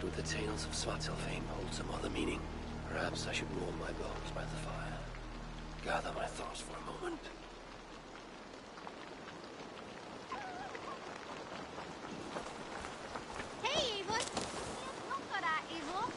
But with the tales of Svartalfheim hold some other meaning. Perhaps I should warm my bones by the fire. Gather my thoughts for a moment. Hey, Eivor! Don't go that, Eivor!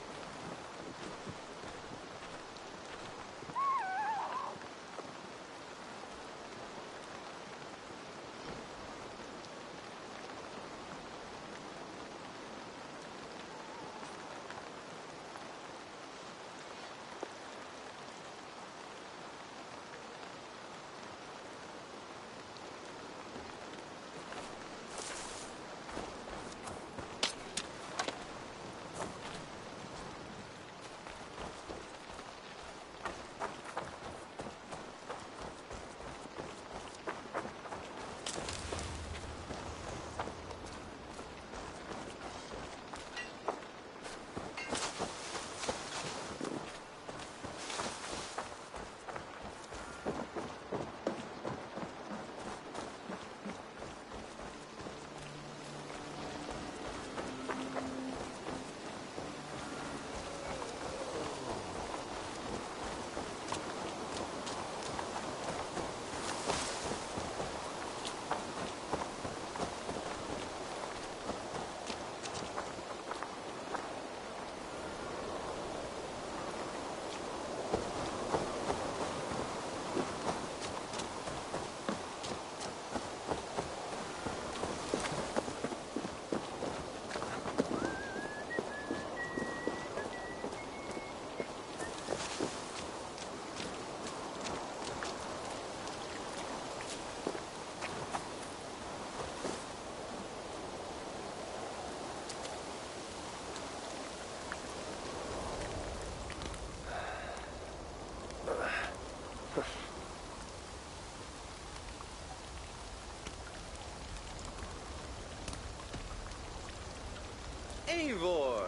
Eivor!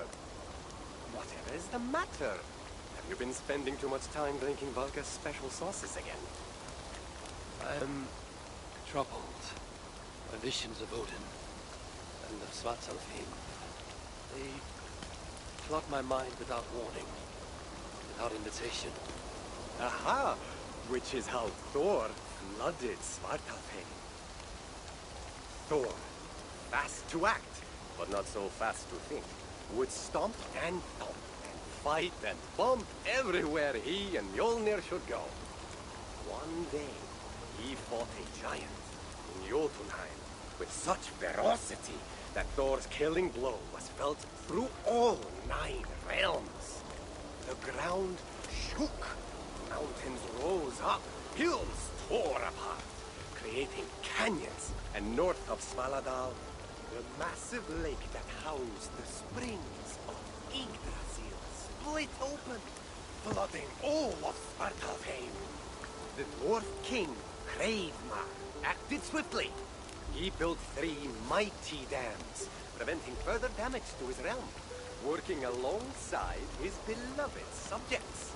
Whatever is the matter? Have you been spending too much time drinking Valka's special sauces again? I'm troubled by visions of Odin and of Svartalfheim. They flood my mind without warning, without invitation. Aha! Which is how Thor flooded Svartalfheim. Thor, fast to act, but not so fast to think, would stomp and thump and fight and bump everywhere he and Mjolnir should go. One day, he fought a giant in Jotunheim with such ferocity that Thor's killing blow was felt through all 9 realms. The ground shook, mountains rose up, hills tore apart, creating canyons, and north of Svaladal, the massive lake that housed the springs of Yggdrasil split open, flooding all of Svartalfheim. The North King, Hreidmar, acted swiftly. He built 3 mighty dams, preventing further damage to his realm, working alongside his beloved subjects.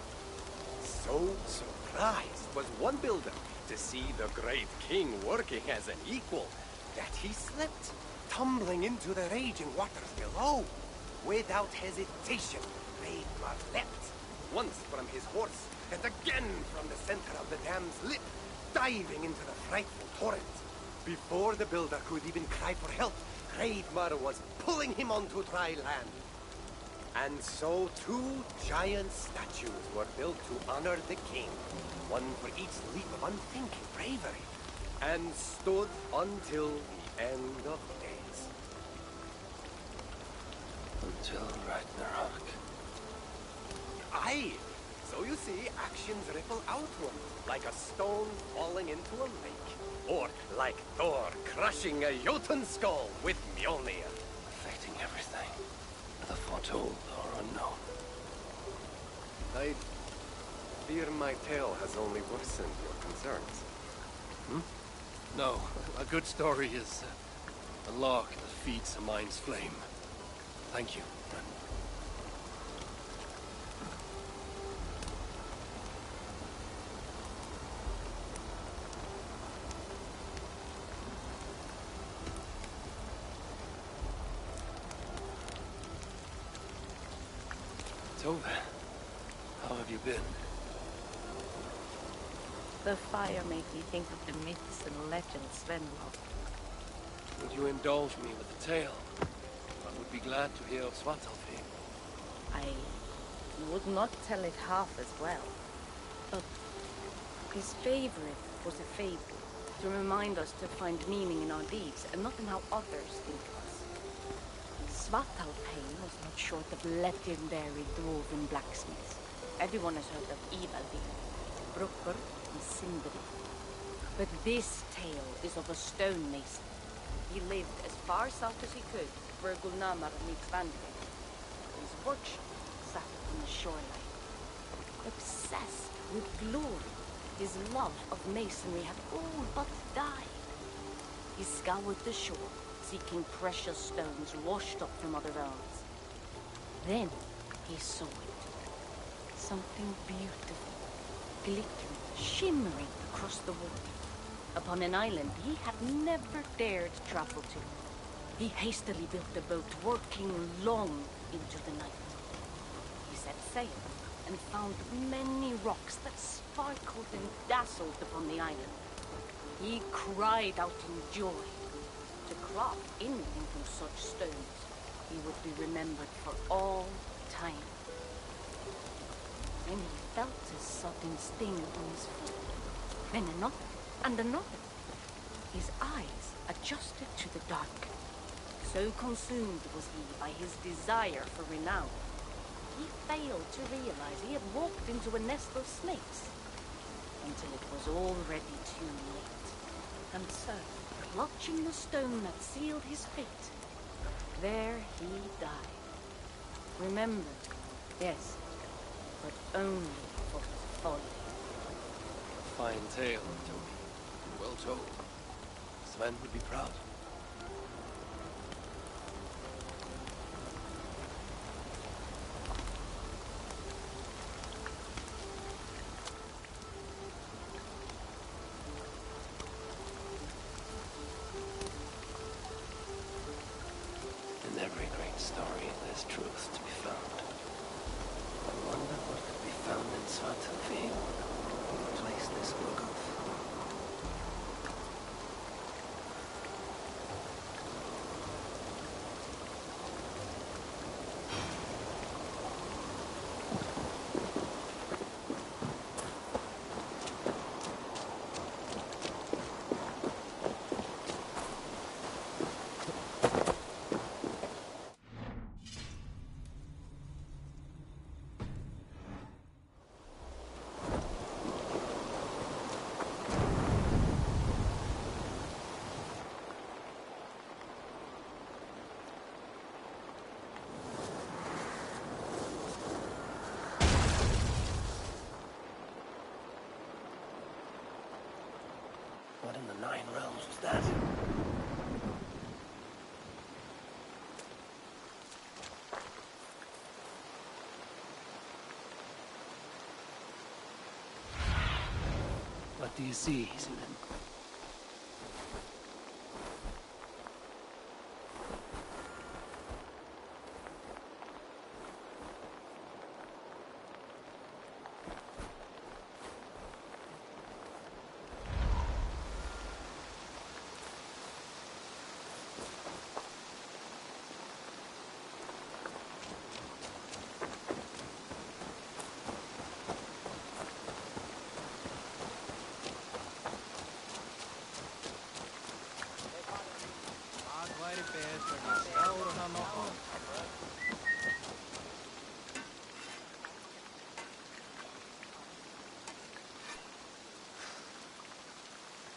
So surprised was one builder to see the great king working as an equal that he slipped, tumbling into the raging waters below. Without hesitation, Hreidmar leapt, once from his horse, and again from the center of the dam's lip, diving into the frightful torrent. Before the builder could even cry for help, Hreidmar was pulling him onto dry land. And so 2 giant statues were built to honor the king, one for each leap of unthinking bravery, and stood until the end of days. Until Ragnarok. Aye! So you see, actions ripple outward, like a stone falling into a lake. Or like Thor crushing a Jotun skull with Mjolnir. Affecting everything, whether foretold or unknown. I fear my tale has only worsened your concerns. No, a good story is a log that feeds a mind's flame. Thank you, friend. Tove, how have you been? The fire made me think of the myths and legends Sven loved. Would you indulge me with a tale? I would be glad to hear of Svartalfheim. I would not tell it half as well. But his favorite was a fable, to remind us to find meaning in our deeds and not in how others think of us. Svartalfheim was not short of legendary dwarven blacksmiths. Everyone has heard of Ivaldi, Brucker, and Sindri. But this tale is of a stone mason. He lived as far south as he could, where Gulnamar meets Vandir. His workshop sat on the shoreline. Obsessed with glory, his love of masonry had all but died. He scoured the shore, seeking precious stones washed up from other realms. Then he saw it. Something beautiful, glittering, shimmering across the water. Upon an island he had never dared travel to. He hastily built a boat, working long into the night. He set sail and found many rocks that sparkled and dazzled upon the island. He cried out in joy. To craft anything from such stones, he would be remembered for all time. Then he felt a sudden sting on his foot. Then another, and another. His eyes adjusted to the dark. So consumed was he by his desire for renown, he failed to realize he had walked into a nest of snakes, until it was already too late. And so, clutching the stone that sealed his fate, there he died. Remembered, yes, but only for his folly. Fine tale, Toby. Well told. Sven would be proud. In every great story, there's truth to be found. I wonder what could be found in Svartalfheim. What place this spoke of. What in the Nine Realms was that? What do you see, Sven?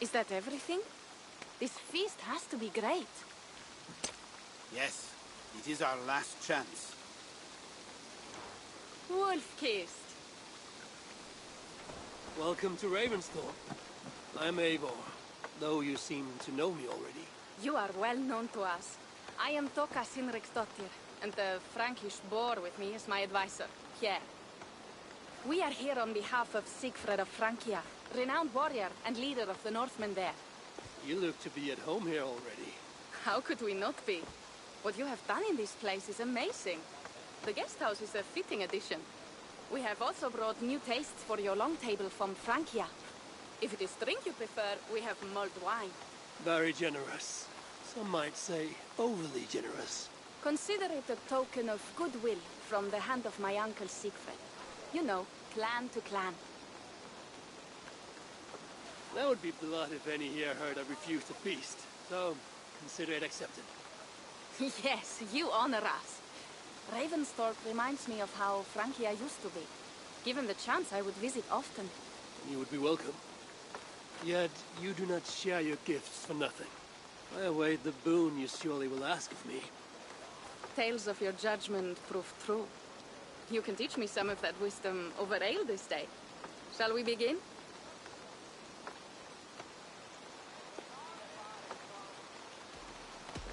Is that everything? This feast has to be great. Yes, it is our last chance. Wolf-kissed. Welcome to Ravensthorpe. I'm Eivor, though you seem to know me already. You are well known to us. I am Toka Sinriksdottir, and the Frankish boar with me is my advisor, here. We are here on behalf of Sigfred of Francia, renowned warrior and leader of the Northmen there. You look to be at home here already. How could we not be? What you have done in this place is amazing. The guest house is a fitting addition. We have also brought new tastes for your long table from Francia. If it is drink you prefer, we have mulled wine. Very generous. Some might say overly generous. Consider it a token of goodwill from the hand of my uncle Siegfried. You know, clan to clan. That would be blood if any here heard I refused a feast. So, consider it accepted. Yes, you honor us. Ravensthorpe reminds me of how Francia used to be. Given the chance, I would visit often. You would be welcome. Yet, you do not share your gifts for nothing. I await the boon you surely will ask of me. Tales of your judgment prove true. You can teach me some of that wisdom over ale this day. Shall we begin?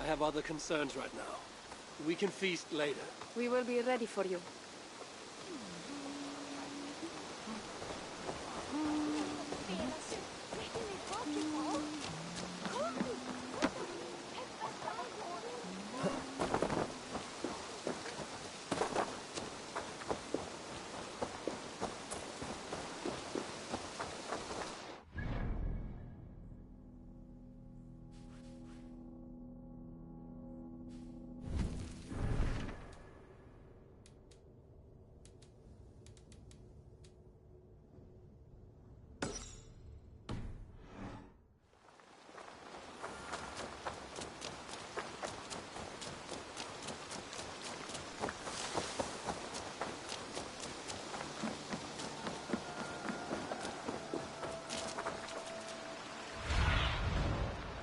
I have other concerns right now. We can feast later. We will be ready for you.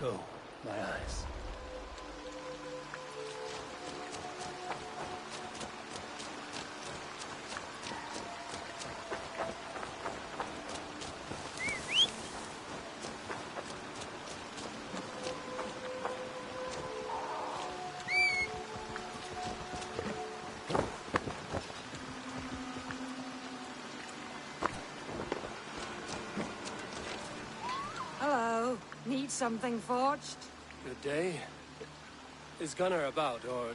Oh, my eyes. Hello. Need something forged? Good day. Is Gunnar about, or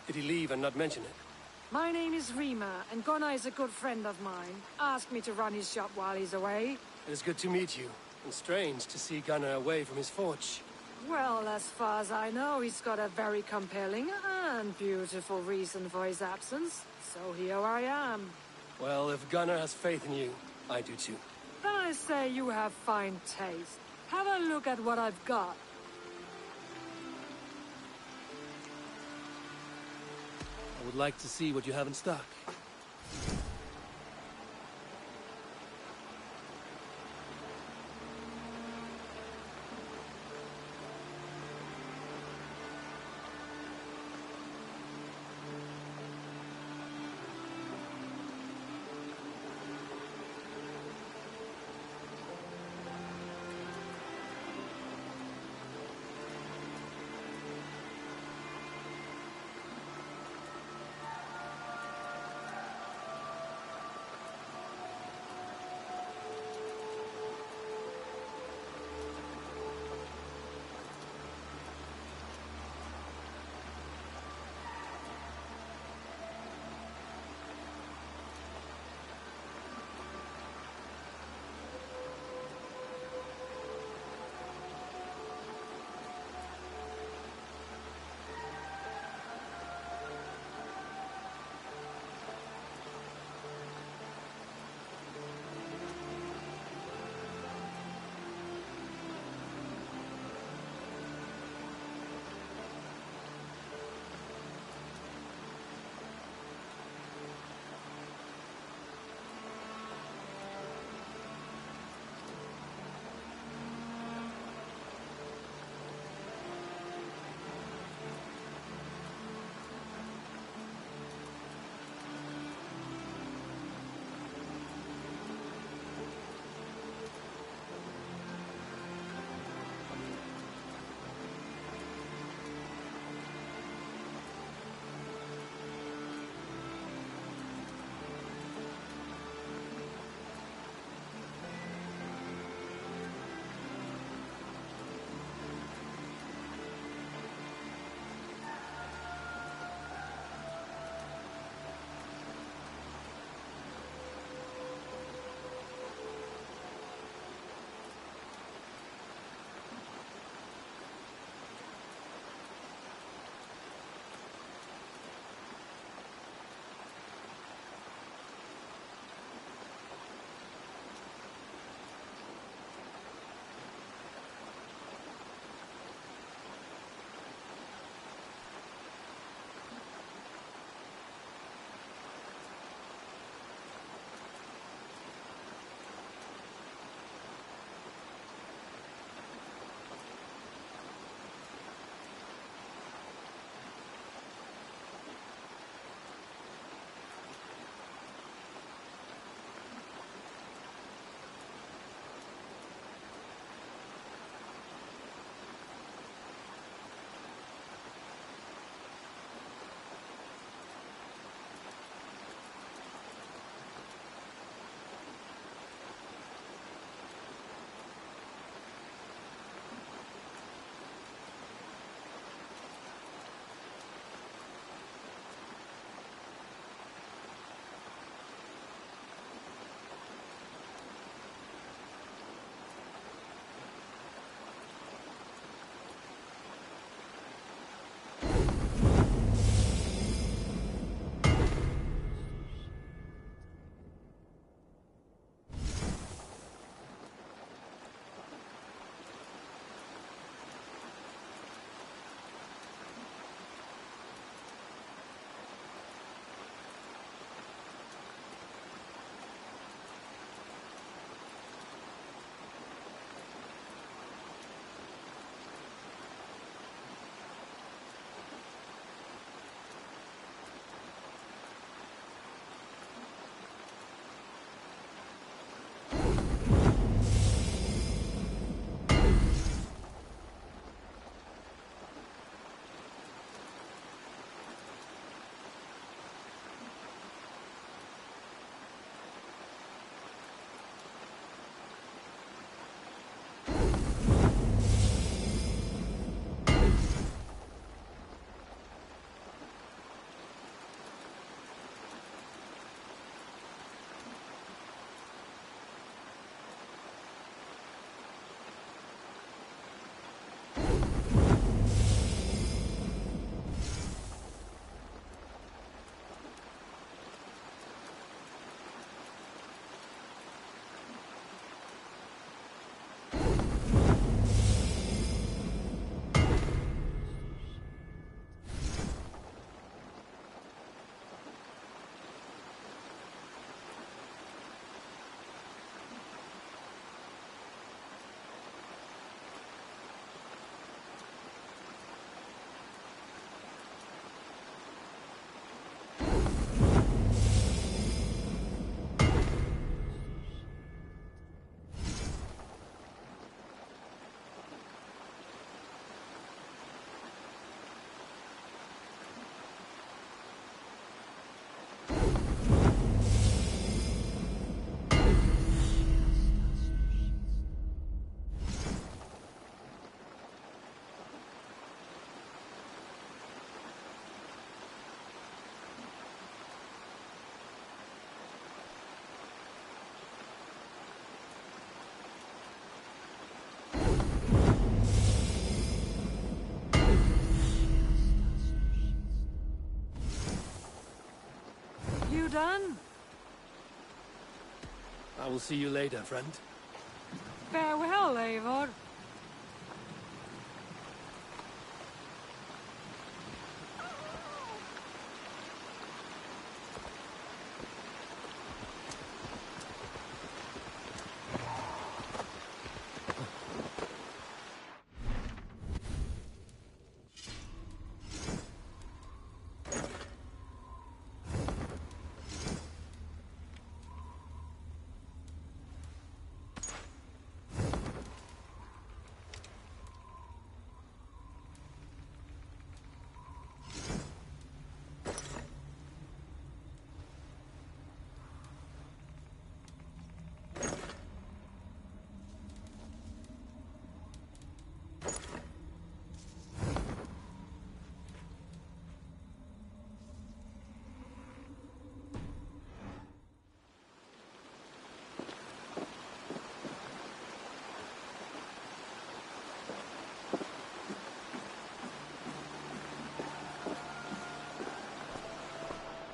did he leave and not mention it? My name is Rima, and Gunnar is a good friend of mine. Asked me to run his shop while he's away. It is good to meet you, and strange to see Gunnar away from his forge. Well, as far as I know, he's got a very compelling and beautiful reason for his absence. So here I am. Well, if Gunnar has faith in you, I do too. Then I say you have fine taste. Have a look at what I've got. I would like to see what you have in stock. you done? I will see you later, friend. Farewell, Eivor.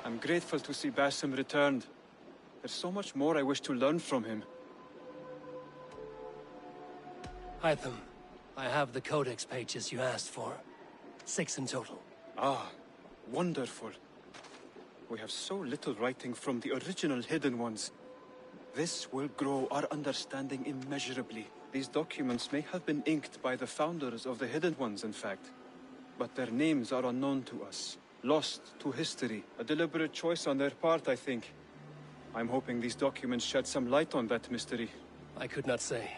I'm grateful to see Basim returned. There's so much more I wish to learn from him. Hytham, I have the codex pages you asked for. 6 in total. Ah, wonderful. We have so little writing from the original Hidden Ones. This will grow our understanding immeasurably. These documents may have been inked by the founders of the Hidden Ones, in fact. But their names are unknown to us. Lost to history. A deliberate choice on their part, I think. I'm hoping these documents shed some light on that mystery. I could not say.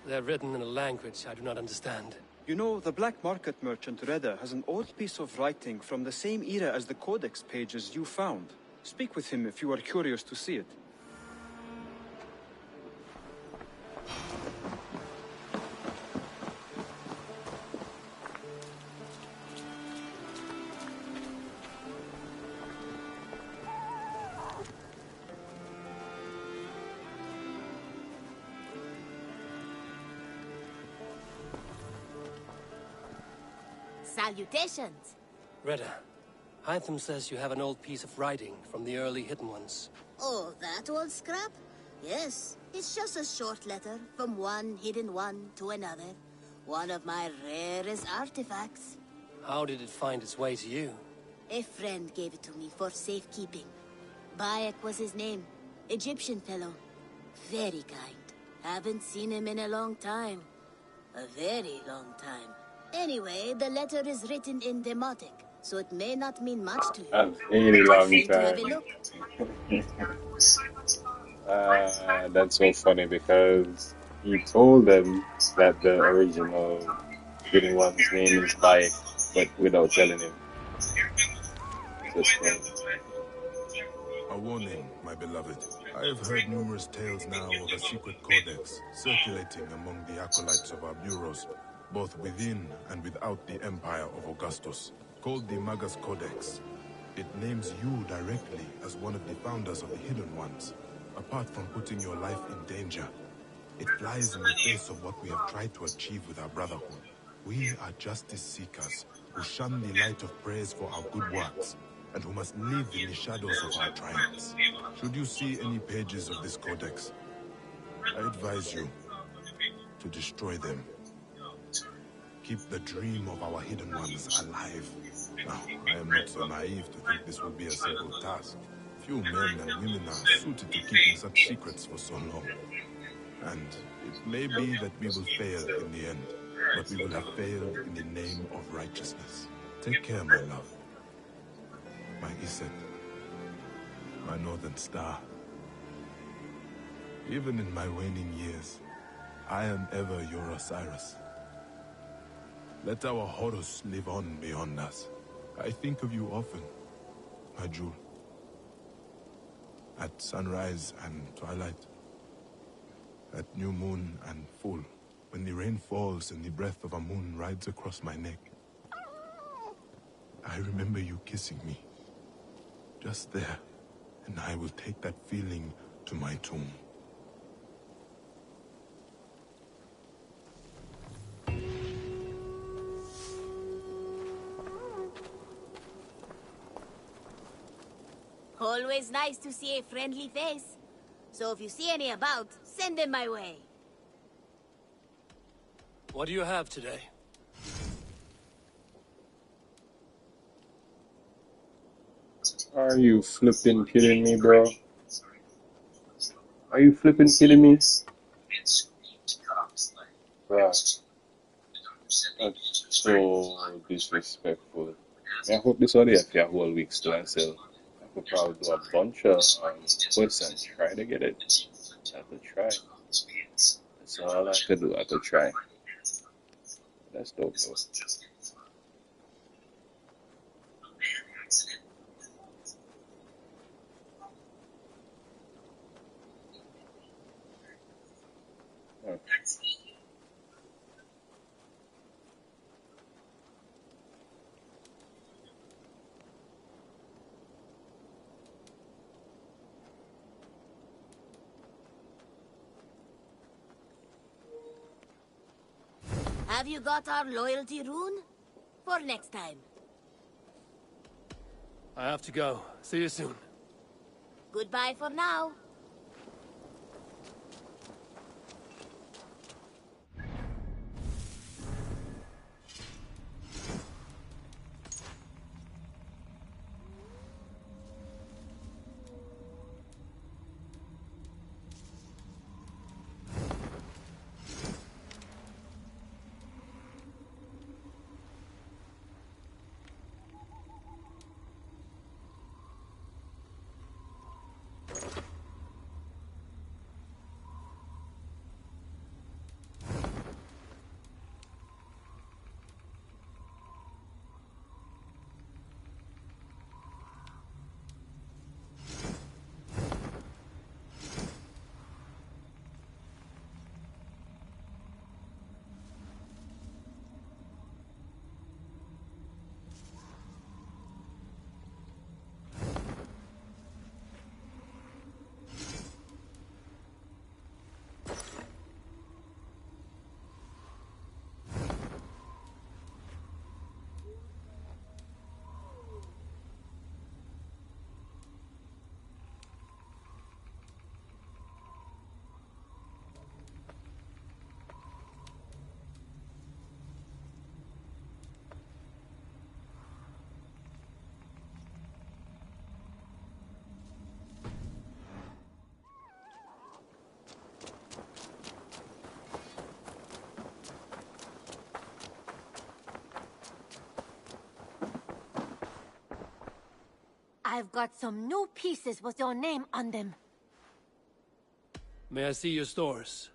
They're written in a language I do not understand. You know, the black market merchant Reda has an old piece of writing from the same era as the codex pages you found. Speak with him if you are curious to see it. Salutations! Reda, Hytham says you have an old piece of writing from the early Hidden Ones. Oh, that old scrap? Yes, it's just a short letter from one hidden one to another. One of my rarest artifacts. How did it find its way to you? A friend gave it to me for safekeeping. Bayek was his name. Egyptian fellow. Very kind. Haven't seen him in a long time. A very long time. Anyway, the letter is written in Demotic, so it may not mean much to you. A very long Need to have a time. look. That's so funny because he told them that the original Hidden One's name is Bayek, but without telling him. Just funny. A warning, my beloved. I have heard numerous tales now of a secret codex circulating among the acolytes of our bureaus, both within and without the Empire of Augustus, called the Magus Codex. It names you directly as one of the founders of the Hidden Ones, apart from putting your life in danger. It flies in the face of what we have tried to achieve with our brotherhood. We are justice seekers who shun the light of praise for our good works, and who must live in the shadows of our triumphs. Should you see any pages of this codex, I advise you to destroy them. Keep the dream of our hidden ones alive. Now, I am not so naive to think this will be a simple task. Few men and women are suited to keeping such secrets for so long. And it may be that we will fail in the end, but we will have failed in the name of righteousness. Take care, my love. My Iset. My northern star. Even in my waning years, I am ever your Osiris. Let our Horus live on beyond us. I think of you often, my jewel. At sunrise and twilight. At new moon and full, when the rain falls and the breath of a moon rides across my neck. I remember you kissing me. Just there, and I will take that feeling to my tomb. Always nice to see a friendly face. So if you see any about, send them my way. What do you have today? Are you flipping kidding me, bro? Are you flipping kidding me? Bro, that's so disrespectful. I hope this audio for a whole week still and sell. I could probably do a bunch of quests and try to get it. I could try. That's all I could do. I could try. That's dope though. Oh. Have you got our loyalty rune? For next time. I have to go. See you soon. Goodbye for now. I've got some new pieces with your name on them. May I see your stores?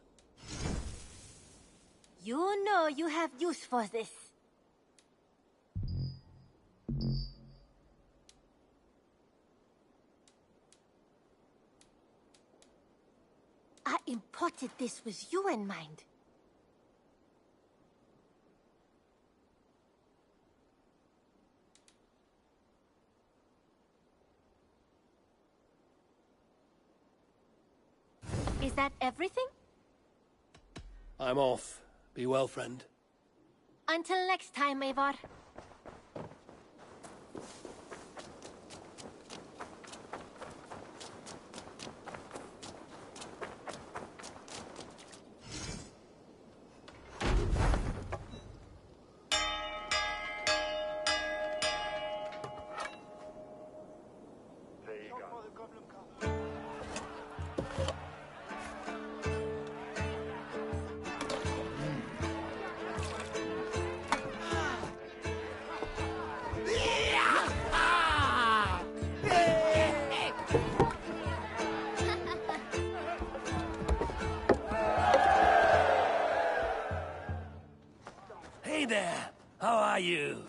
You know you have use for this. I imported this with you in mind. Is that everything? I'm off. Be well, friend. Until next time, Eivor. Hey there! How are you?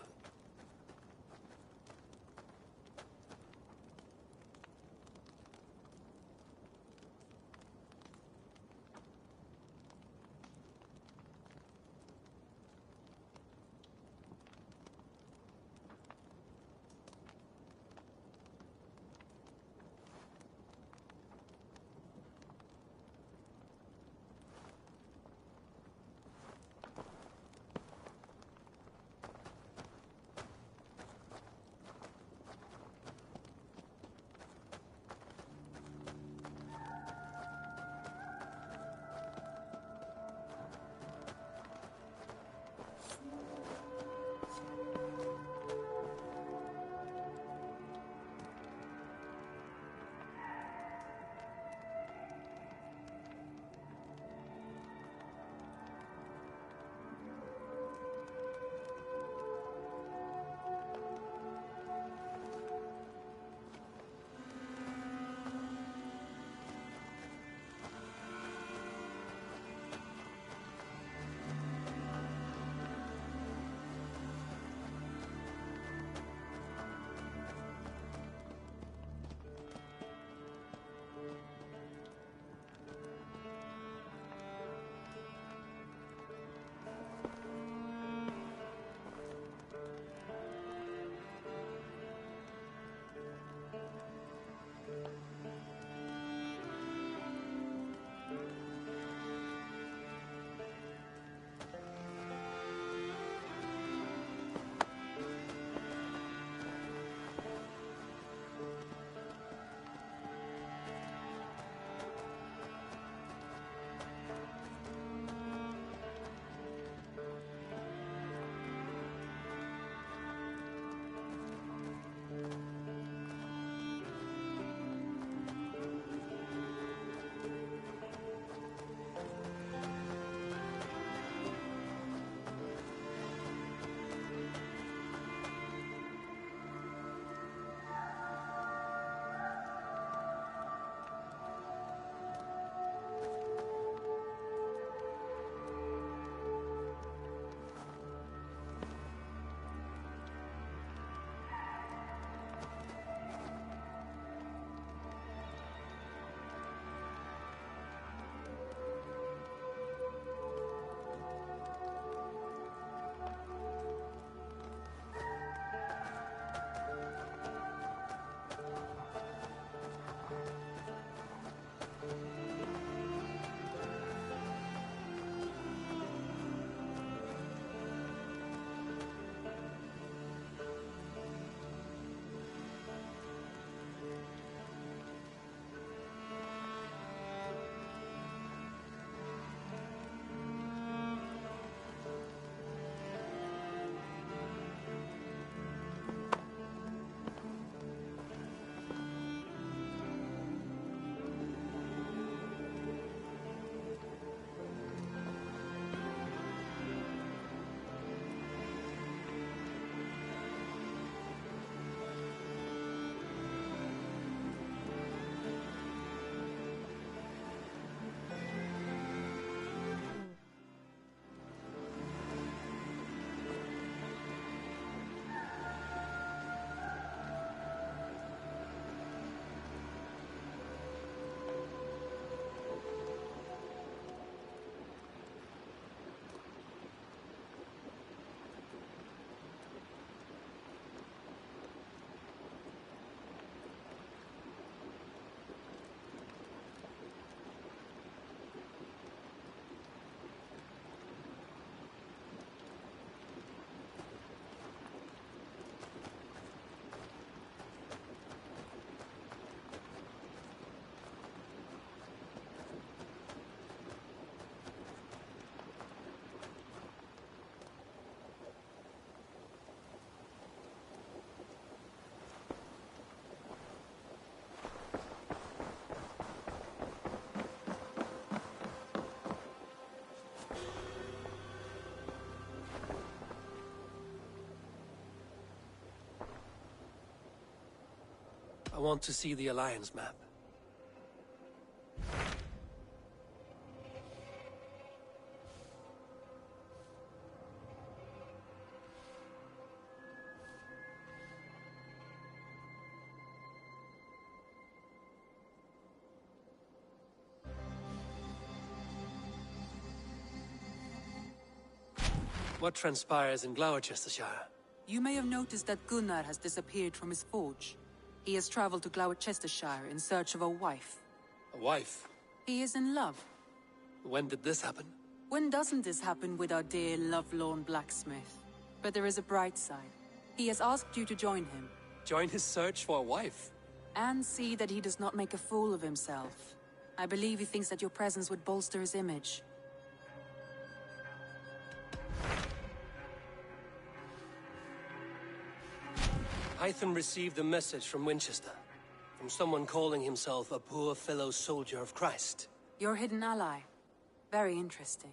I want to see the Alliance map. What transpires in Gloucestershire? You may have noticed that Gunnar has disappeared from his forge. He has traveled to Gloucestershire in search of a wife. A wife? He is in love. When did this happen? When doesn't this happen with our dear, lovelorn blacksmith? But there is a bright side. He has asked you to join him. Join his search for a wife? And see that he does not make a fool of himself. I believe he thinks that your presence would bolster his image. Hytham received a message from Winchester. From someone calling himself a poor fellow soldier of Christ. Your hidden ally. Very interesting.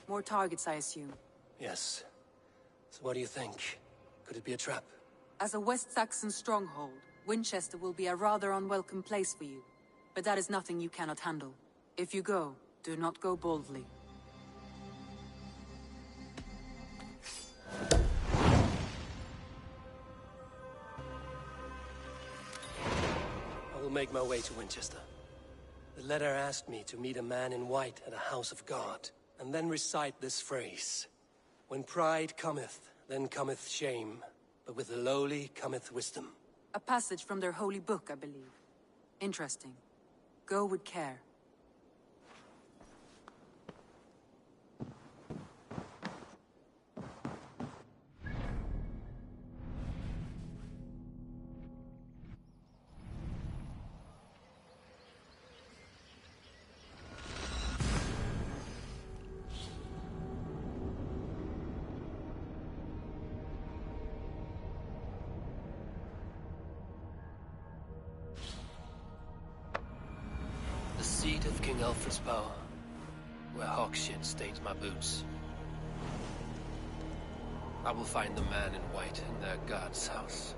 More targets, I assume. Yes. So what do you think? Could it be a trap? As a West Saxon stronghold, Winchester will be a rather unwelcome place for you. But that is nothing you cannot handle. If you go, do not go boldly. I will make my way to Winchester. The letter asked me to meet a man in white at a house of God, and then recite this phrase. When pride cometh, then cometh shame, but with the lowly cometh wisdom. A passage from their holy book, I believe. Interesting. Go with care. Seat of King Alfred's power, where hawkshit stains my boots. I will find the man in white in their god's house.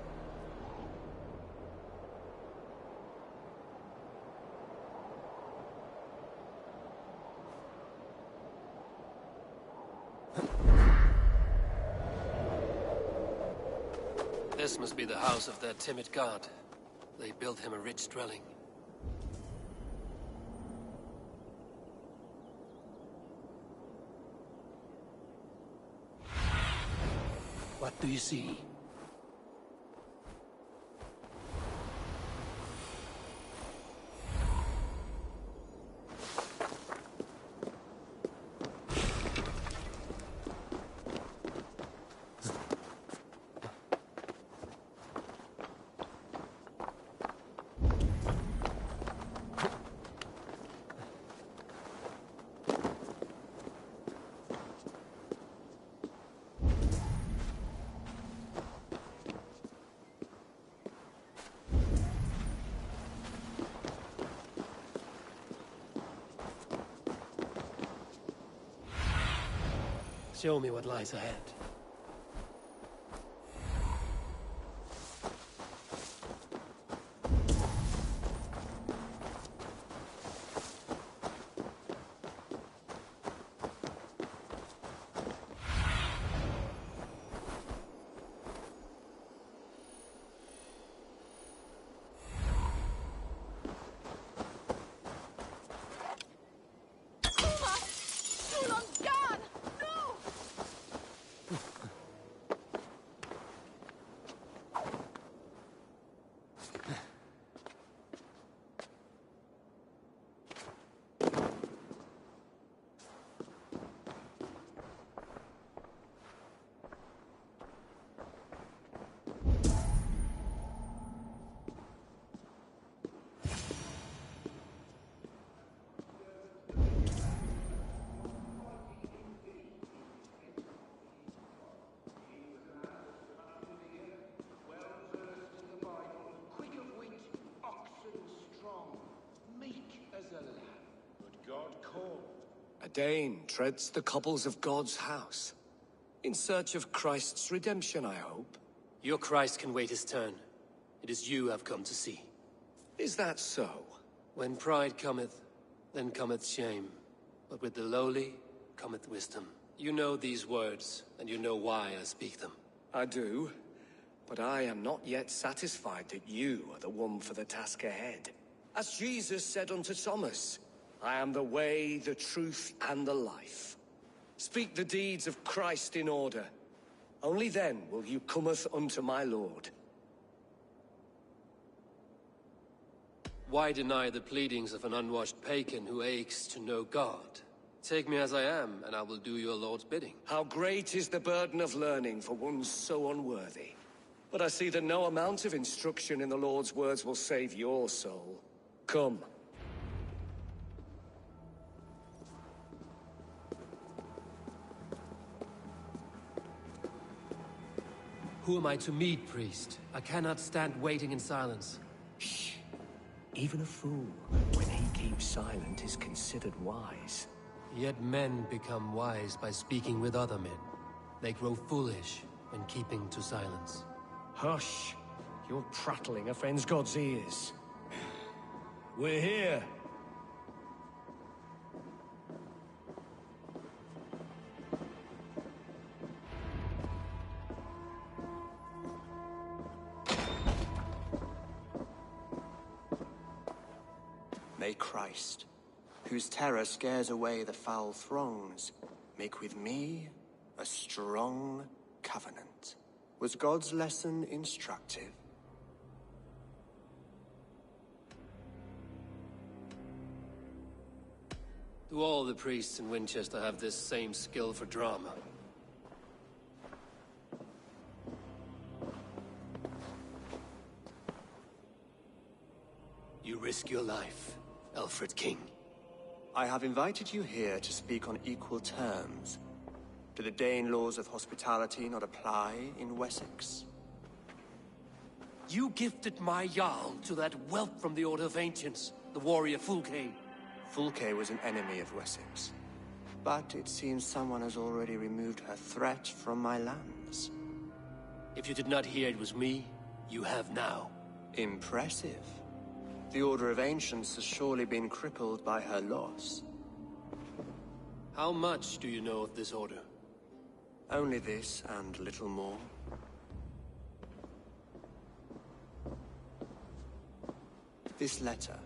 This must be the house of their timid god. They built him a rich dwelling. What do you see? Show me what lies ahead. A Dane treads the cobbles of God's house. In search of Christ's redemption, I hope. Your Christ can wait his turn. It is you I've come to see. Is that so? When pride cometh, then cometh shame. But with the lowly cometh wisdom. You know these words, and you know why I speak them. I do, but I am not yet satisfied that you are the one for the task ahead. As Jesus said unto Thomas, I am the way, the truth, and the life. Speak the deeds of Christ in order. Only then will you cometh unto my Lord. Why deny the pleadings of an unwashed pagan who aches to know God? Take me as I am, and I will do your Lord's bidding. How great is the burden of learning for one so unworthy. But I see that no amount of instruction in the Lord's words will save your soul. Come. Who am I to meet, priest? I cannot stand waiting in silence. Shh. Even a fool, when he keeps silent, is considered wise. Yet men become wise by speaking with other men. They grow foolish when keeping to silence. Hush! Your prattling offends God's ears. We're here. May Christ, whose terror scares away the foul throngs, make with me a strong covenant. Was God's lesson instructive? Do all the priests in Winchester have this same skill for drama? You risk your life, Alfred King. I have invited you here to speak on equal terms. Do the Dane laws of hospitality not apply in Wessex? You gifted my Jarl to that whelp from the Order of Ancients, the warrior Fulke. Fulke was an enemy of Wessex. But it seems someone has already removed her threat from my lands. If you did not hear it was me, you have now. Impressive. The Order of Ancients has surely been crippled by her loss. How much do you know of this order? Only this and little more. This letter,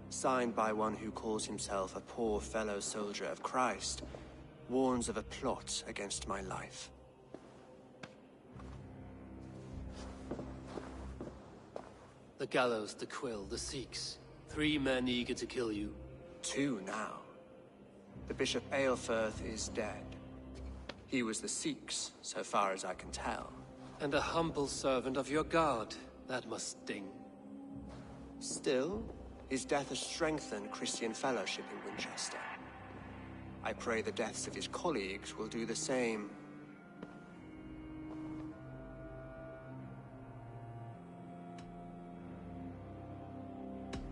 signed by one who calls himself a poor fellow soldier of Christ, warns of a plot against my life. The gallows, the quill, the Sikhs. 3 men eager to kill you. 2 now. The Bishop Aelfirth is dead. He was the Sikhs, so far as I can tell. And a humble servant of your god. That must sting. Still, his death has strengthened Christian fellowship in Winchester. I pray the deaths of his colleagues will do the same.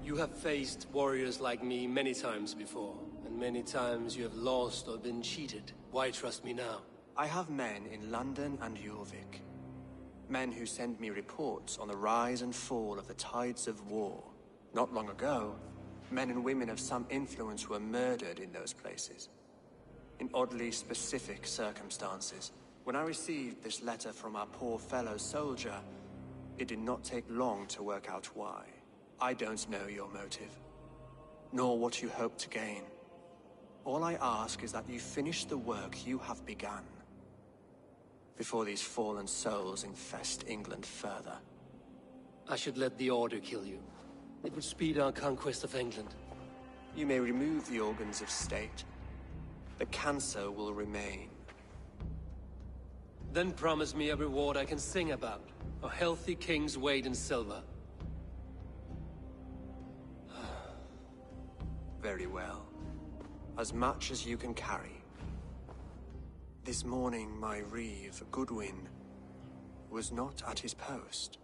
You have faced warriors like me many times before, and many times you have lost or been cheated. Why trust me now? I have men in London and Jorvik. Men who send me reports on the rise and fall of the tides of war. Not long ago, men and women of some influence were murdered in those places. In oddly specific circumstances. When I received this letter from our poor fellow soldier, it did not take long to work out why. I don't know your motive, nor what you hope to gain. All I ask is that you finish the work you have begun, before these fallen souls infest England further. I should let the Order kill you. It would speed our conquest of England. You may remove the organs of state. The cancer will remain. Then promise me a reward I can sing about. A healthy king's weight in silver. Very well. As much as you can carry. This morning, my reeve, Goodwin, was not at his post.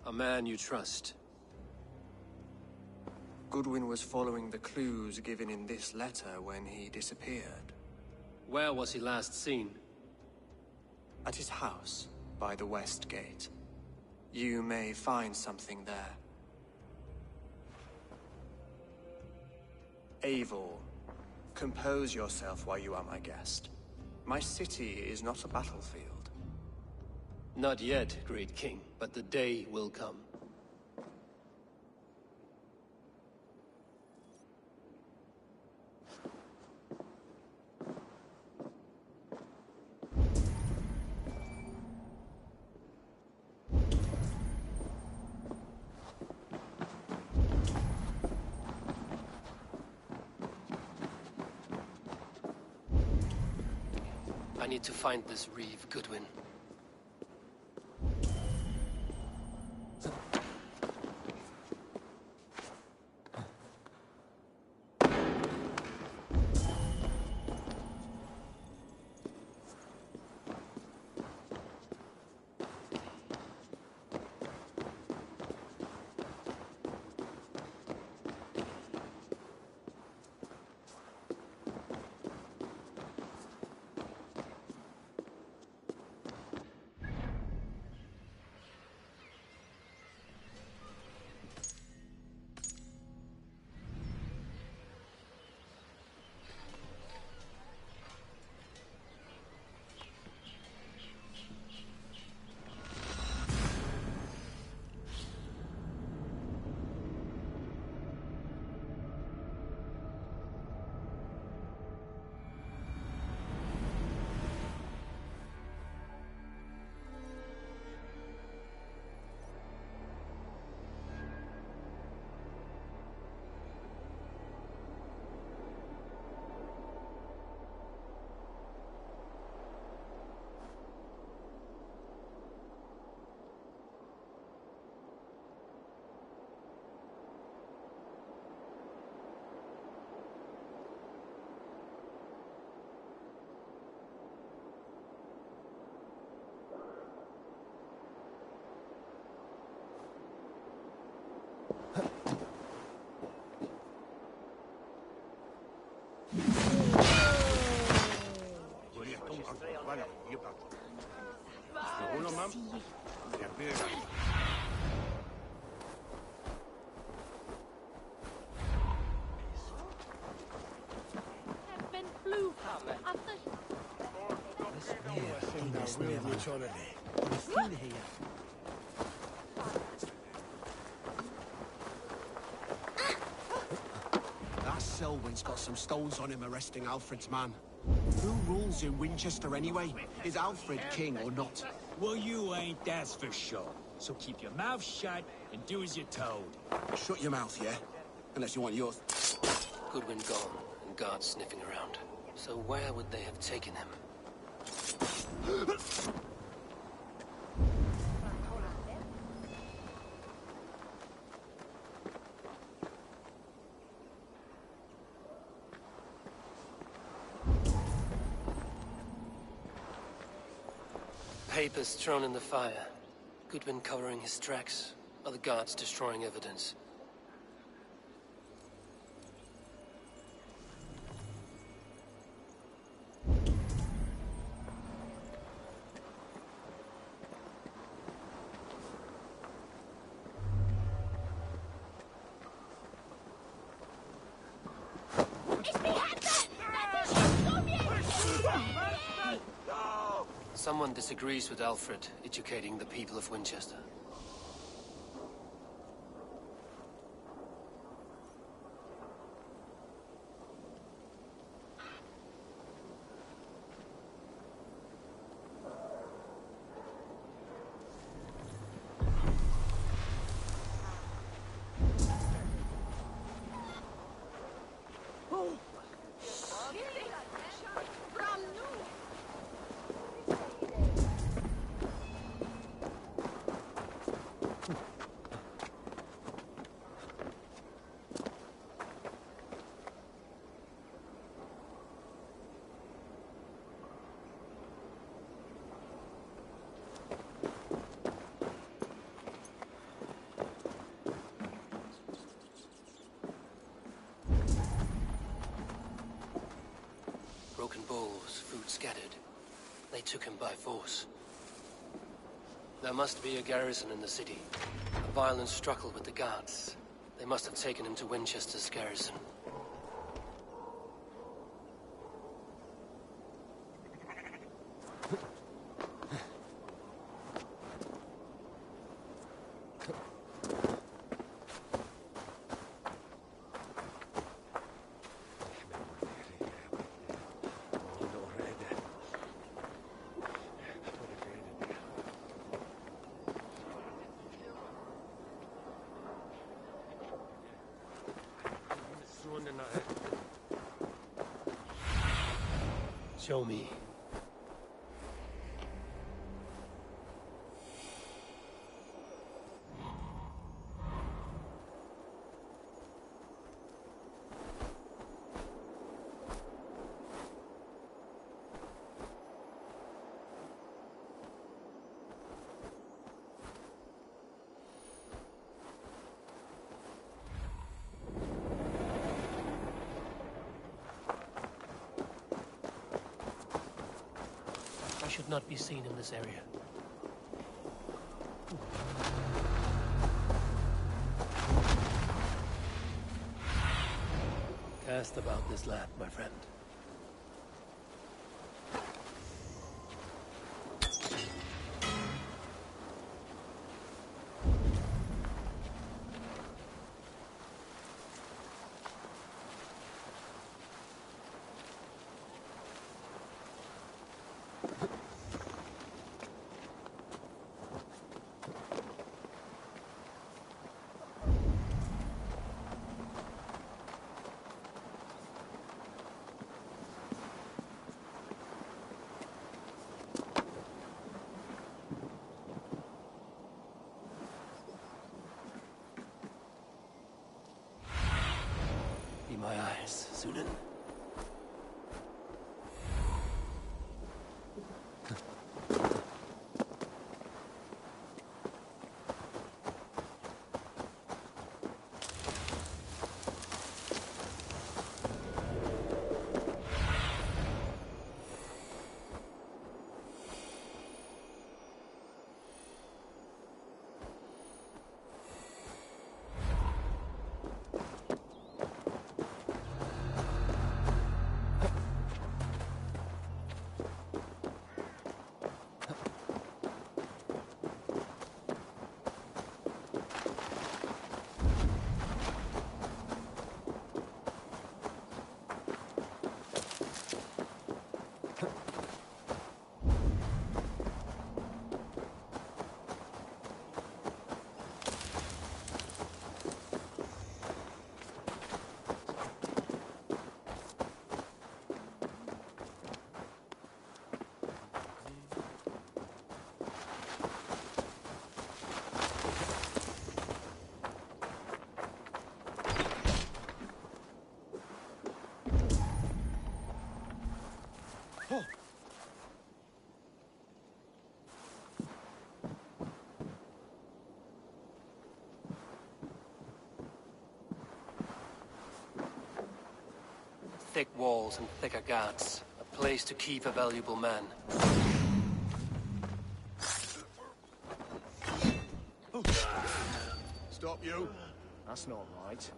A man you trust. Goodwin was following the clues given in this letter when he disappeared. Where was he last seen? At his house, by the West Gate. You may find something there. Eivor, compose yourself while you are my guest. My city is not a battlefield. Not yet, great king, but the day will come. I need to find this reeve, Goodwin. That Selwyn's got some stones on him arresting Alfred's man. Who rules in Winchester anyway? Is Alfred king or not? Well, you ain't, that's for sure. So keep your mouth shut and do as you're told. Shut your mouth, yeah? Unless you want yours. Goodwin gone, and guards sniffing around. So where would they have taken him? Papers thrown in the fire. Goodwin covering his tracks. Other guards destroying evidence. Someone disagrees with Alfred educating the people of Winchester. Broken bowls, food scattered. They took him by force. There must be a garrison in the city. A violent struggle with the guards. They must have taken him to Winchester's garrison. Show me. I should not be seen in this area. Cast about this land, my friend. Be my eyes, Sunan. Thick walls and thicker guards. A place to keep a valuable man. Stop you. That's not right.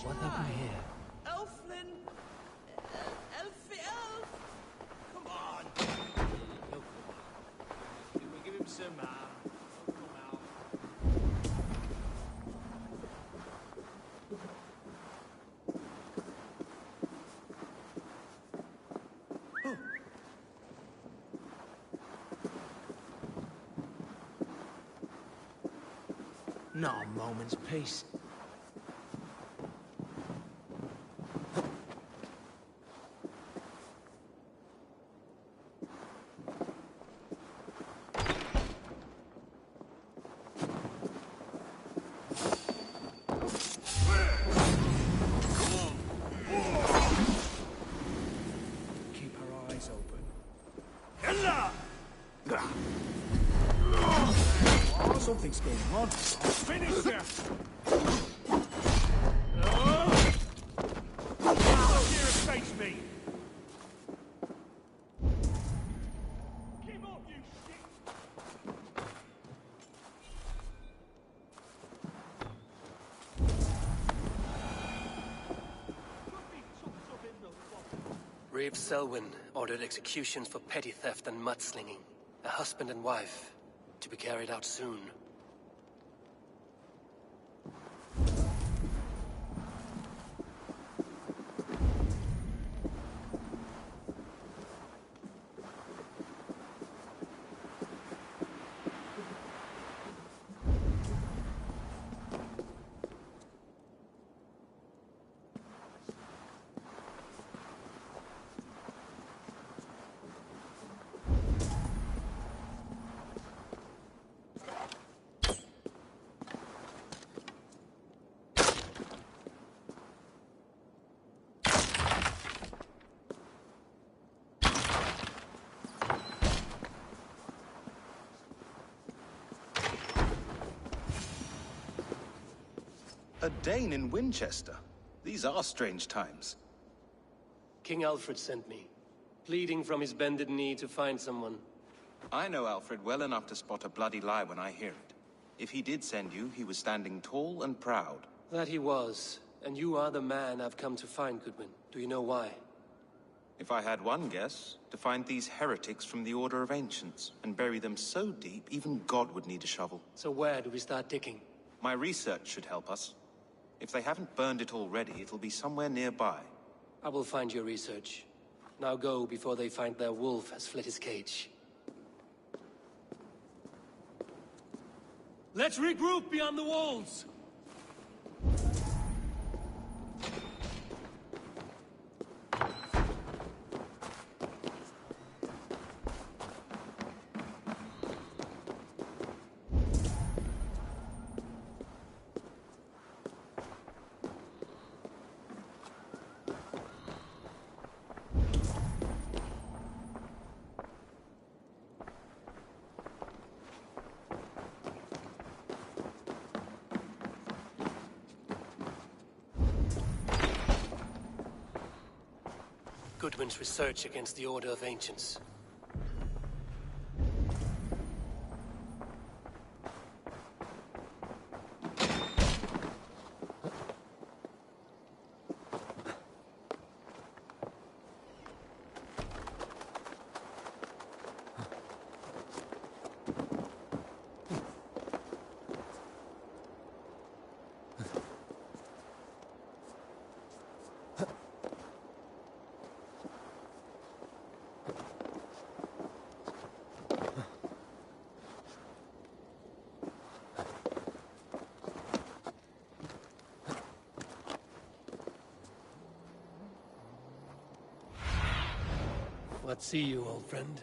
What happened here? Elflin! Elfie Elf! Come on! We'll give him some, come out. Not a moment's peace. Keep her eyes open. Something's going on. Finish this! Here face me! Give up, you shit! Reeve Selwyn ordered executions for petty theft and mudslinging. A husband and wife, to be carried out soon. A Dane in Winchester? These are strange times. King Alfred sent me, pleading from his bended knee to find someone. I know Alfred well enough to spot a bloody lie when I hear it. If he did send you, he was standing tall and proud. That he was, and you are the man I've come to find, Goodwin. Do you know why? If I had one guess, to find these heretics from the Order of Ancients, and bury them so deep, even God would need a shovel. So where do we start digging? My research should help us. If they haven't burned it already, it'll be somewhere nearby. I will find your research. Now go before they find their wolf has fled his cage. Let's regroup beyond the walls! Goodwin's research against the Order of Ancients. What see you, old friend?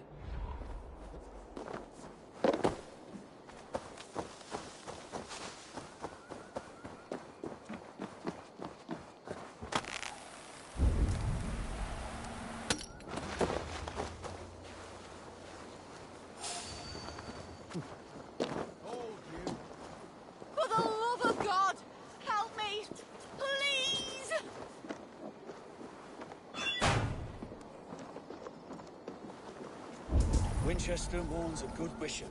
For the love of God, help me! Please! Winchester mourns a good bishop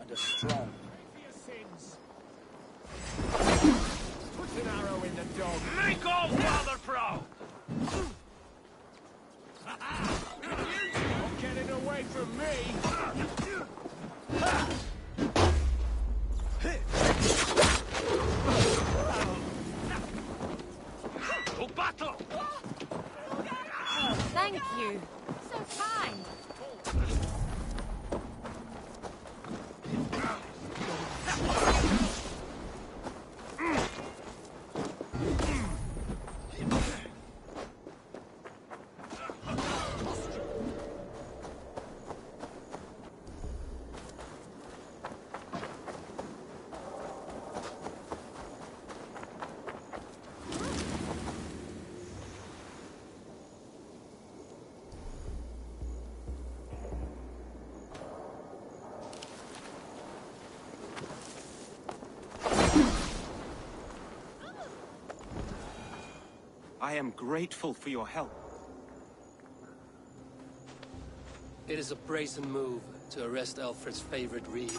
and a strong. Put an arrow in the dog. Make all father proud! Not getting away from me! To battle! Thank you. So kind. am grateful for your help. It is a brazen move to arrest Alfred's favorite reeve.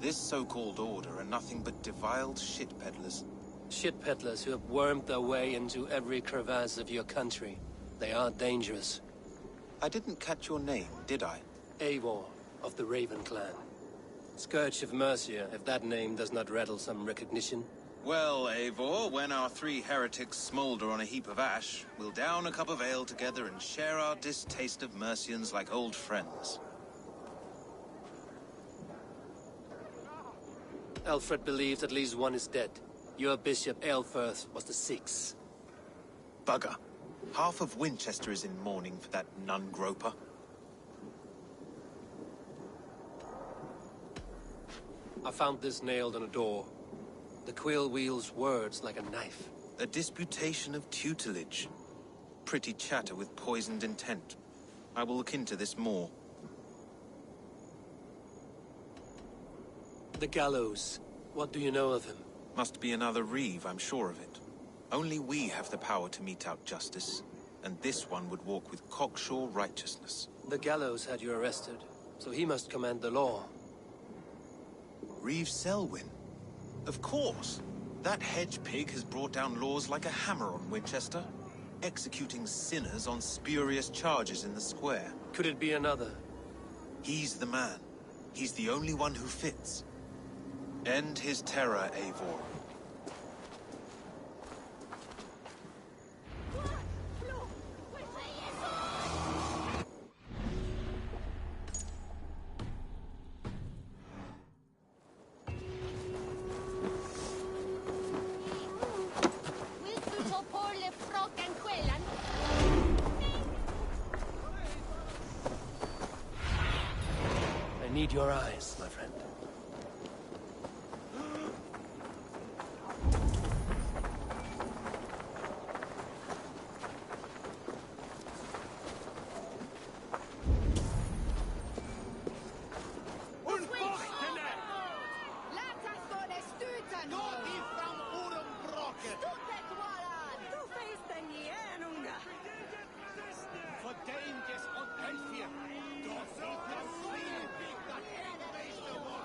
This so-called order are nothing but defiled shit peddlers. Shit peddlers who have wormed their way into every crevasse of your country. They are dangerous. I didn't catch your name, did I? Eivor, of the Raven clan. Scourge of Mercia, if that name does not rattle some recognition. Well, Eivor, when our three heretics smolder on a heap of ash, we'll down a cup of ale together and share our distaste of Mercians like old friends. Alfred believes at least one is dead. Your bishop, Aelfirth, was the sixth. Bugger. Half of Winchester is in mourning for that nun-groper. I found this nailed on a door. The quill wields words like a knife. A disputation of tutelage. Pretty chatter with poisoned intent. I will look into this more. The gallows. What do you know of him? Must be another reeve, I'm sure of it. Only we have the power to mete out justice, and this one would walk with cocksure righteousness. The gallows had you arrested, so he must command the law. Reeve Selwyn? Of course. That hedge pig has brought down laws like a hammer on Winchester, executing sinners on spurious charges in the square. Could it be another? He's the man. He's the only one who fits. End his terror, Eivor. I need your eyes, my friend.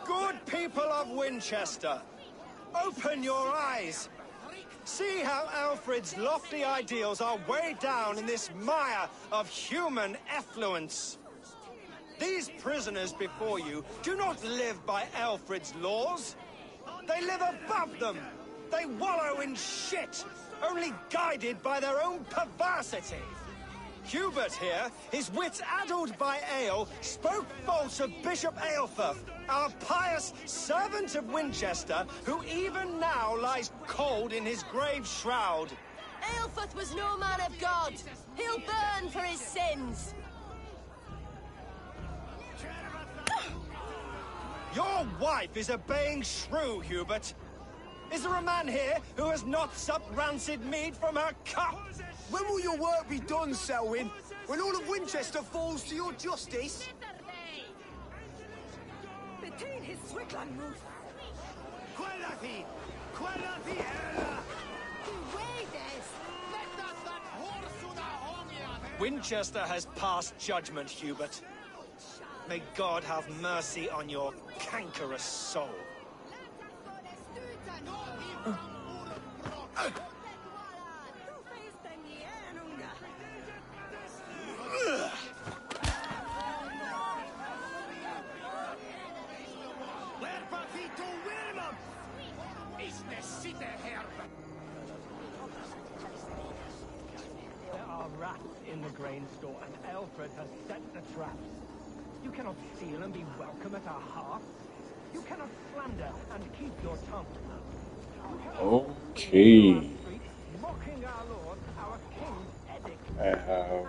Good people of Winchester, open your eyes. See how Alfred's lofty ideals are weighed down in this mire of human effluence. These prisoners before you do not live by Alfred's laws. They live above them. They wallow in shit, only guided by their own perversity. Hubert here, his wits addled by ale, spoke false of Bishop Aelfirth, our pious servant of Winchester, who even now lies cold in his grave shroud. Aelfirth was no man of God. He'll burn for his sins. Your wife is obeying shrew, Hubert. Is there a man here who has not supped rancid mead from her cup? When will your work be done, Selwyn? When all of Winchester falls to your justice? Between his Swickland move. Winchester has passed judgment, Hubert. May God have mercy on your cankerous soul. There are rats in the grain store, and Alfred has set the traps. You cannot steal and be welcome at our hearth. You cannot slander and keep your tongue. Okay. Mocking our Lord, our King's edict. I have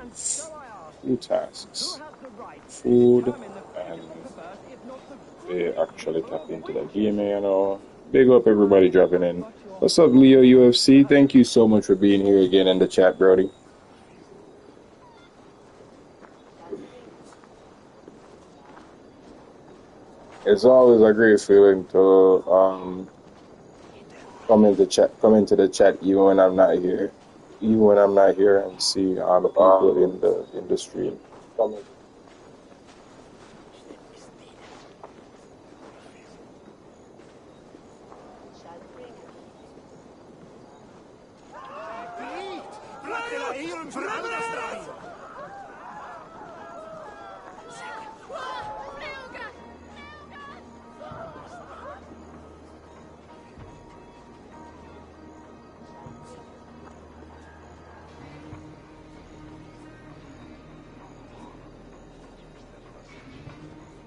two tasks. Food, and they actually tap into the game, you know. Big up everybody dropping in. What's up, Leo UFC? Thank you so much for being here again in the chat, Brody. It's always a great feeling to come into the chat even when I'm not here. even when I'm not here and see all the people in the stream.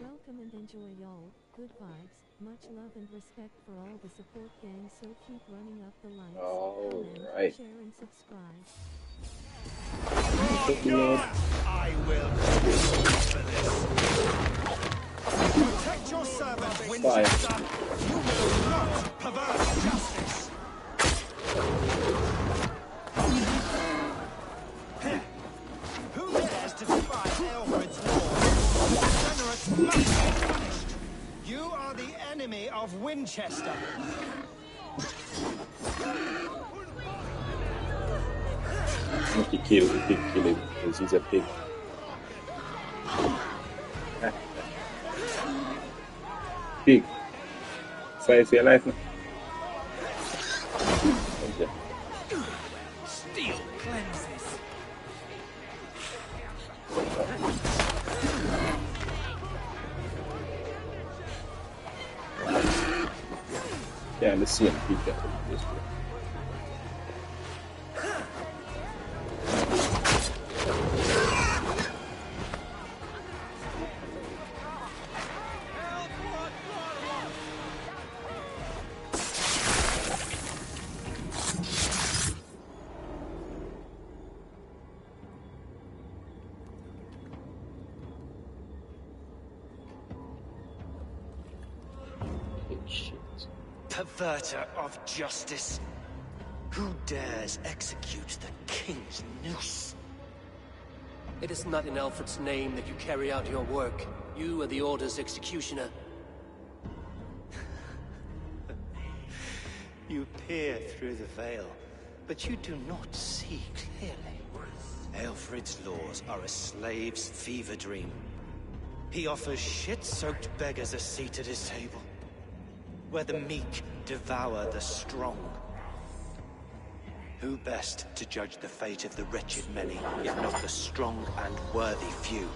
Welcome and enjoy, y'all. Good vibes, much love and respect for all the support gang, so keep running up the likes, comment, Alright. share and subscribe. I will protect your servant, Winchester. You will not pervert justice. Who dares to defy Alfred's law? Degenerates must be punished. You are the enemy of Winchester. If you kill him, because he's a pig. Pig. Fight for your life now. Okay. Steel cleanses. Yeah, let's see him pig that this way. Perverter of justice. Who dares execute the king's noose? It is not in Alfred's name that you carry out your work. You are the Order's executioner. You peer through the veil, but you do not see clearly. Alfred's laws are a slave's fever dream. He offers shit-soaked beggars a seat at his table, where the meek devour the strong. Who best to judge the fate of the wretched many, if not the strong and worthy few?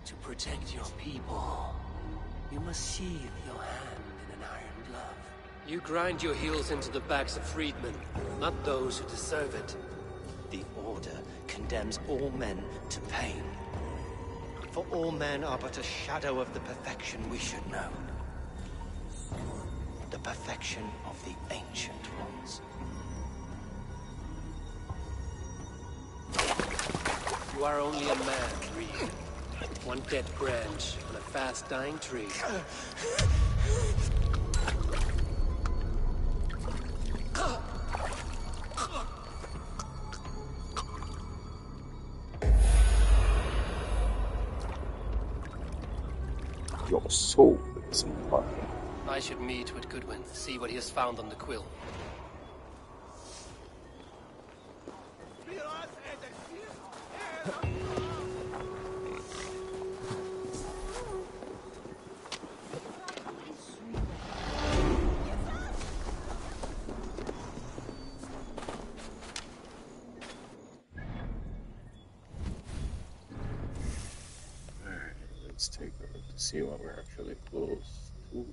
To protect your people, you must sheathe your hand in an iron glove. You grind your heels into the backs of freedmen, not those who deserve it. The Order condemns all men to pain. For all men are but a shadow of the perfection we should know. The perfection of the Ancient Ones. You are only a man, Reed. One dead branch on a fast-dying tree. Your soul is important. I should meet with Goodwin, see what he has found on the quill. Let's take a look to see what we're actually close to.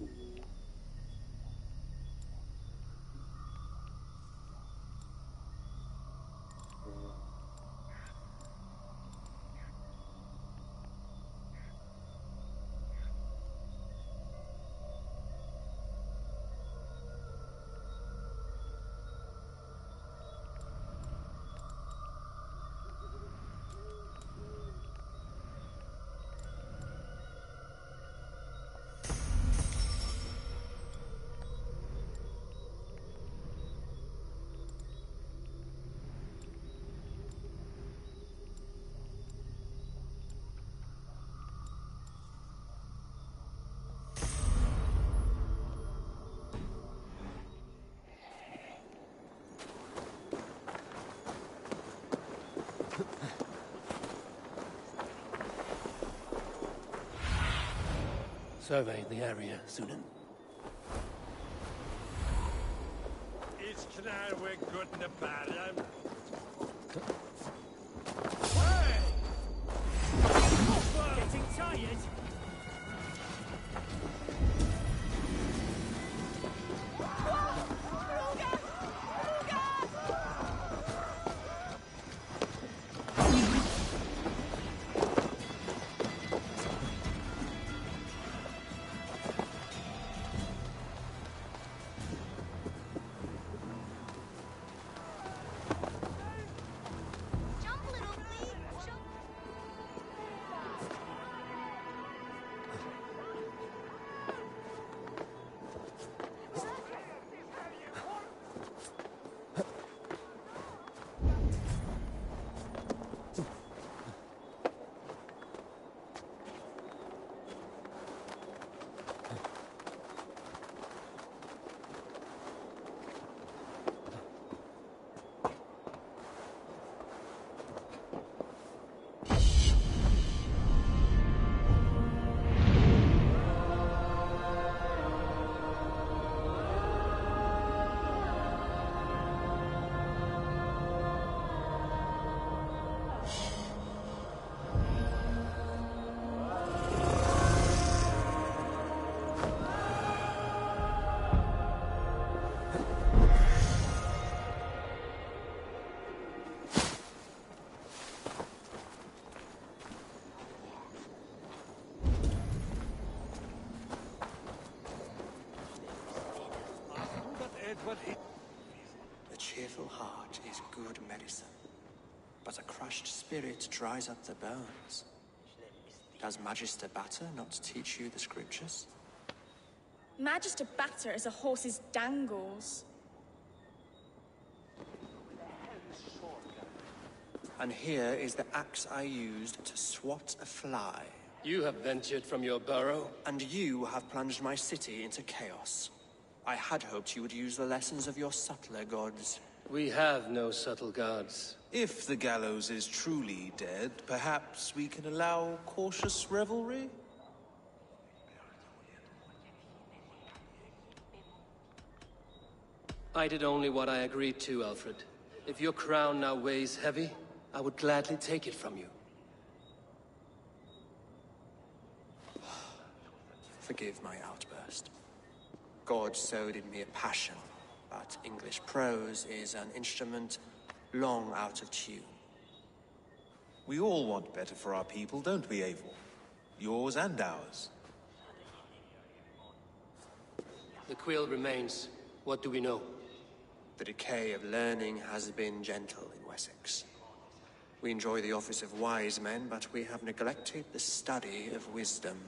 Survey the area, Sunan. It's klar we're good in the bad. Getting tired? A cheerful heart is good medicine, but a crushed spirit dries up the bones. Does Magister Batter not teach you the scriptures? Magister Batter is a horse's dangles. And here is the axe I used to swat a fly. You have ventured from your burrow? And you have plunged my city into chaos. I had hoped you would use the lessons of your subtler gods. We have no subtle gods. If the gallows is truly dead, perhaps we can allow cautious revelry? I did only what I agreed to, Alfred. If your crown now weighs heavy, I would gladly take it from you. Forgive my outburst. God sowed in me a passion, but English prose is an instrument long out of tune. We all want better for our people, don't we, Eivor? Yours and ours. The quill remains. What do we know? The decay of learning has been gentle in Wessex. We enjoy the office of wise men, but we have neglected the study of wisdom.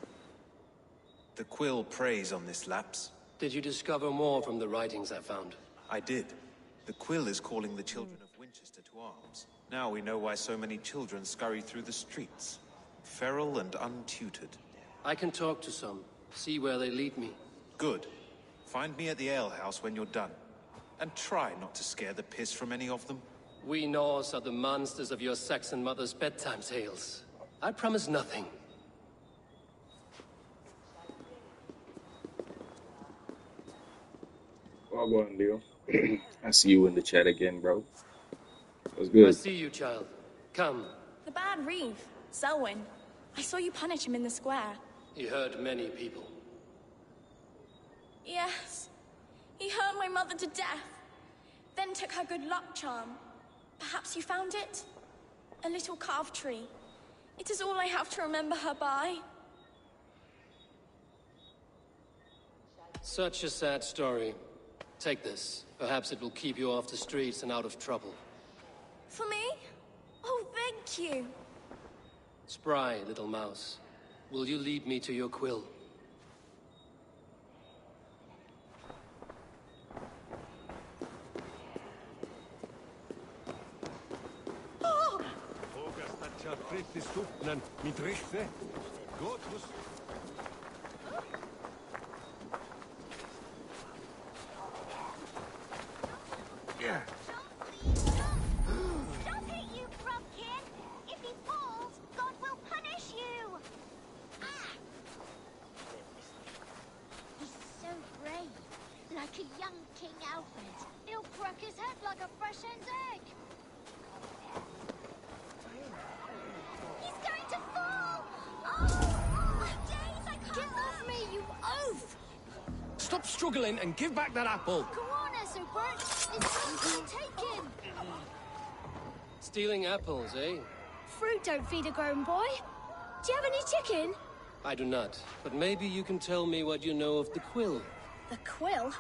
The quill preys on this lapse. Did you discover more from the writings I found? I did. The quill is calling the children of Winchester to arms. Now we know why so many children scurry through the streets, feral and untutored. I can talk to some, see where they lead me. Good. Find me at the alehouse when you're done. And try not to scare the piss from any of them. We Norse are the monsters of your Saxon mother's bedtime tales. I promise nothing. Well, go on, Leo. I see you in the chat again, bro. It was good. I see you, child. Come. The bad Reeve, Selwyn. I saw you punish him in the square. He hurt many people. Yes. He hurt my mother to death. Then took her good luck charm. Perhaps you found it? A little carved tree. It is all I have to remember her by. Such a sad story. Take this. Perhaps it will keep you off the streets and out of trouble. For me? Oh, thank you. Spry, little mouse. Will you lead me to your quill? Yeah. Don't hit you, Brubkin! If he falls, God will punish you! Ah! Like a young King Alfred. He'll crack his head like a fresh hen's egg. He's going to fall! Oh, my days, I can't... Get off me, you oaf! Stop struggling and give back that apple! Go on, Essobert! It's yours for the taking! Stealing apples, eh? Fruit don't feed a grown boy. Do you have any chicken? I do not, but maybe you can tell me what you know of the quill. The quill?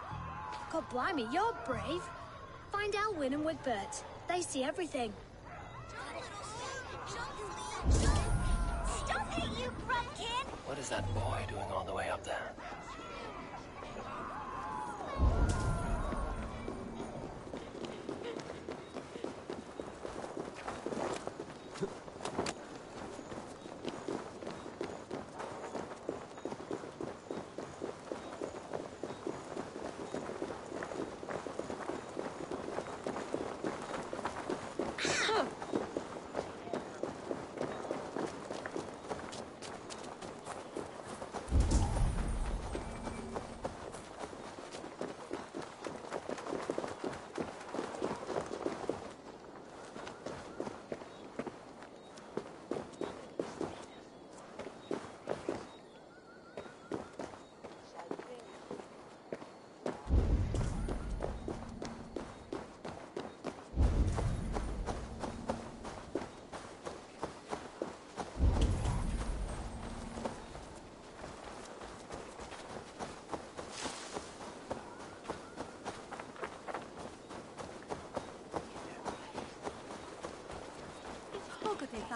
God blimey, you're brave. Find Elwyn and Wigbert. They see everything. Stop it, you grumpkin! What is that boy doing all the way up there?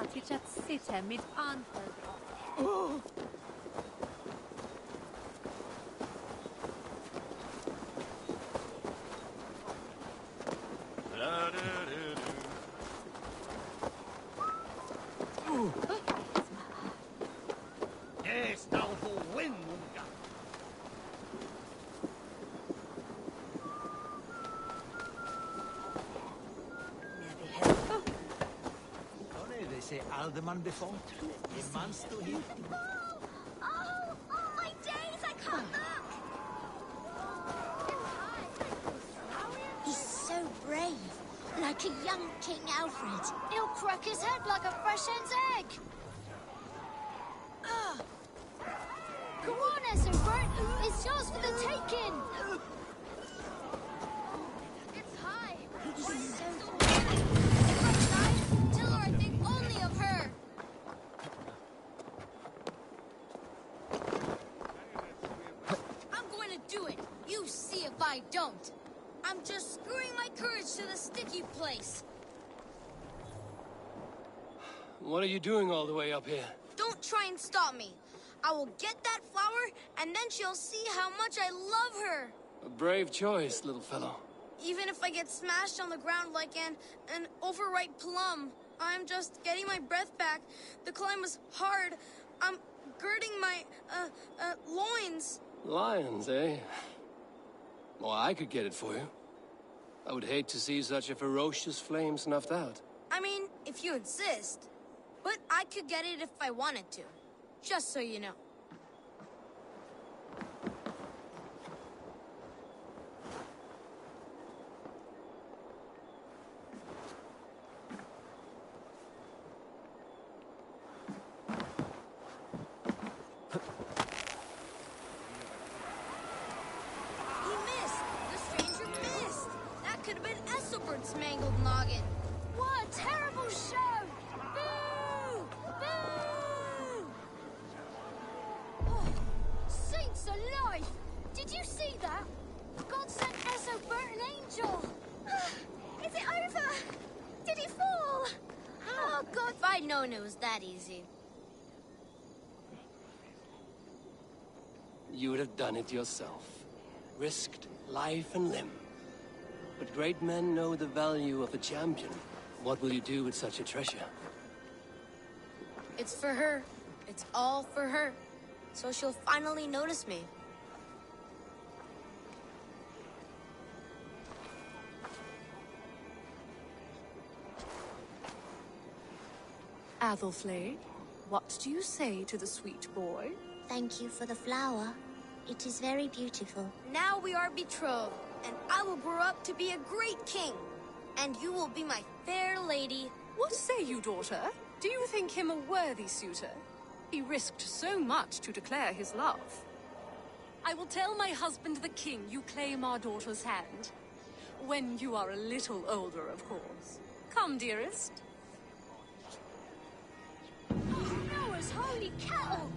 att vi sitter med andra. Yes, thou får win, Munga. They say Alderman before. A man still here. Oh, my days, I can't look! He's so brave. Like a young King Alfred. He'll crack his head like a fresh hen's egg. Go on, Essobert. It's yours for the taking. It's high. He's so brave. If I die, tell her I think only of her. I'm going to do it. You see if I don't. I'm just screwing my courage to the sticky place. What are you doing all the way up here? Don't try and stop me. I will get that flower, and then she'll see how much I love her. A brave choice, little fellow. Even if I get smashed on the ground like an overripe plum, I'm just getting my breath back. The climb was hard. I'm girding my, loins. Lions, eh? Well, I could get it for you. I would hate to see such a ferocious flame snuffed out. I mean, if you insist. But I could get it if I wanted to. Just so you know. He missed! The stranger missed! That could have been Esselbert's mangled noggin. What a terrible show! Boo! Boo! Oh, saints alive! Did you see that? God sent Essobert an angel! Is it over? Did he fall? Oh, God. If I'd known it was that easy. You would have done it yourself. Risked life and limb. But great men know the value of a champion. What will you do with such a treasure? It's for her. It's all for her. So she'll finally notice me. Athelflaed, what do you say to the sweet boy? Thank you for the flower. It is very beautiful. Now we are betrothed, and I will grow up to be a great king. And you will be my fair lady. What say you, daughter? Do you think him a worthy suitor? He risked so much to declare his love. I will tell my husband the king you claim our daughter's hand. When you are a little older, of course. Come, dearest. Noah's holy cattle!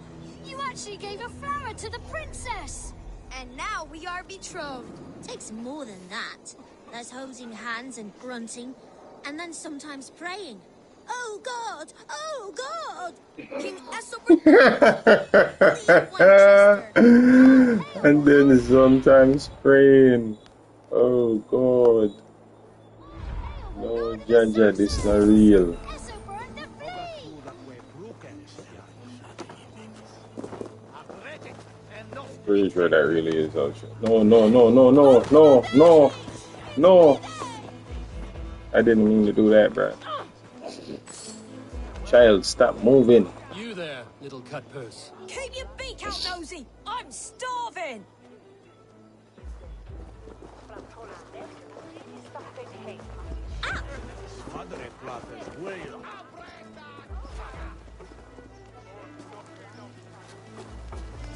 You actually gave a flower to the princess! And now we are betrothed. Takes more than that. There's holding hands and grunting, and then sometimes praying. Oh God! Oh God! King And then sometimes praying. Oh God. No, Jaja, this is not real. Pretty sure that really is also. No, no, no, no, no, no, no, no. I didn't mean to do that, bro. Child, stop moving. You there, little cut purse. Keep your beak out, nosy! I'm starving!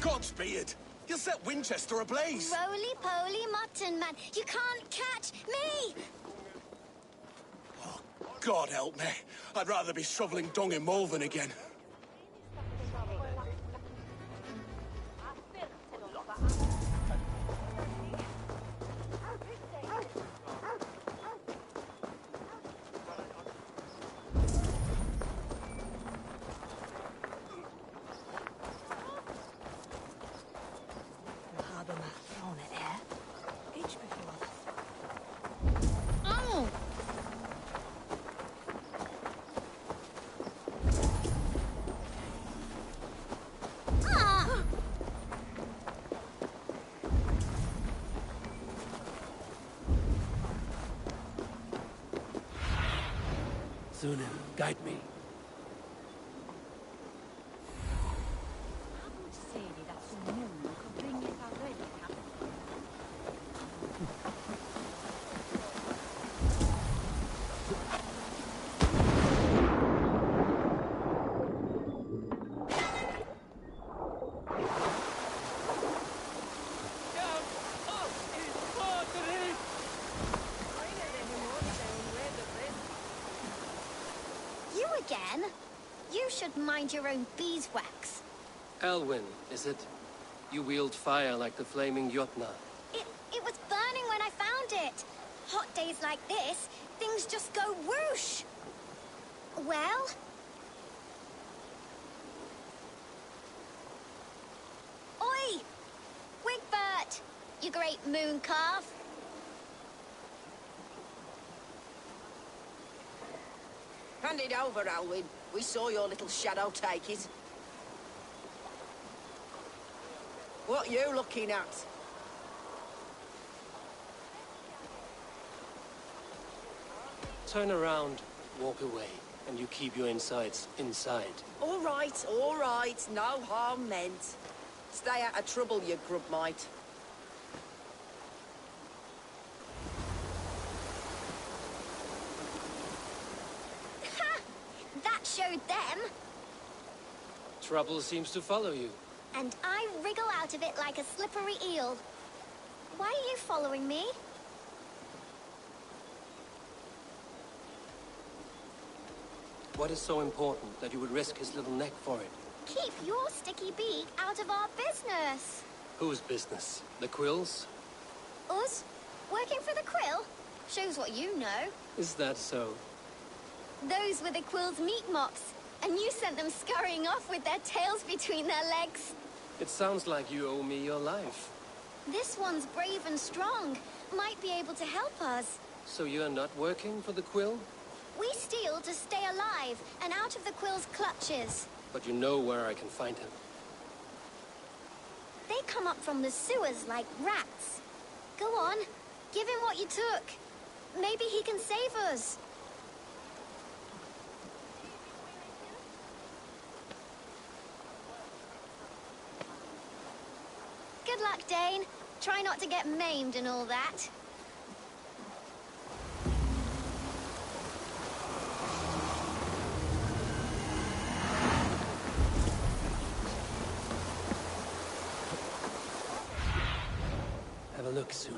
Godspeed! You set Winchester ablaze! Roly-poly mutton man, you can't catch me! God help me. I'd rather be shoveling dung in Malvern again. Sunan, guide me. Mind your own beeswax. Elwyn, is it? You wield fire like the flaming Jotna. It was burning when I found it. Hot days like this, things just go whoosh. Well? Oi! Wigbert! You great moon calf. Hand it over, Alwyn. We saw your little shadow take it. What you looking at? Turn around, walk away, and you keep your insides inside. All right, no harm meant. Stay out of trouble, you grub mite. That showed them. Trouble seems to follow you. And I wriggle out of it like a slippery eel. Why are you following me? What is so important that you would risk his little neck for it? Keep your sticky beak out of our business. Whose business? The Quills? Us? Working for the Quill? Shows what you know. Is that so? Those were the Quill's meat mops, and you sent them scurrying off with their tails between their legs. It sounds like you owe me your life. This one's brave and strong. Might be able to help us. So you're not working for the Quill? We steal to stay alive and out of the Quill's clutches. But you know where I can find him. They come up from the sewers like rats. Go on, give him what you took. Maybe he can save us. Good luck, Dane. Try not to get maimed and all that. Have a look, Sunan.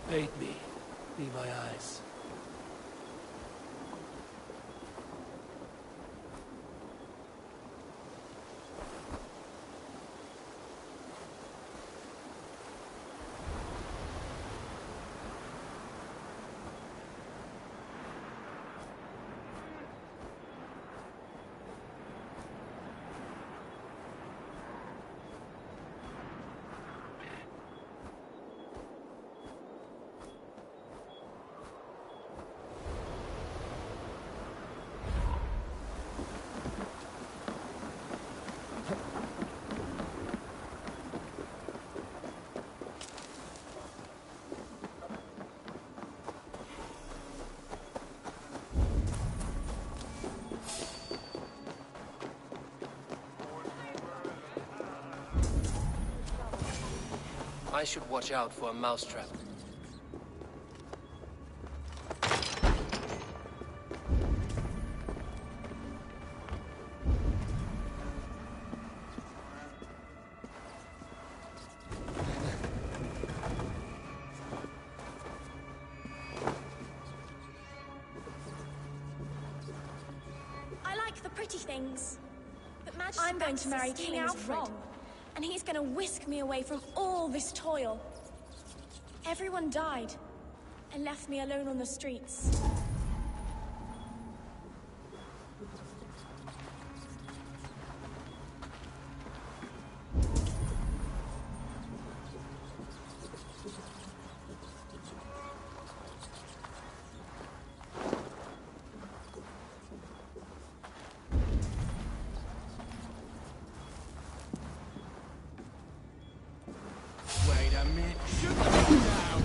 Bait me. Be my eyes. I should watch out for a mousetrap. I like the pretty things. But I'm going to marry King Alfred. And he's gonna whisk me away from all this toil. Everyone died and left me alone on the streets. Wait a minute. Shoot them down.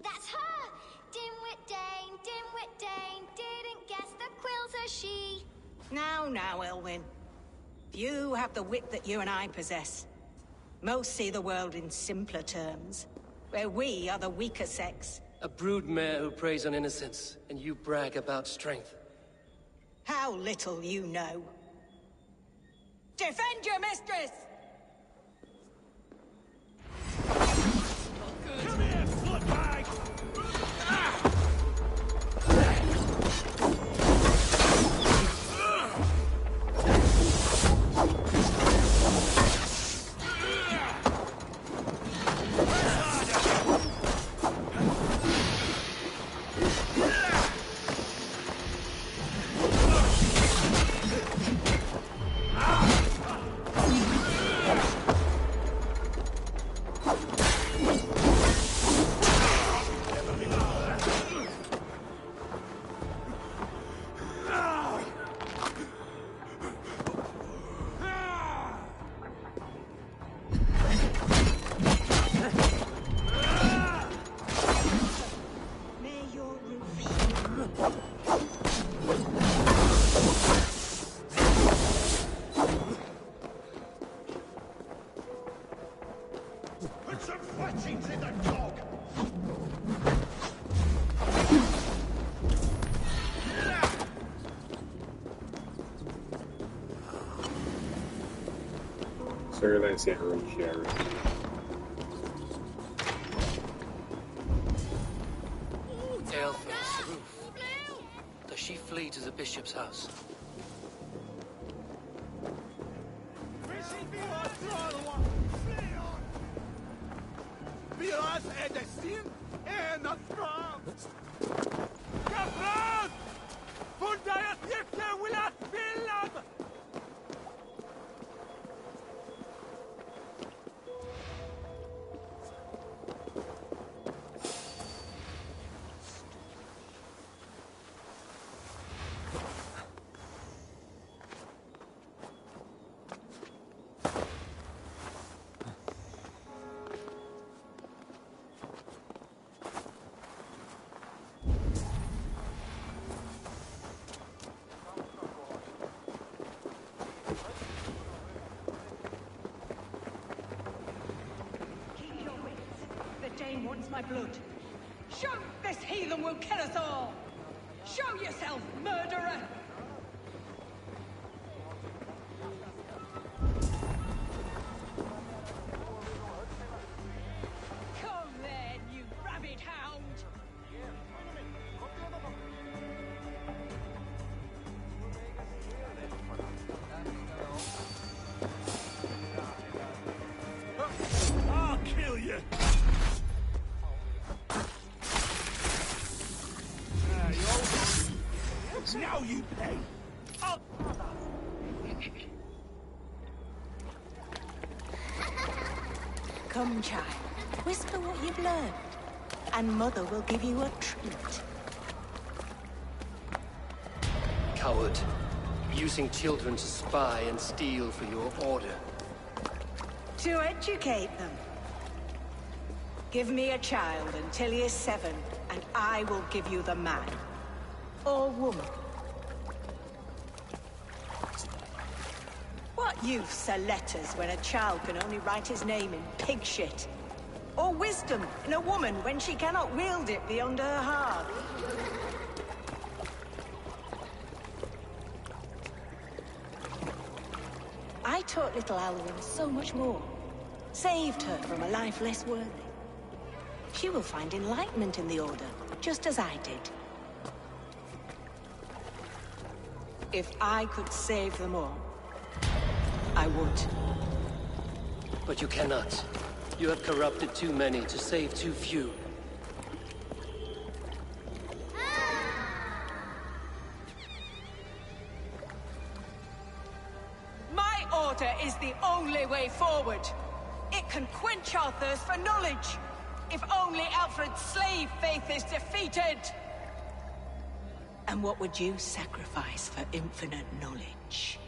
That's her! Dimwit Dane, didn't guess the quill's a she. Now, Elwyn. You have the wit that you and I possess. Most see the world in simpler terms, where we are the weaker sex. A broodmare who preys on innocence, and you brag about strength. How little you know. Defend your mistress! Come here, bloodbag! Put some whackings in the dog! Sir, let's say Sherry. Aleface, Ruth. Does she flee to the bishop's house? Dane wants my blood. Show this heathen will kill us all! Show yourself, murderer! Come then, you rabid hound! I'll kill you! Now you pay! Oh. Come, child. Whisper what you've learned, and Mother will give you a treat. Coward. Using children to spy and steal for your order. To educate them. Give me a child until he is 7, and I will give you the man. Or woman. What use are letters when a child can only write his name in pig shit? Or wisdom in a woman when she cannot wield it beyond her heart? I taught little Alwyn so much more. Saved her from a life less worthy. She will find enlightenment in the Order, just as I did. If I could save them all, I would. But you cannot. You have corrupted too many to save too few. My order is the only way forward. It can quench our thirst for knowledge. If only Alfred's slave faith is defeated. And what would you sacrifice for infinite knowledge?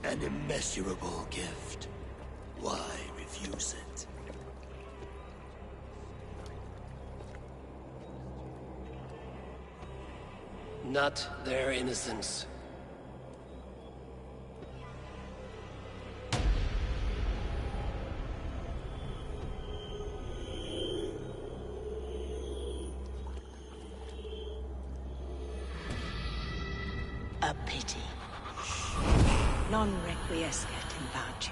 An immeasurable gift. Why refuse it? Not their innocence. A pity. Non requiescat in pace.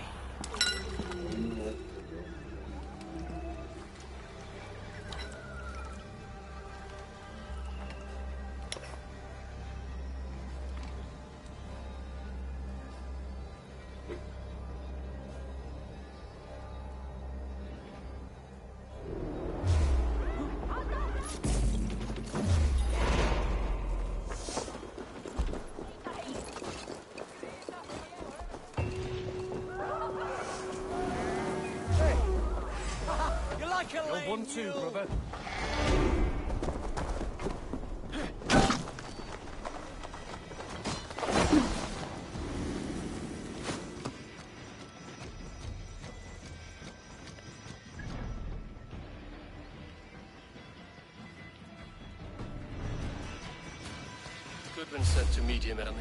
You're one too, brother. Goodwin said to meet him at an inn.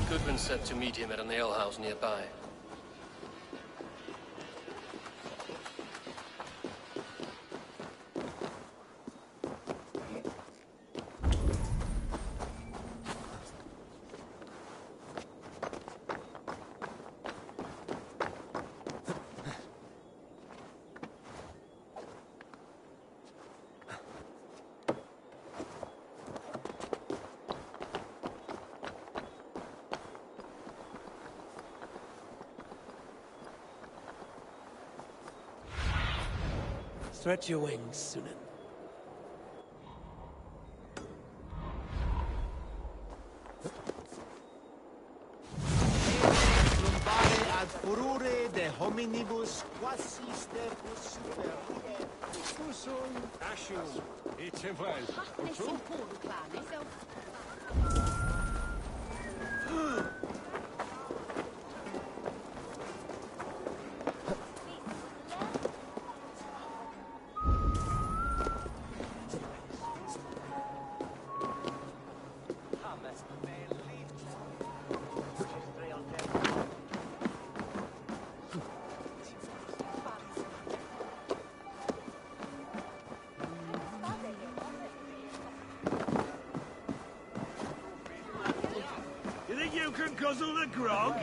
Goodwin said to meet him at an alehouse nearby. Stretch your wings, Sunan. ad furore de hominibus quasi stepus super. Fusum ashu. Itevas. You think you can guzzle the grog?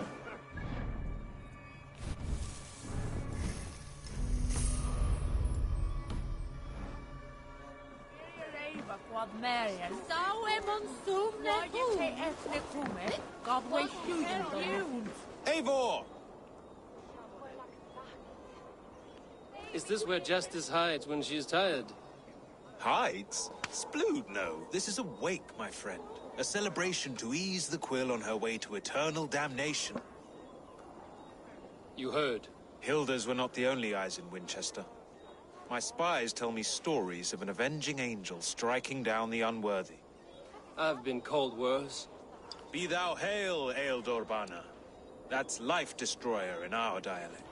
Eivor! Is this where Justice hides when she's tired? Hides? Splood, no. This is a wake, my friend. A celebration to ease the quill on her way to eternal damnation. You heard. Hilda's were not the only eyes in Winchester. My spies tell me stories of an avenging angel striking down the unworthy. I've been called worse. Be thou hail, Eildorbana. That's Life Destroyer in our dialect.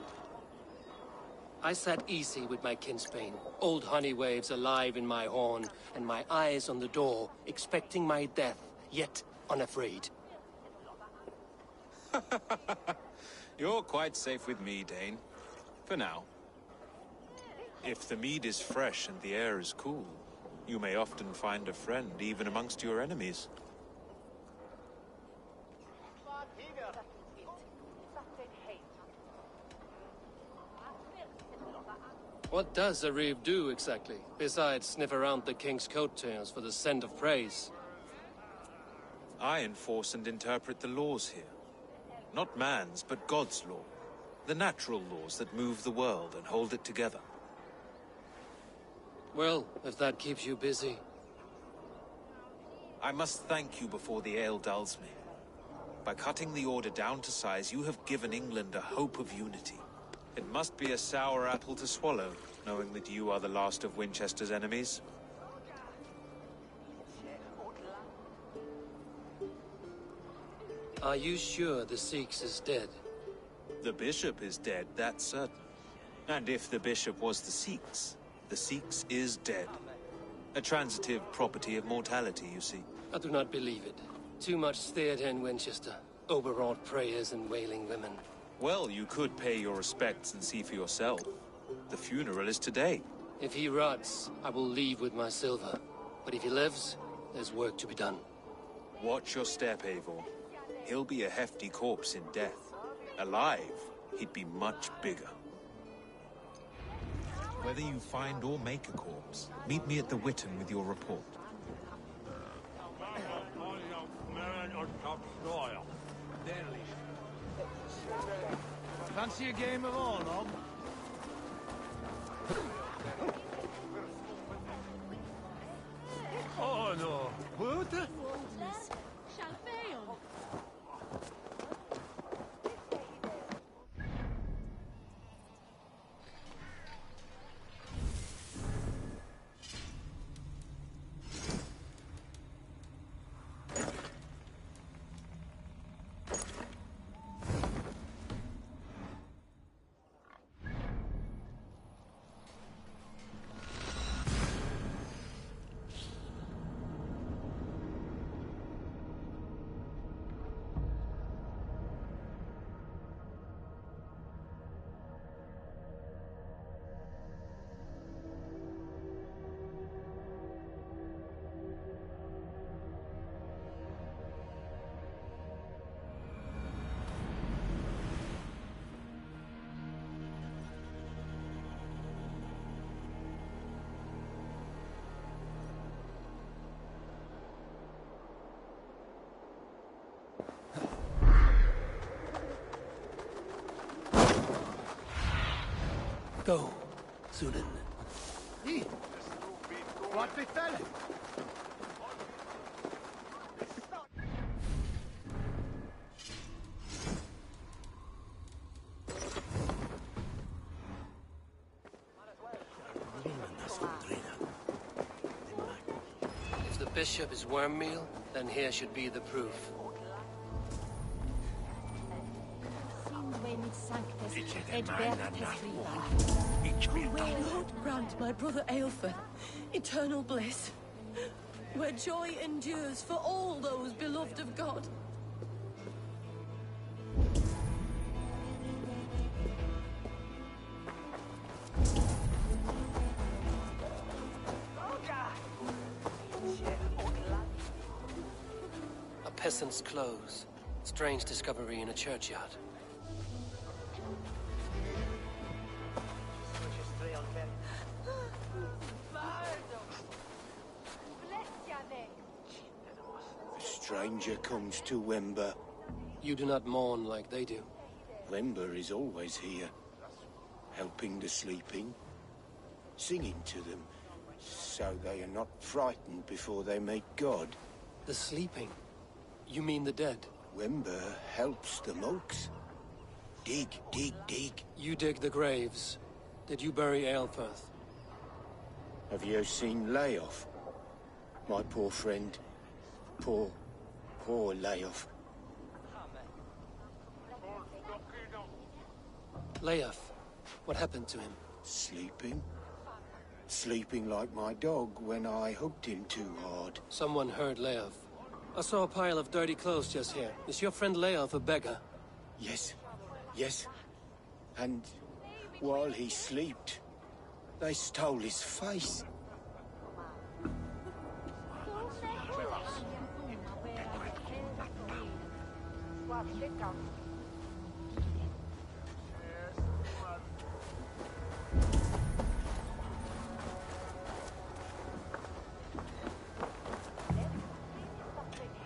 I sat easy with my kinsbane, old honey waves alive in my horn, and my eyes on the door, expecting my death, yet unafraid. You're quite safe with me, Dane. For now. If the mead is fresh and the air is cool, you may often find a friend even amongst your enemies. What does a reeve do exactly, besides sniff around the king's coattails for the scent of praise? I enforce and interpret the laws here. Not man's, but God's law. The natural laws that move the world and hold it together. Well, if that keeps you busy. I must thank you before the ale dulls me. By cutting the order down to size, you have given England a hope of unity. It must be a sour apple to swallow, knowing that you are the last of Winchester's enemies. Are you sure the Sikhs is dead? The bishop is dead, that's certain. And if the bishop was the Sikhs is dead. A transitive property of mortality, you see. I do not believe it. Too much theatre in Winchester. Overwrought prayers and wailing women. Well, you could pay your respects and see for yourself. The funeral is today. If he rots, I will leave with my silver. But if he lives, there's work to be done. Watch your step, Eivor. He'll be a hefty corpse in death. Alive, he'd be much bigger. Whether you find or make a corpse, meet me at the Witten with your report. Fancy a game of Orlog? Oh no! What? Go, Sunan. What befell him? If the bishop is worm meal, then here should be the proof. Lord grant my brother Aelfir eternal bliss, where joy endures for all those beloved of God. A peasant's clothes. Strange discovery in a churchyard. Stranger comes to Wember. You do not mourn like they do. Wember is always here, helping the sleeping, singing to them, so they are not frightened before they meet God. The sleeping? You mean the dead? Wember helps the monks. Dig, dig, dig. You dig the graves. Did you bury Aelfirth? Have you seen Layoff? My poor friend. Poor Layoff. Layoff. What happened to him? Sleeping. Sleeping like my dog when I hugged him too hard. Someone heard Layoff. I saw a pile of dirty clothes just here. Is your friend Layoff a beggar? Yes. Yes. And while he slept, they stole his face.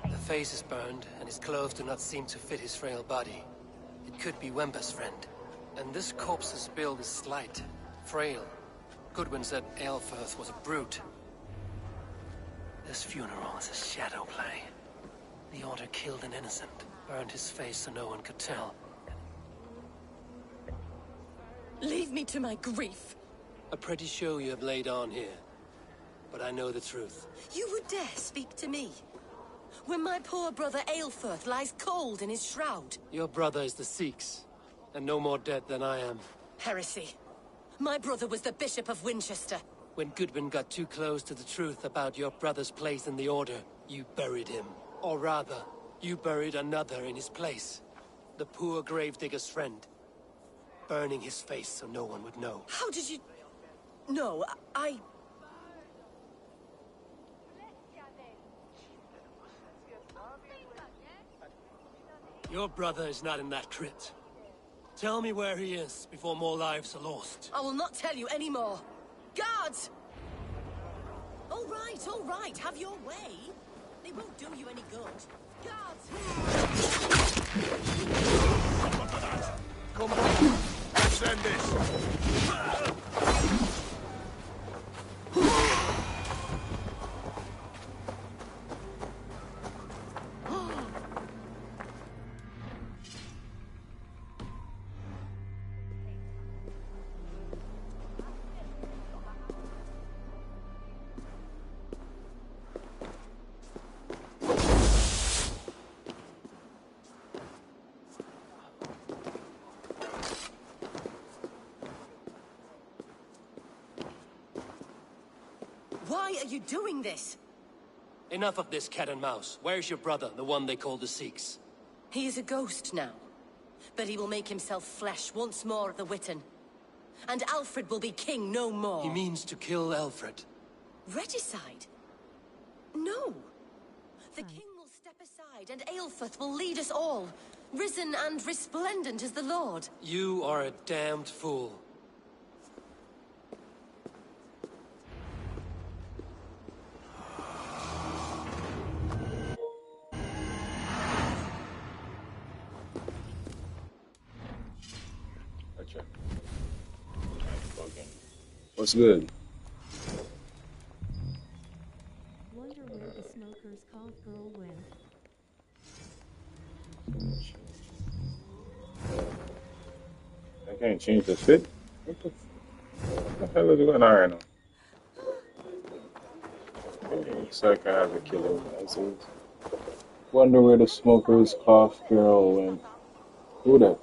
The face is burned, and his clothes do not seem to fit his frail body. It could be Wember's friend. And this corpse's build is slight, frail. Goodwin said Aelfirth was a brute. This funeral is a shadow play. The Order killed an innocent, burned his face so no one could tell. Leave me to my grief. A pretty show you have laid on here. But I know the truth. You would dare speak to me? When my poor brother Aelfirth lies cold in his shroud. Your brother is the Sikhs, and no more dead than I am. Heresy. My brother was the Bishop of Winchester. When Goodwin got too close to the truth about your brother's place in the Order, you buried him. Or rather, you buried another in his place. The poor gravedigger's friend. Burning his face so no one would know. How did you... No, I... Your brother is not in that crypt. Tell me where he is before more lives are lost. I will not tell you anymore. Guards! All right, have your way. They won't do you any good. Guards! Come on, let's end this. Why are you doing this? Enough of this cat and mouse. Where's your brother, the one they call the Sikhs? He is a ghost now. But he will make himself flesh once more of the Witten. And Alfred will be king no more. He means to kill Alfred. Regicide? No. The king will step aside and Aelfrith will lead us all. Risen and resplendent as the Lord. You are a damned fool. What's good? Wonder where the smoker's cough girl went. I can't change the fit? What the hell is going on right now? It looks like I have a killer message. Wonder where the smoker's cough girl went. Who that?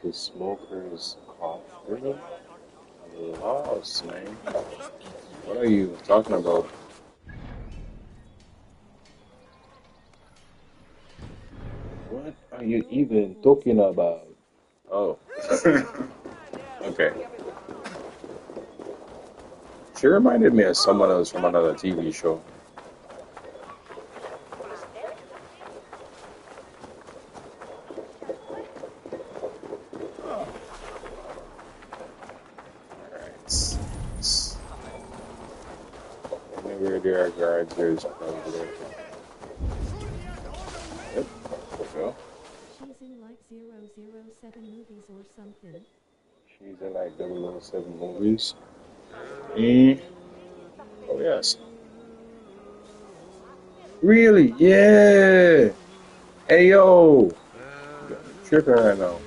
The smoker's cough girl? I'm lost, man. What are you talking about? What are you even talking about? Oh. Okay. She reminded me of someone else from another TV show. Whenever there are guards, there's probably... Yep, there we go. She's in like 007 movies or something. She's in like 007 movies. Oh, yes. Really? Yeah! Hey, yo! I'm tripping right now.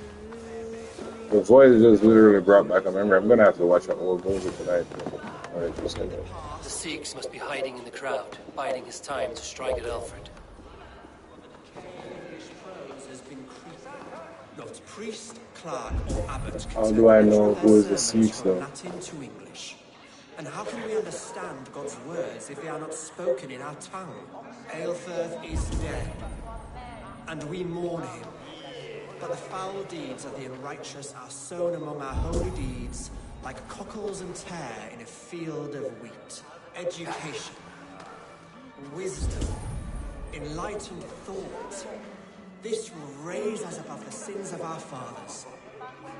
The voice just literally brought back a memory. I'm gonna have to watch an old movie tonight. The Sikhs must be hiding in the crowd, biding his time to strike at Alfred. Not priest, clerk, or abbot. How do I know who is the Sikhs, though? Latin to English. And how can we understand God's words if they are not spoken in our tongue? Aelfrith is dead, and we mourn him. But the foul deeds of the unrighteous are sown among our holy deeds, like cockles and tare in a field of wheat. Education, wisdom, enlightened thought. This will raise us above the sins of our fathers.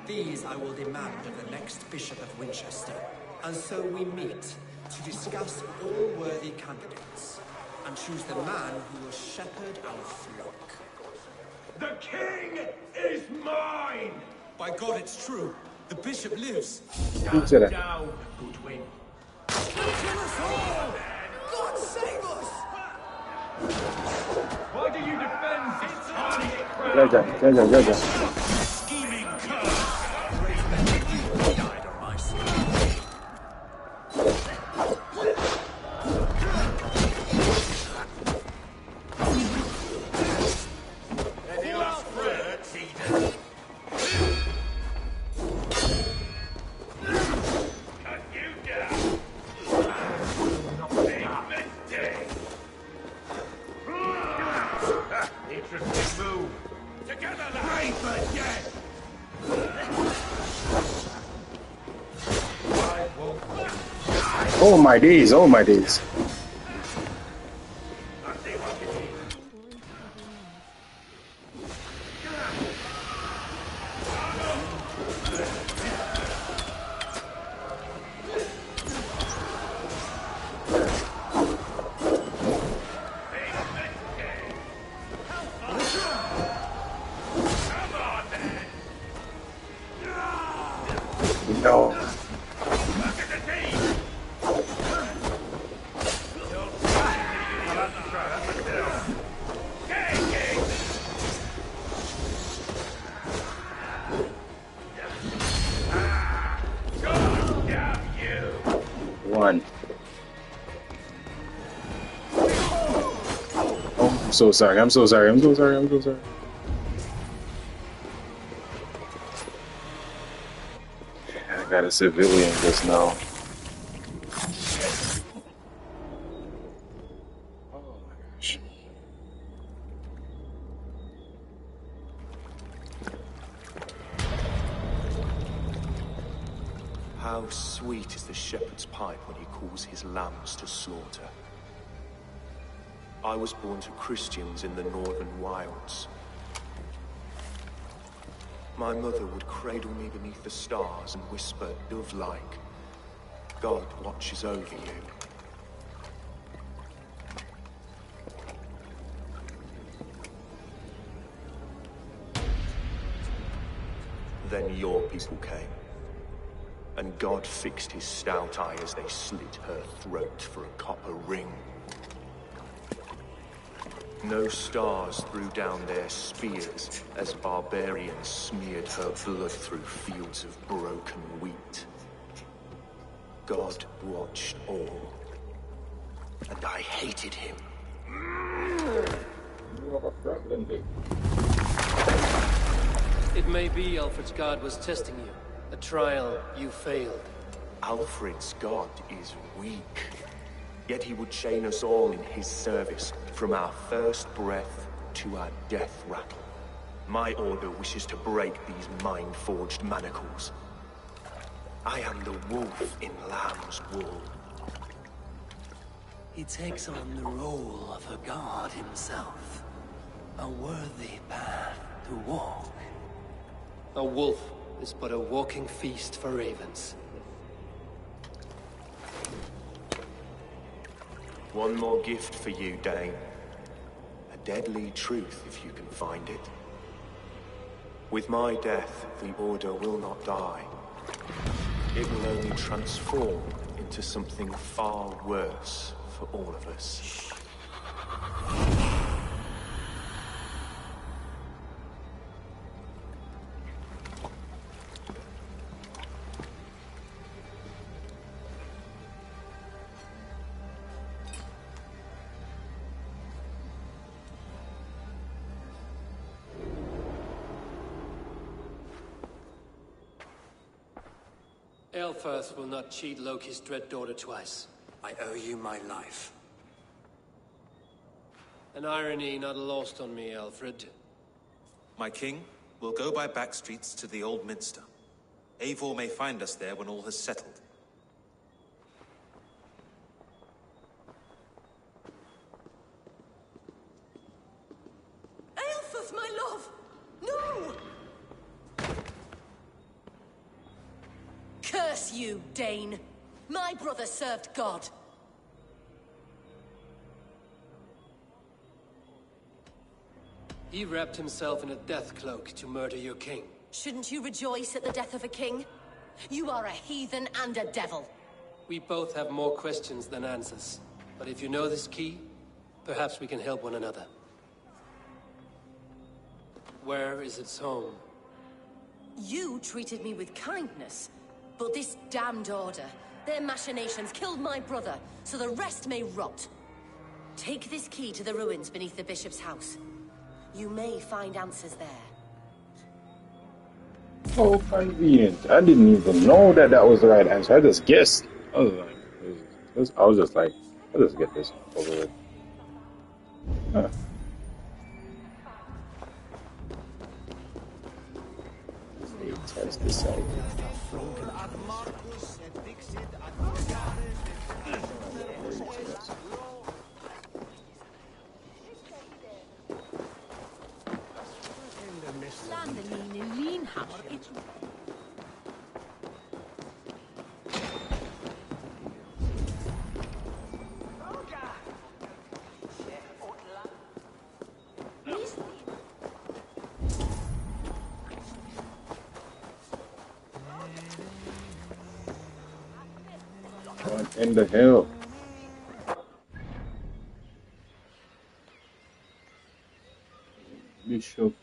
These I will demand of the next Bishop of Winchester. And so we meet to discuss all worthy candidates and choose the man who will shepherd our flock. The king is mine! By God, it's true. The bishop lives. Who said that? Down, Goodwin. Kill us all! God save us! Why do you defend this tiny crowd? Jaja. Scheming cur! Died on my side. Oh my days, oh my days. No. One. Oh, I'm so sorry. I'm so sorry. I'm so sorry. I'm so sorry. I got a civilian just now. Oh my gosh. How sweet is the shepherd's pipe when he calls his lambs to slaughter. I was born to Christians in the northern wilds. My mother would cradle me beneath the stars and whisper, dove-like, God watches over you. Then your people came, and God fixed his stout eye as they slit her throat for a copper ring. No stars threw down their spears as barbarians smeared her blood through fields of broken wheat. God watched all, and I hated him. It may be Alfred's god was testing you. A trial you failed. Alfred's god is weak. Yet he would chain us all in his service, from our first breath to our death rattle. My order wishes to break these mind-forged manacles. I am the wolf in lamb's wool. He takes on the role of a god himself. A worthy path to walk. A wolf is but a walking feast for ravens. One more gift for you, Dane. A deadly truth, if you can find it. With my death, the Order will not die. It will only transform into something far worse for all of us. Aelfirth will not cheat Loki's dread daughter twice. I owe you my life. An irony not lost on me, Alfred. My king, we'll go by back streets to the Old Minster. Eivor may find us there when all has settled. Aelfirth, my love! No! Curse you, Dane! My brother served God. He wrapped himself in a death cloak to murder your king. Shouldn't you rejoice at the death of a king? You are a heathen and a devil. We both have more questions than answers. But if you know this key, perhaps we can help one another. Where is its home? You treated me with kindness, but this damned Order, their machinations killed my brother, so the rest may rot. Take this key to the ruins beneath the bishop's house. You may find answers there. Oh, convenient. I didn't even know that that was the right answer. I just guessed. I was just like, I'll just get this over with. Huh. That's the side. What in the hell? Bishop.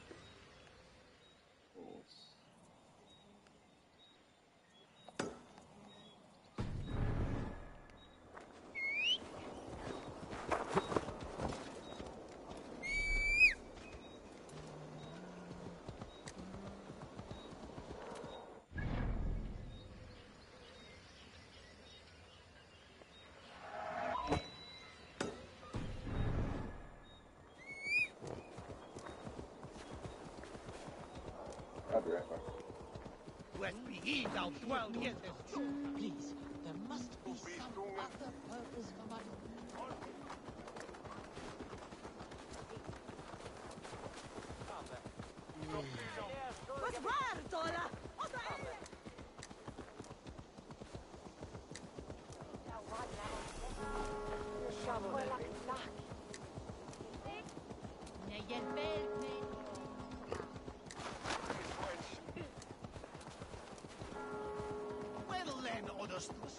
When we eat our 12 years as true, please, there must be some other purpose for my... Well then, Odostus.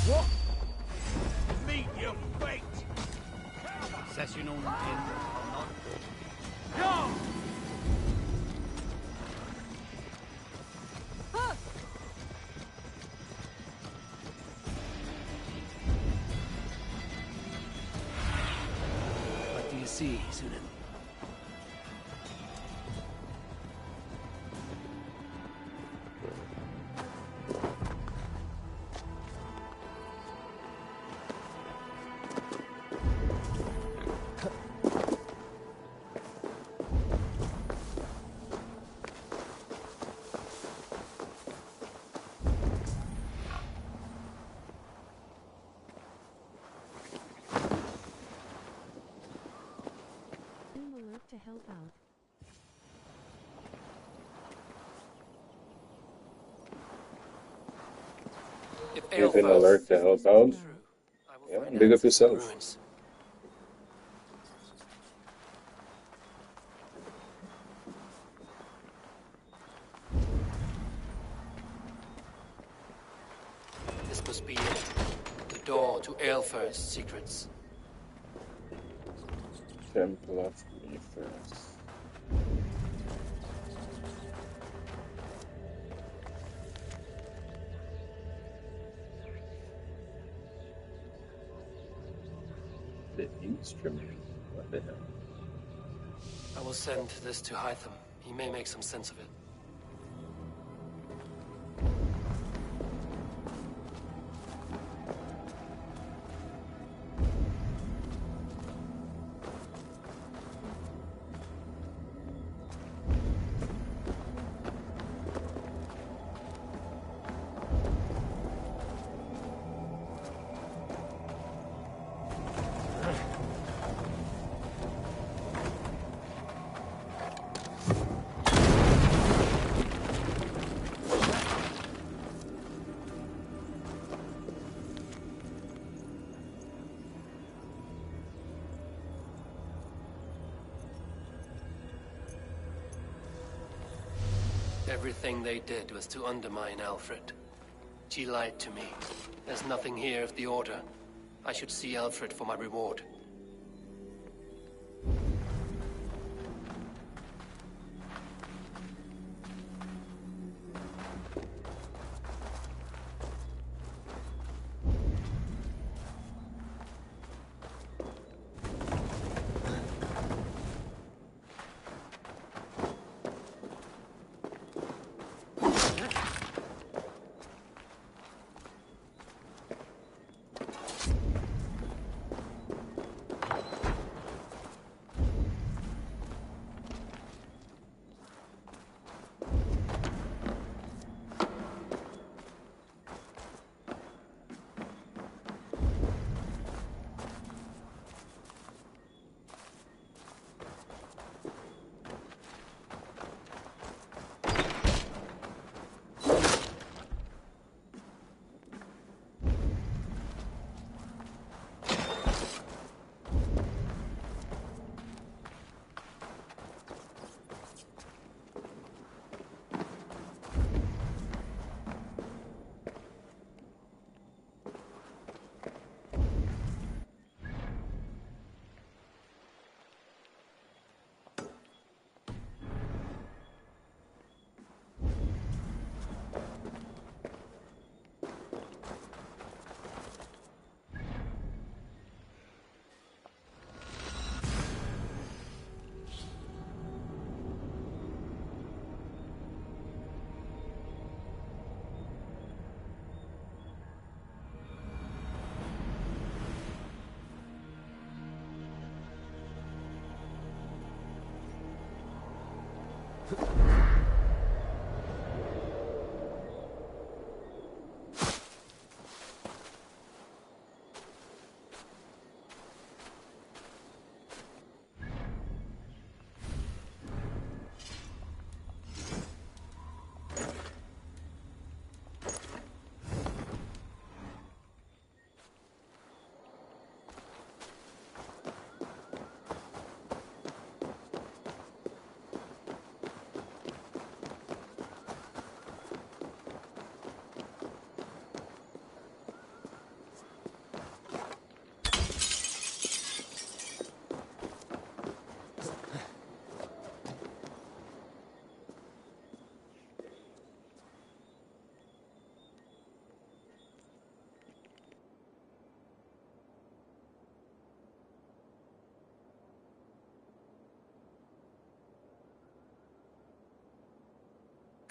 What? Meet your fate! Session on Go! What do you see, Sunan? Alert to help out. Give an alert to help out. Yeah, big up yourself. This must be it. The door to Aelfir's secrets. Temple of Aethers. The instrument? What the hell? I will send this to Hytham. He may make some sense of it. Everything they did was to undermine Alfred. She lied to me. There's nothing here of the Order. I should see Alfred for my reward.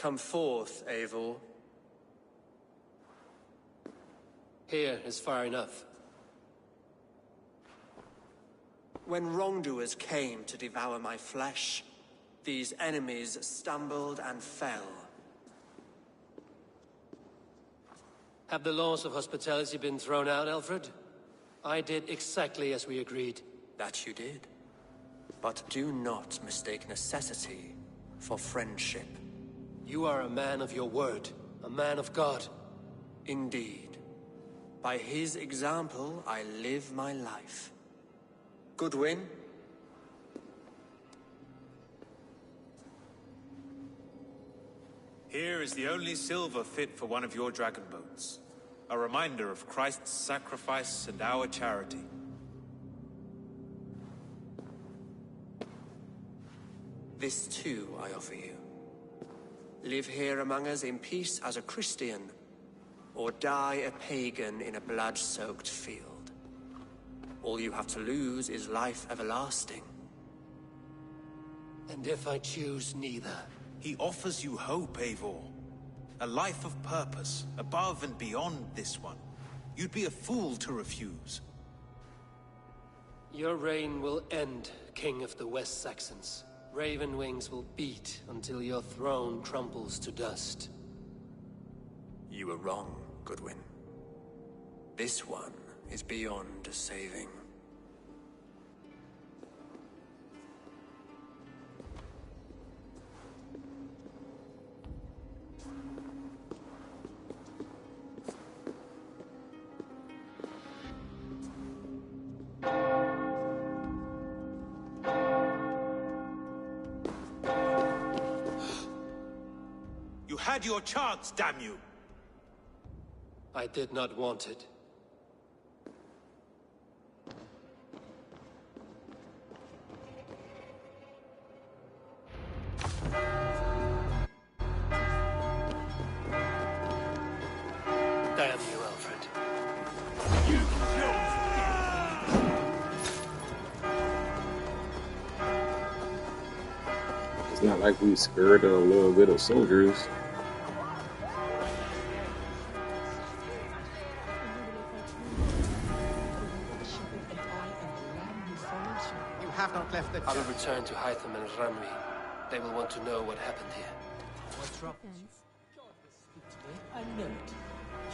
Come forth, Eivor. Here is far enough. When wrongdoers came to devour my flesh, these enemies stumbled and fell. Have the laws of hospitality been thrown out, Alfred? I did exactly as we agreed. That you did. But do not mistake necessity for friendship. You are a man of your word, a man of God. Indeed. By his example, I live my life. Goodwin? Here is the only silver fit for one of your dragon boats. A reminder of Christ's sacrifice and our charity. This too I offer you. Live here among us in peace as a Christian, or die a pagan in a blood-soaked field. All you have to lose is life everlasting. And if I choose neither? He offers you hope, Eivor. A life of purpose, above and beyond this one. You'd be a fool to refuse. Your reign will end, King of the West Saxons. Raven wings will beat until your throne crumbles to dust. You were wrong, Goodwin. This one is beyond saving. You had your chance, damn you! I did not want it. Damn you, Alfred. It's not like we scared a little bit of soldiers. I will return to Hytham and Ramri. They will want to know what happened here. What's wrong? God will speak to me. I know it.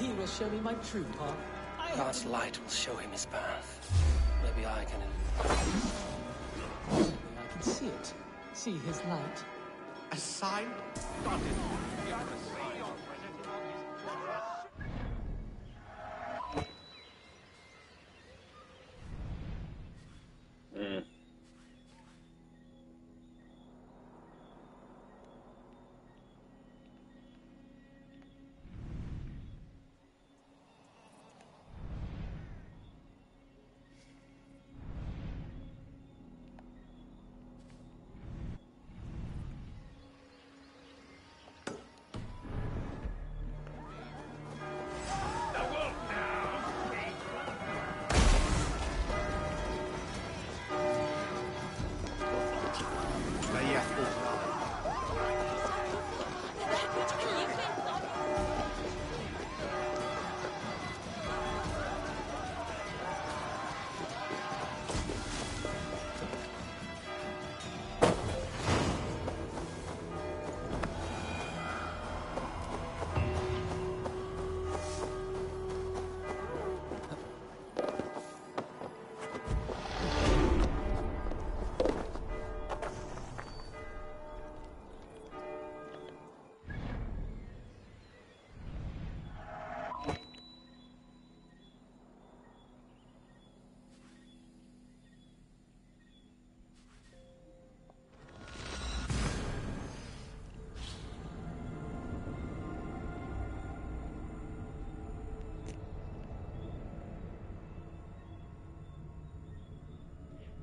He will show me my true path. God's light will show him his path. Maybe I can... Maybe I can see it. See his light. A sign? God is...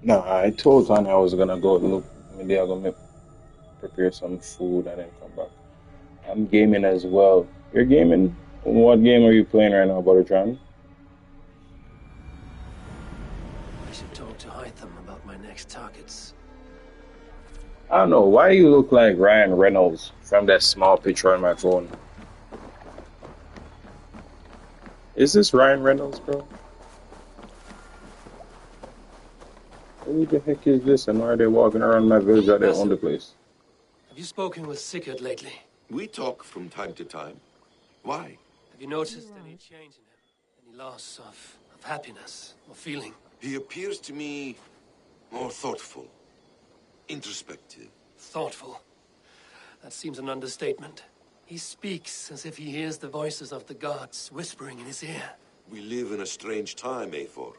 No, I told Tanya I was gonna go look. Maybe I'm gonna prepare some food and then come back. I'm gaming as well. You're gaming? What game are you playing right now, Buttertron? I should talk to Hytham about my next targets. I don't know why you look like Ryan Reynolds from that small picture on my phone. Is this Ryan Reynolds, bro? Who the heck is this, and why are they walking around my village that they own the place? Have you spoken with Sigurd lately? We talk from time to time. Why? Have you noticed any change in him? Any loss of happiness or feeling? He appears to me more thoughtful, introspective. Thoughtful? That seems an understatement. He speaks as if he hears the voices of the gods whispering in his ear. We live in a strange time, Eivor.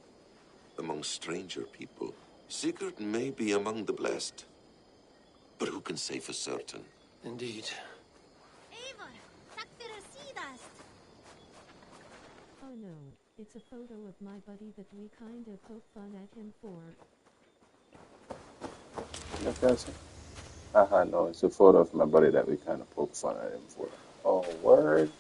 Among stranger people. Sigurd may be among the blessed. But who can say for certain? Indeed. Oh no, it's a photo of my buddy that we kind of poke fun at him for. Haha, no, it's a photo of my buddy that we kind of poke fun at him for. Oh, word?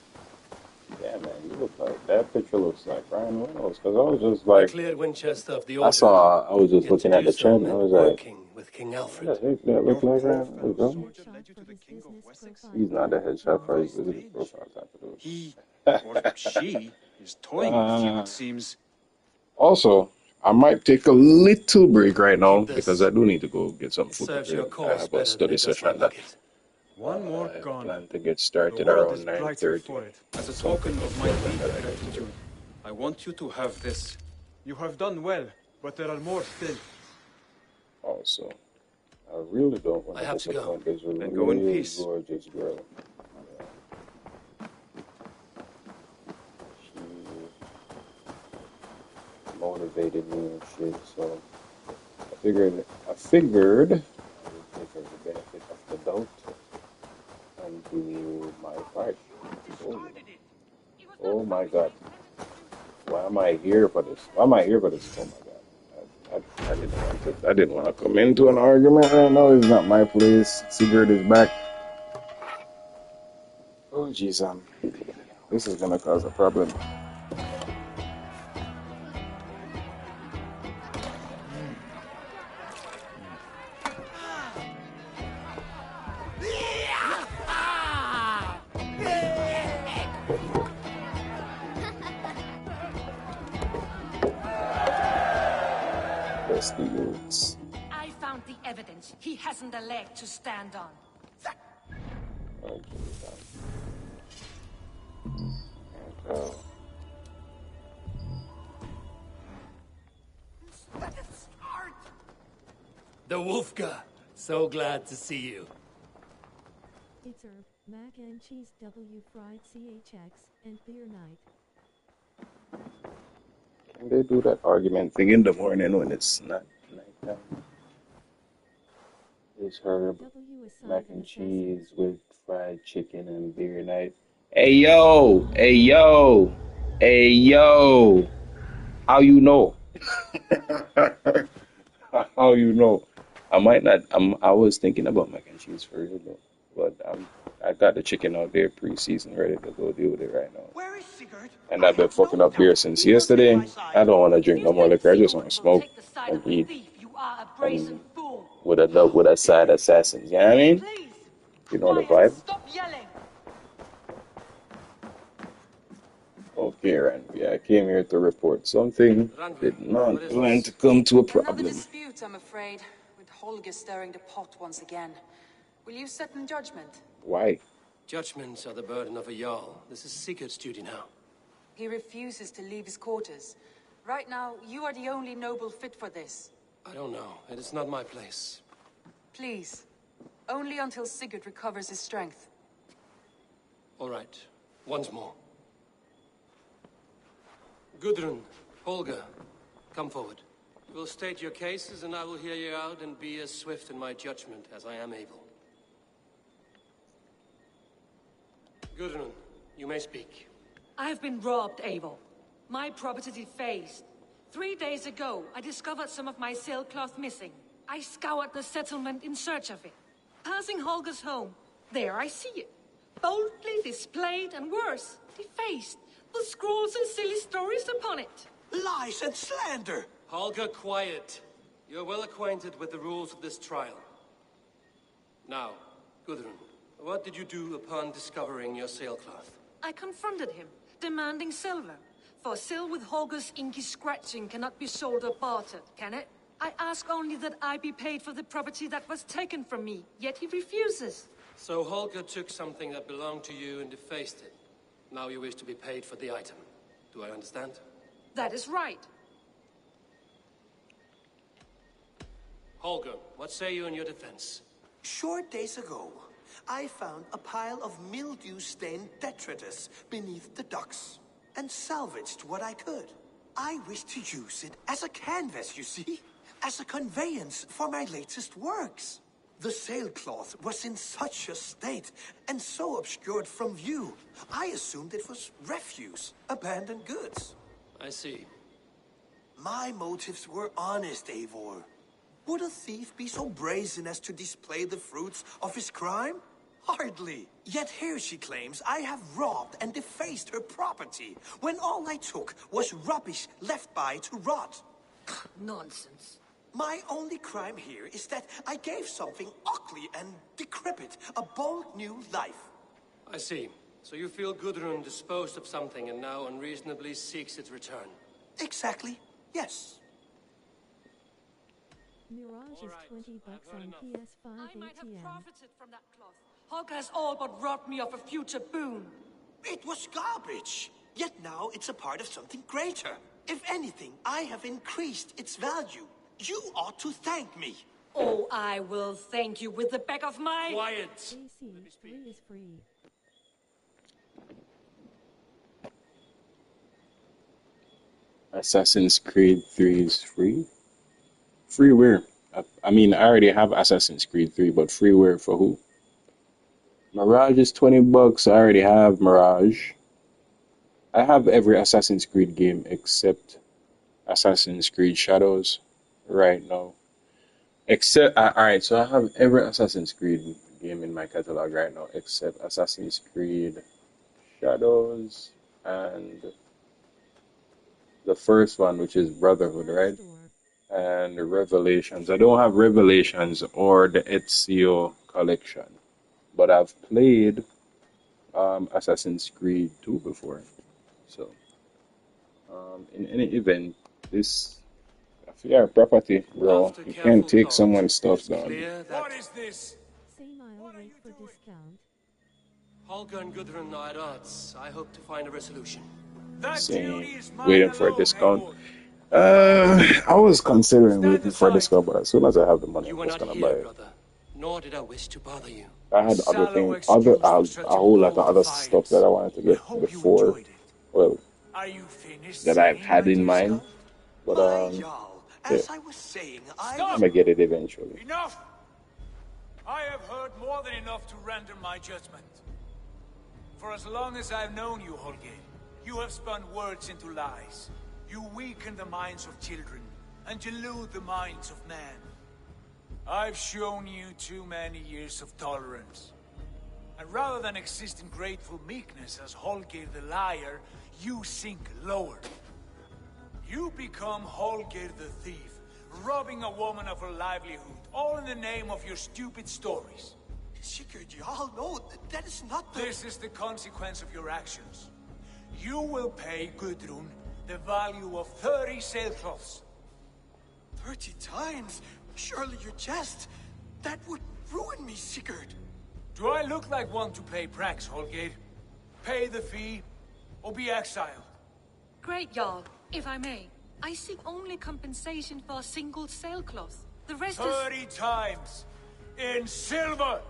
Yeah, man, you look like, that picture looks like Ryan Reynolds, because I was just like, I cleared Winchester of the I was just looking at the chat and I was like, working with King Alfred. what the heck, that look like Ryan Reynolds, bro? He's not the headshot for his business profile type of dude. He, or she, is toying with you, it seems. Also, I might take a little break right now because I do need to go get some food. I have a study session that One more I gone. plan to get started The world around is brighter for 9:30. it. As a token of my deep gratitude, I want you to have this. You have done well, but there are more still. Also, I really don't want to disappoint this Then go in really peace. gorgeous girl. She motivated me and shit, so I figured I would give her the benefit of the doubt and do my part. Oh my god. Why am I here for this? Oh my god. I didn't want to come into an argument right now. It's not my place. Sigurd is back. Oh jeez, this is gonna cause a problem. I found the evidence. He hasn't a leg to stand on. The Wolfga! So glad to see you. It's herb, mac and cheese, W fried CHX, and beer night. Can they do that argument thing in the morning when it's not nighttime? It's herb, mac and cheese with fried chicken and beer night. Hey yo! Hey yo! Hey yo! How you know? How you know? I might not. I was thinking about mac and cheese for real though, but I got the chicken out there pre-seasoned, ready to go deal with it right now. Where is Sigurd? And I've been fucking up beer since yesterday. I don't want to drink no more liquor. I just want to smoke and eat and with a side assassin. You know what I mean? You know the vibe. Stop yelling! Okay, Ranvi, I came here to report something. Did not plan to come to a Another problem. dispute, I'm afraid, with Holger stirring the pot once again. Will you set in judgment? Why? Judgments are the burden of a Jarl. This is Sigurd's duty now. He refuses to leave his quarters. Right now, you are the only noble fit for this. I don't know. It is not my place. Please. Only until Sigurd recovers his strength. All right. Once more. Gudrun, Holger, come forward. You will state your cases, and I will hear you out and be as swift in my judgment as I am able. Gudrun, you may speak. I have been robbed, Eivor. My property defaced. 3 days ago, I discovered some of my sailcloth missing. I scoured the settlement in search of it. Passing Holger's home, there I see it. Boldly displayed and worse, defaced, with scrawls and silly stories upon it. Lies and slander! Holger, quiet. You're well acquainted with the rules of this trial. Now, Gudrun, what did you do upon discovering your sailcloth? I confronted him, demanding silver. For sil with Holger's inky scratching cannot be sold or bartered, can it? I ask only that I be paid for the property that was taken from me, yet he refuses. So Holger took something that belonged to you and defaced it. Now you wish to be paid for the item. Do I understand? That is right. Holger, what say you in your defense? Short days ago, I found a pile of mildew-stained detritus beneath the docks, and salvaged what I could. I wish to use it as a canvas, you see? As a conveyance for my latest works. The sailcloth was in such a state, and so obscured from view, I assumed it was refuse, abandoned goods. I see. My motives were honest, Eivor. Would a thief be so brazen as to display the fruits of his crime? Hardly. Yet here she claims I have robbed and defaced her property, when all I took was rubbish left by to rot. Nonsense. My only crime here is that I gave something ugly and decrepit a bold new life. I see. So you feel Gudrun disposed of something and now unreasonably seeks its return? Exactly, yes. Mirage is $20 on PS5 I might have ATM. profited from that cloth. Holger has all but robbed me of a future boon. It was garbage. Yet now it's a part of something greater. If anything, I have increased its value. You ought to thank me. Oh, I will thank you with the back of my... Quiet! AC, 3 is free. Assassin's Creed 3 is free? Free where? I mean, I already have Assassin's Creed 3, but free where for who? Mirage is $20. I already have Mirage. I have every Assassin's Creed game except Assassin's Creed Shadows right now. Except, alright, so I have every Assassin's Creed game in my catalog right now except Assassin's Creed Shadows and the first one, which is Brotherhood, right? And Revelations. I don't have Revelations or the Ezio collection, but I've played Assassin's Creed 2 before. So, in any event, this property, bro. You can't take someone's stuff down. What is this? Same aisle, wait for discount. Holger and Gudrun are at odds. I hope to find a resolution. Same. Waiting for a discount. I was considering waiting for a discount, but as soon as I have the money, I'm just gonna buy it. Nor did I wish to bother you. I had other things, a whole lot of other stuff that I wanted to get before, well, that I've had in mind, but yeah, I'm gonna get it eventually. Enough! I have heard more than enough to render my judgment. For as long as I've known you, Holger, you have spun words into lies. You weaken the minds of children and delude the minds of men. I've shown you too many years of tolerance. And rather than exist in grateful meekness as Holger the liar, you sink lower. You become Holger the thief, robbing a woman of her livelihood, all in the name of your stupid stories. Sigurd, Jarl, no, that is not the... This is the consequence of your actions. You will pay Gudrun the value of 30 sailcloths. 30 times? Surely you jest. That would ruin me, Sigurd. Do I look like one to play pranks, Holger? Pay the fee, or be exiled. Great, Jarl. If I may, I seek only compensation for a single sailcloth. The rest 30 times! In silver!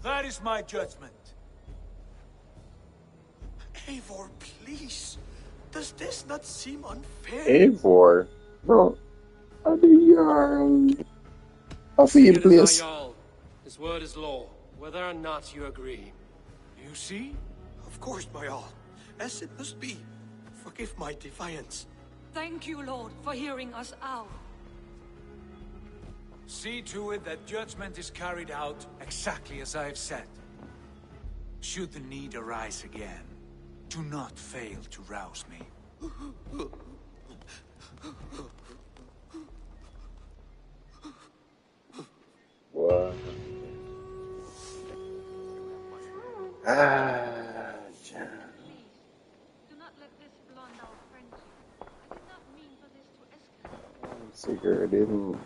That is my judgment. Eivor, please. Does this not seem unfair? Eivor? Bro, are the Jarl? Offer you, please. His word is law, whether or not you agree. You see? Of course, my Jarl. As it must be. Forgive my defiance. Thank you, Lord, for hearing us out. See to it that judgment is carried out exactly as I have said. Should the need arise again, do not fail to rouse me. What? John. Do not let this blunt our friendship. I did not mean for this to escalate. Sigurd didn't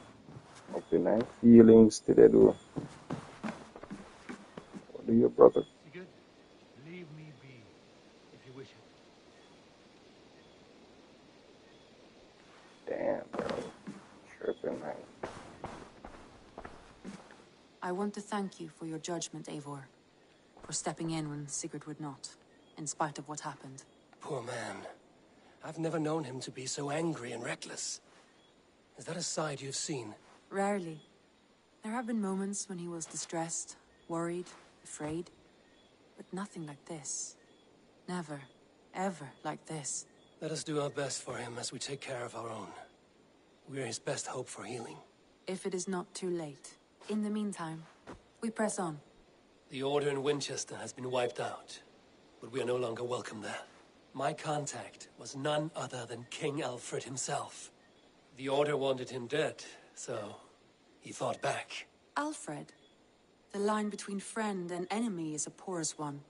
open my feelings today, though. What do you, brother? Sigurd, leave me be, if you wish it. Damn, bro. Tripping, man. I want to thank you for your judgment, Eivor. For stepping in when Sigurd would not, in spite of what happened. Poor man. I've never known him to be so angry and reckless. Is that a side you've seen? Rarely. There have been moments when he was distressed, worried, afraid. But nothing like this. Never, ever like this. Let us do our best for him as we take care of our own. We're his best hope for healing. If it is not too late. In the meantime, we press on. The Order in Winchester has been wiped out, but we are no longer welcome there. My contact was none other than King Alfred himself. The Order wanted him dead, so he fought back. Alfred? The line between friend and enemy is a porous one.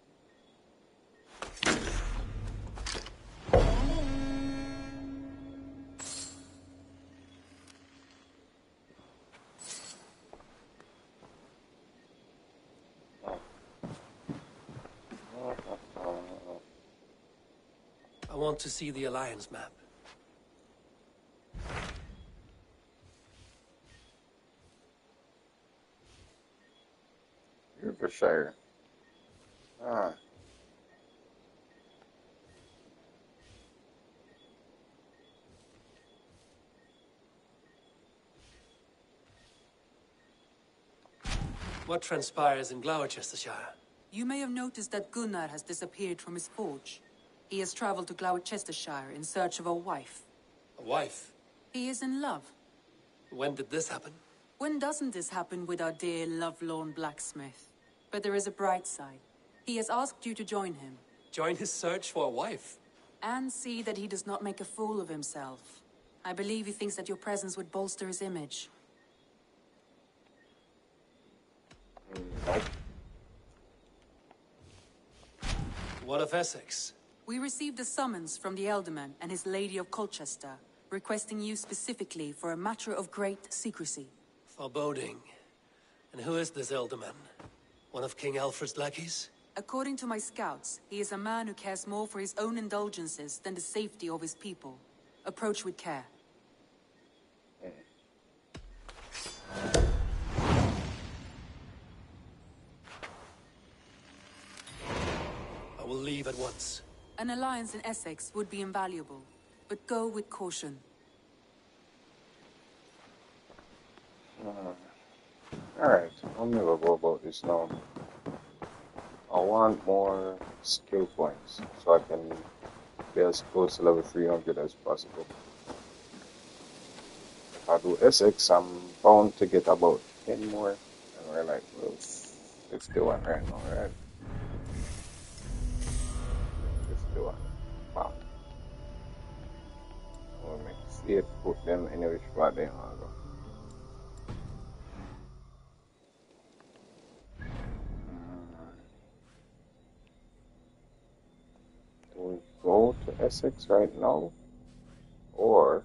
I want to see the Alliance map. Yorkshire. Ah. What transpires in Gloucestershire? You may have noticed that Gunnar has disappeared from his forge. He has traveled to Gloucestershire in search of a wife. A wife? He is in love. When did this happen? When doesn't this happen with our dear lovelorn blacksmith? But there is a bright side. He has asked you to join him. Join his search for a wife? And see that he does not make a fool of himself. I believe he thinks that your presence would bolster his image. Nope. What of Essex? We received a summons from the Elderman and his Lady of Colchester, requesting you specifically for a matter of great secrecy. Foreboding. And who is this Elderman? One of King Alfred's lackeys? According to my scouts, he is a man who cares more for his own indulgences than the safety of his people. Approach with care. I will leave at once. An alliance in Essex would be invaluable, but go with caution. Alright, I'll never go about this now. I want more skill points so I can be as close to level 300 as possible. If I do Essex, I'm bound to get about 10 more. And we're like, well, 51 right now, right? 51. Wow. We'll see it, put them in which spot they want to go. Do we go to Essex right now? Or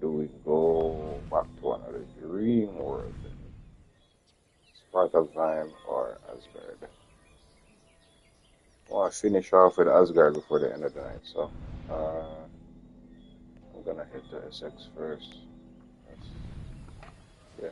do we go back to another dream world? Sparta or Asgard? I want to finish off with Asgard before the end of the night, so I'm gonna hit the Essex first. Yeah.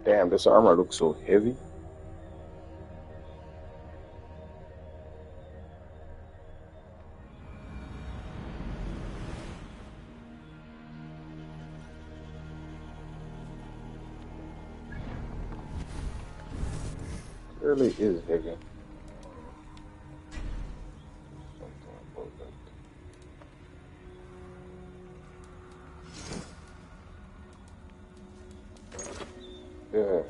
Damn, this armor looks so heavy. It really is heavy. Something about that. Yeah.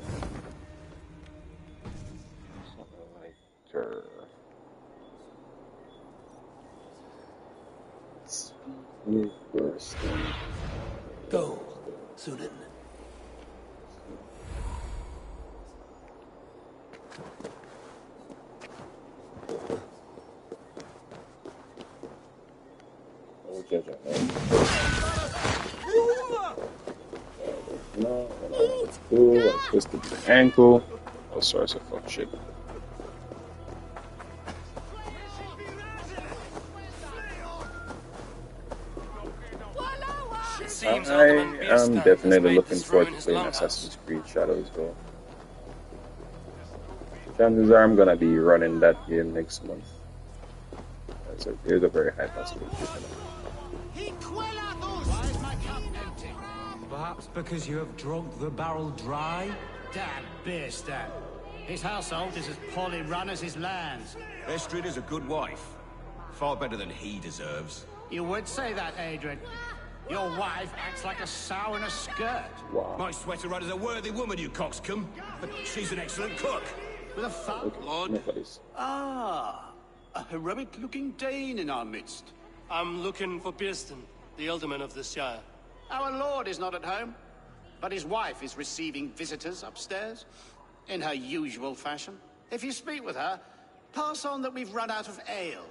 Go, Sunan. No, that's cool. I twisted the ankle. All sorts of fuck shit. I am definitely looking forward to playing Assassin's Creed Shadows, though. Chances are I'm gonna be running that game next month. There's a very high possibility. Why is my cup empty? Perhaps because you have drunk the barrel dry? Damn beer stat. His household is as poorly run as his lands. Estrid is a good wife. Far better than he deserves. You would say that, Adrian. Your wife acts like a sow in a skirt. Wow. My sweater run is a worthy woman, you coxcomb. But she's an excellent cook. With a fat Lord. Ah, a heroic-looking Dane in our midst. I'm looking for Birsten, the alderman of the Shire. Our lord is not at home, but his wife is receiving visitors upstairs, in her usual fashion. If you speak with her, pass on that we've run out of ale.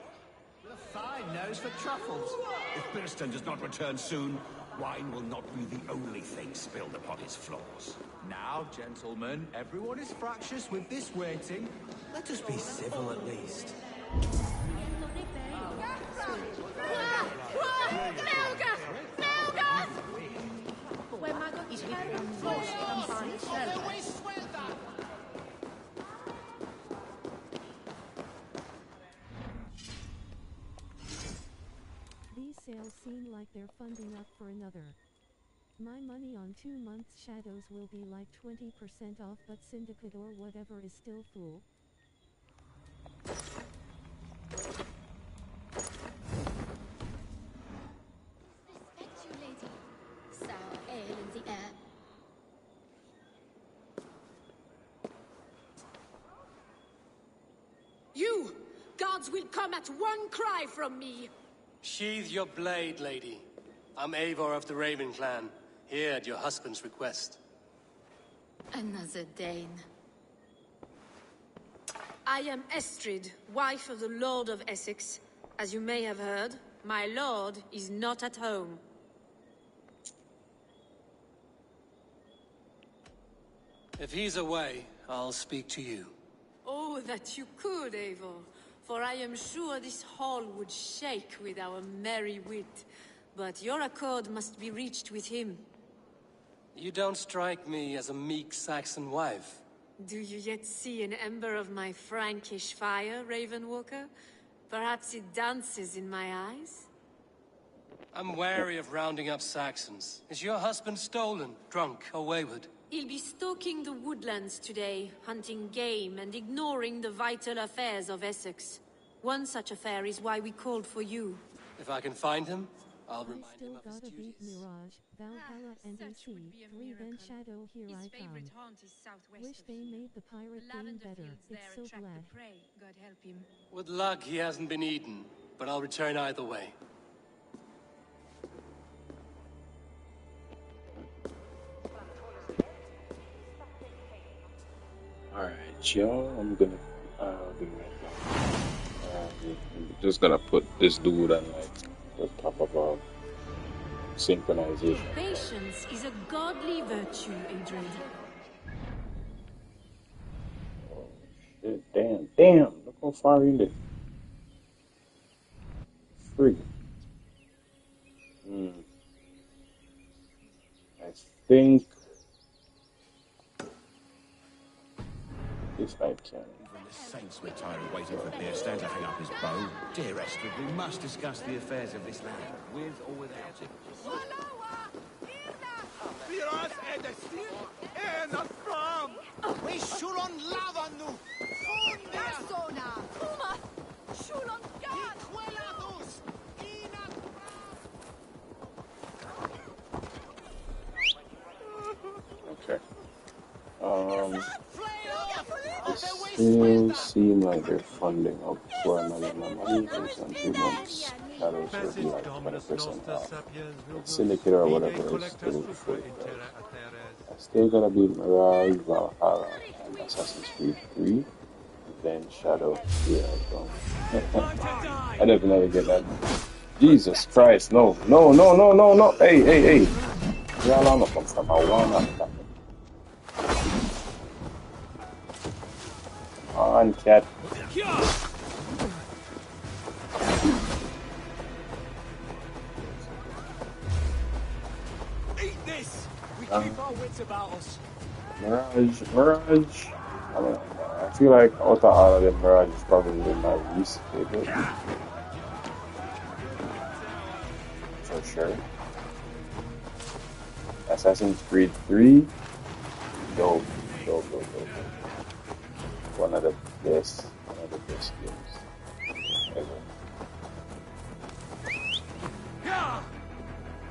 With a fine nose for truffles. If Birston does not return soon, wine will not be the only thing spilled upon his floors. Now, gentlemen, everyone is fractious with this waiting. Let us be civil at least. These sales seem like they're funding up for another. My money on 2 months Shadows will be like 20% off, but Syndicate or whatever is still full. Respect you, lady. Sour ale in the air. You! Guards will come at one cry from me! Sheathe your blade, lady. I'm Eivor of the Raven Clan, here at your husband's request. Another Dane. I am Estrid, wife of the Lord of Essex. As you may have heard, my lord is not at home. If he's away, I'll speak to you. Oh, that you could, Eivor. For I am sure this hall would shake with our merry wit. But your accord must be reached with him. You don't strike me as a meek Saxon wife. Do you yet see an ember of my Frankish fire, Ravenwalker? Perhaps it dances in my eyes? I'm wary of rounding up Saxons. Is your husband stolen, drunk, or wayward? He'll be stalking the woodlands today, hunting game and ignoring the vital affairs of Essex. One such affair is why we called for you. If I can find him, I'll I remind still him of his gotta beat duties. Mirage, Valhalla and AC, 3 then Shadow, here I come. Wish they made the pirate game better, it's so glad. God help him. With luck, he hasn't been eaten, but I'll return either way. Alright, y'all, I'm gonna be right back. I'm just gonna put this dude on like the top of a synchronization. Patience is a godly virtue, Adrian. Oh shit, damn, look how far he lived. Free. I think if I can. Even the saints were tired of waiting for Birsten to hang up his bow. Dear Estrid, we must discuss the affairs of this land, with or without it. We shulon lava nu. Persona. Kuma. Shulon gad. Okay. still seem like they're funding up for another anomaly based on 2 months. Shadows will be like 20% off. But Syndicate or whatever is still full price. I still gotta beat Mirage, Valhalla, and Assassin's Creed 3. Then Shadow. Yeah, so I definitely get that. Jesus Christ, no, no, no, no, no, no. Hey, hey, hey. Y'all on come from a one on, cat. Eat this. We keep our wits about us. Mirage. I mean, I feel like out of all of them, Mirage is probably my least favorite. For sure. Assassin's Creed 3. Dope. One of the best games ever.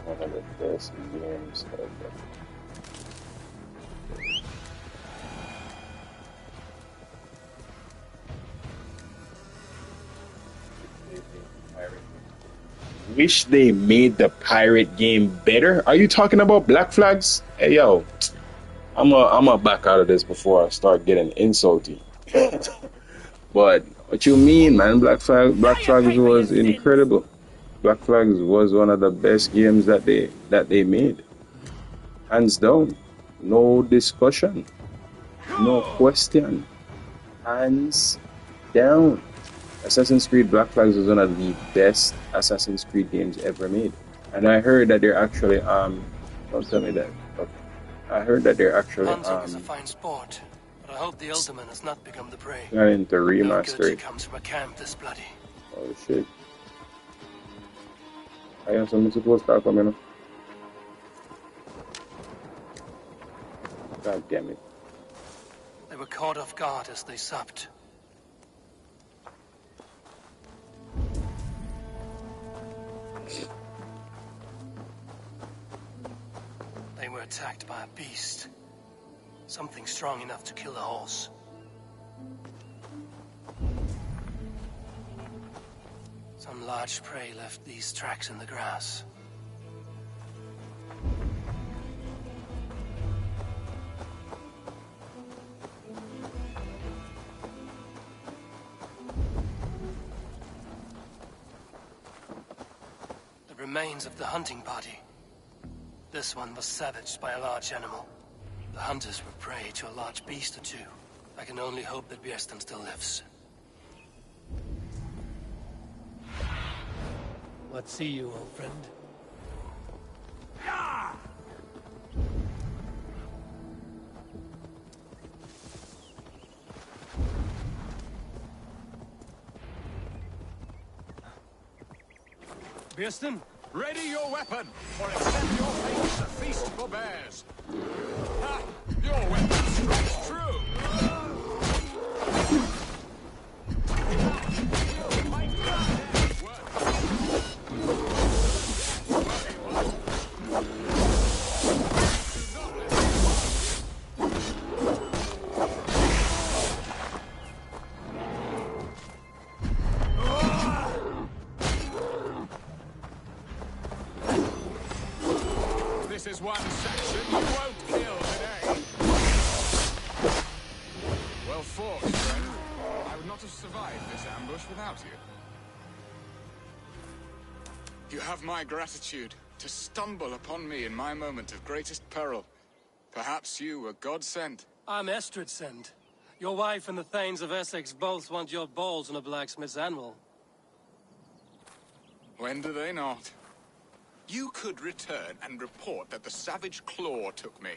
One of the best games ever. Wish they made the pirate game better. Are you talking about Black Flags? Hey yo, I'm a back out of this before I start getting insulty. But what you mean, man? Black Flags was incredible. Black Flags was one of the best games that they made. Hands down. No discussion. No question. Hands down. Assassin's Creed Black Flags was one of the best Assassin's Creed games ever made. And I heard that they're actually don't tell me that. Okay. I heard that they're actually Hunting is a fine sport, but I hope the Elderman has not become the prey. planning to No remaster good it. comes from a camp this bloody. Oh shit. I am something supposed to come in. God damn it. They were caught off guard as they supped. They were attacked by a beast. Something strong enough to kill a horse. Some large prey left these tracks in the grass. The remains of the hunting party. This one was savaged by a large animal. The hunters were prey to a large beast or two. I can only hope that Björsten still lives. Let's see you, old friend. Björsten? Ready your weapon, or accept your fate as a feast for bears. Ha! Your weapon strikes true. This is one section you won't kill today. Well fought, friend. I would not have survived this ambush without you. You have my gratitude to stumble upon me in my moment of greatest peril. Perhaps you were God sent. I'm Estrid sent. Your wife and the Thanes of Essex both want your balls on a blacksmith's anvil. When do they not? You could return and report that the savage claw took me.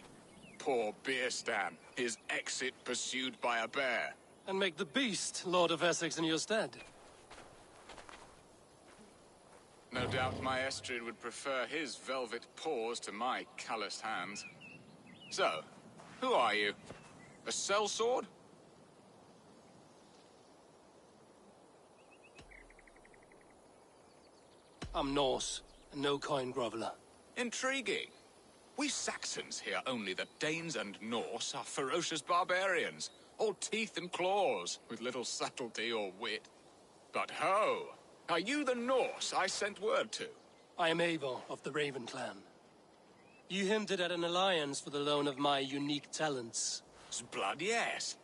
Poor Björsten, his exit pursued by a bear. And make the beast Lord of Essex in your stead. No doubt my Estrid would prefer his velvet paws to my calloused hands. So, who are you? A sellsword? I'm Norse, and no coin groveler. Intriguing. We Saxons hear only that Danes and Norse are ferocious barbarians. all teeth and claws, with little subtlety or wit. But ho! Are you the Norse I sent word to? I am Eivor of the Raven clan. You hinted at an alliance for the loan of my unique talents. Blood, yes.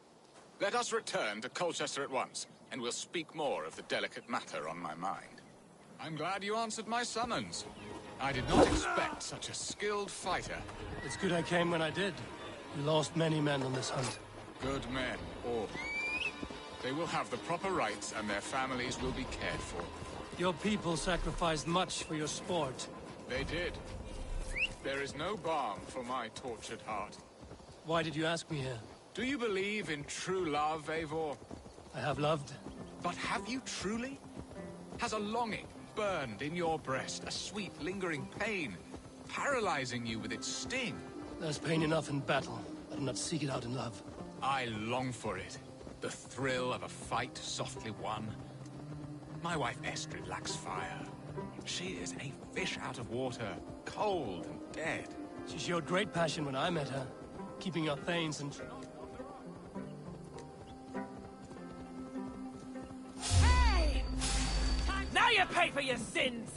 Let us return to Colchester at once, and we'll speak more of the delicate matter on my mind. I'm glad you answered my summons. I did not expect such a skilled fighter. It's good I came when I did. We lost many men on this hunt. Good men, all. They will have the proper rights, and their families will be cared for. Your people sacrificed much for your sport. They did. There is no balm for my tortured heart. Why did you ask me here? Do you believe in true love, Eivor? I have loved. But have you truly? Has a longing burned in your breast, a sweet, lingering pain, paralyzing you with its sting? There's pain enough in battle. I do not seek it out in love. I long for it. The thrill of a fight softly won. My wife Estrid lacks fire. She is a fish out of water, cold and dead. She showed great passion when I met her, keeping our thanes and... Hey! Now you pay for your sins!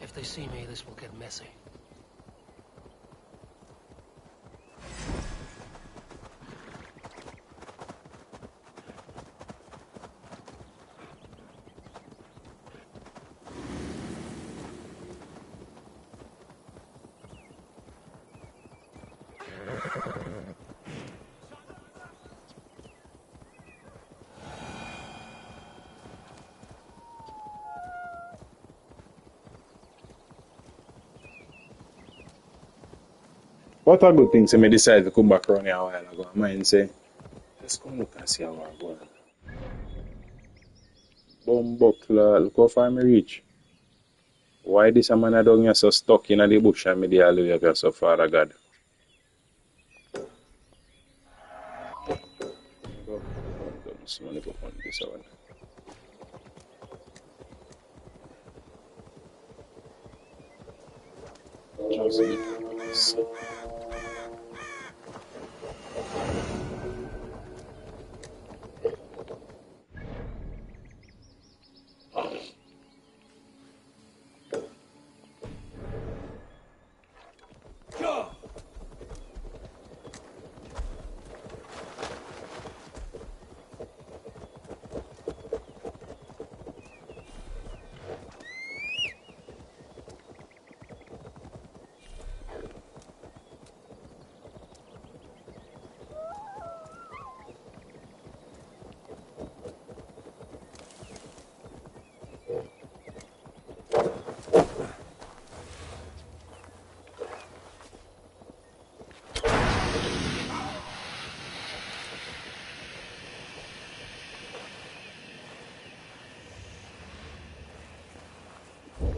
If they see me, this will get messy. What a good thing to me decide to come back around here a while ago. I mind say, let's come look and see how I'm going. Bumbuckler, look how far me reach. Why this a man a down here so stuck in the bush and me there all the way up here so far, God? Someone go on this one. Just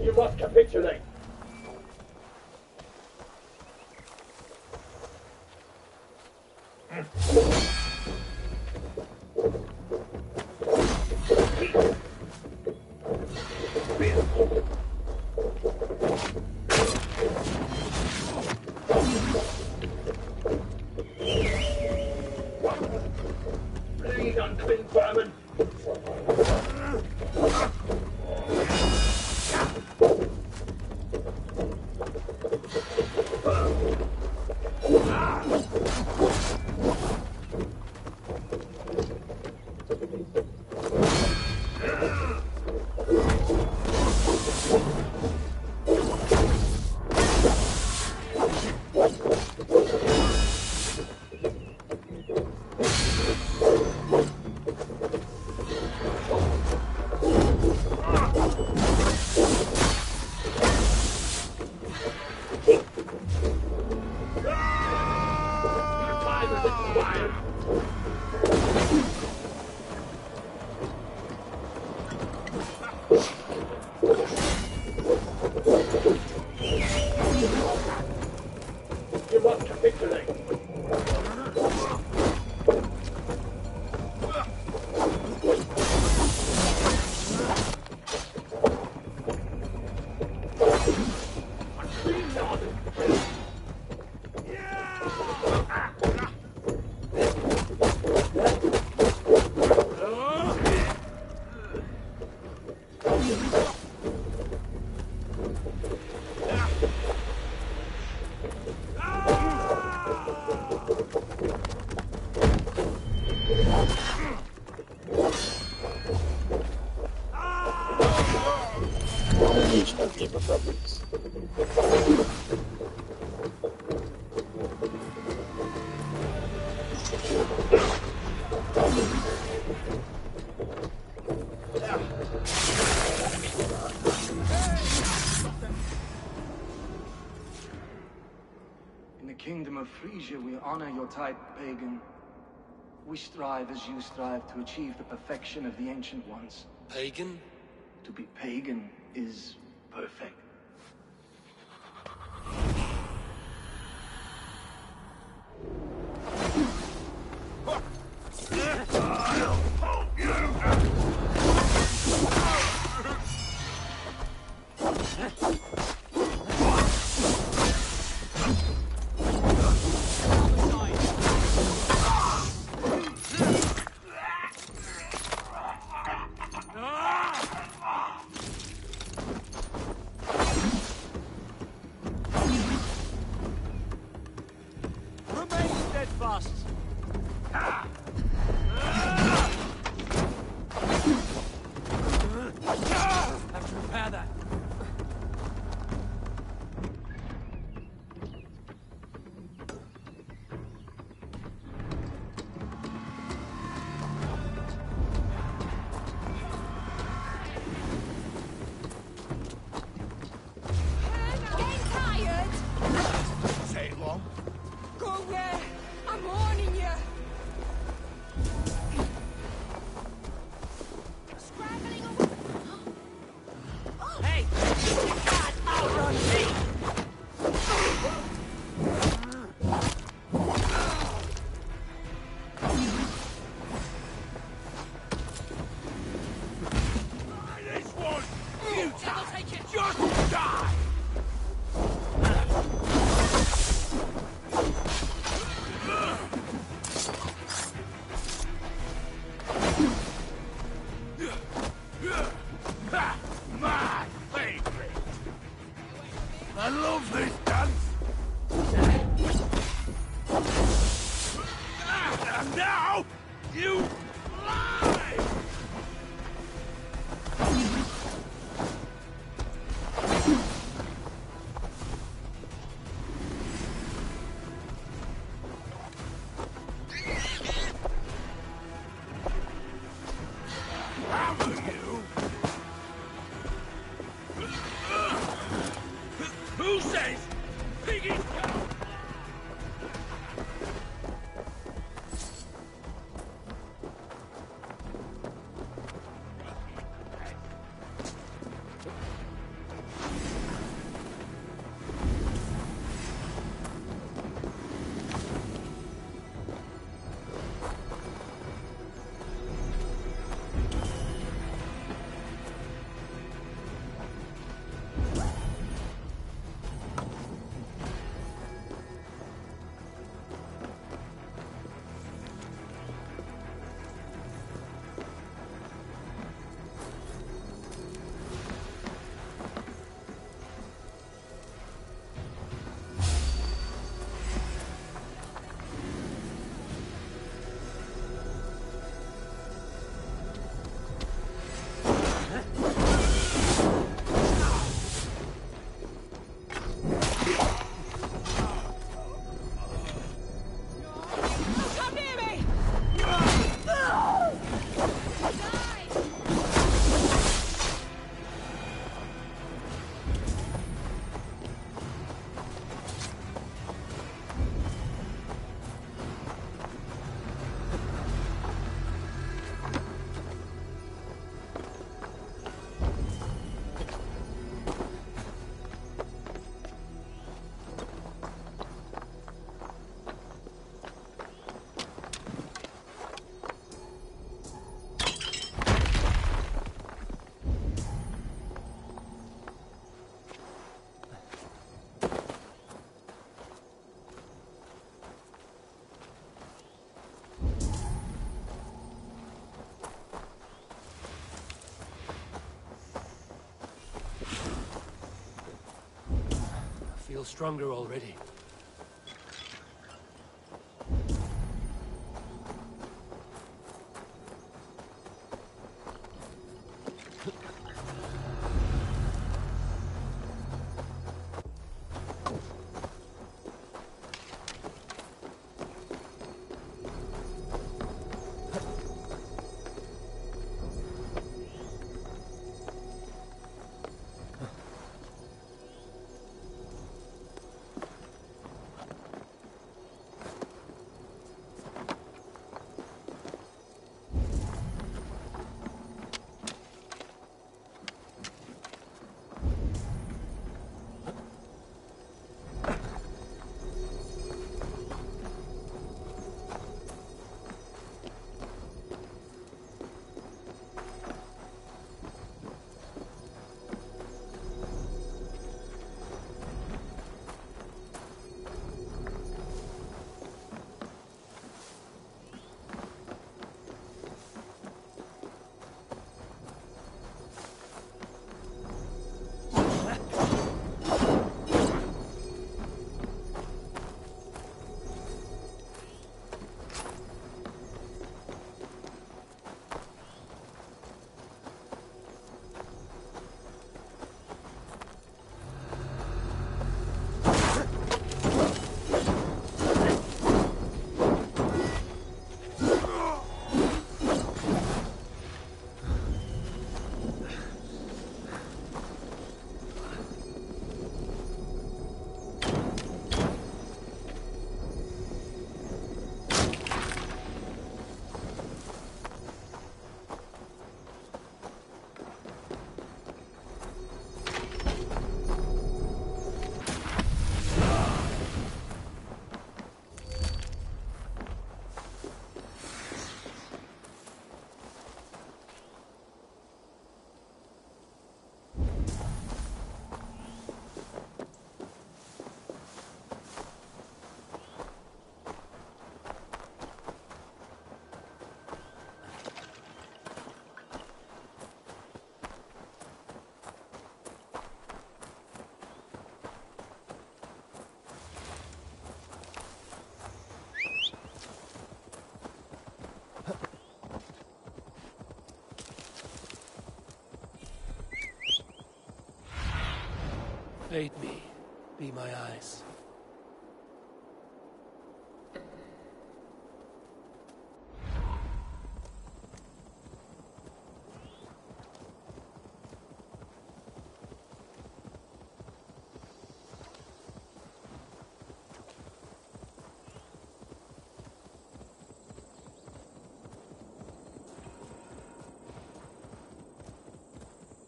You must capitulate. Bleed, unclean vermin! In the kingdom of Frisia, we honor your type, pagan. We strive as you strive to achieve the perfection of the Ancient Ones. Pagan? To be pagan is perfect. feel stronger already. Aid me. Be my eyes.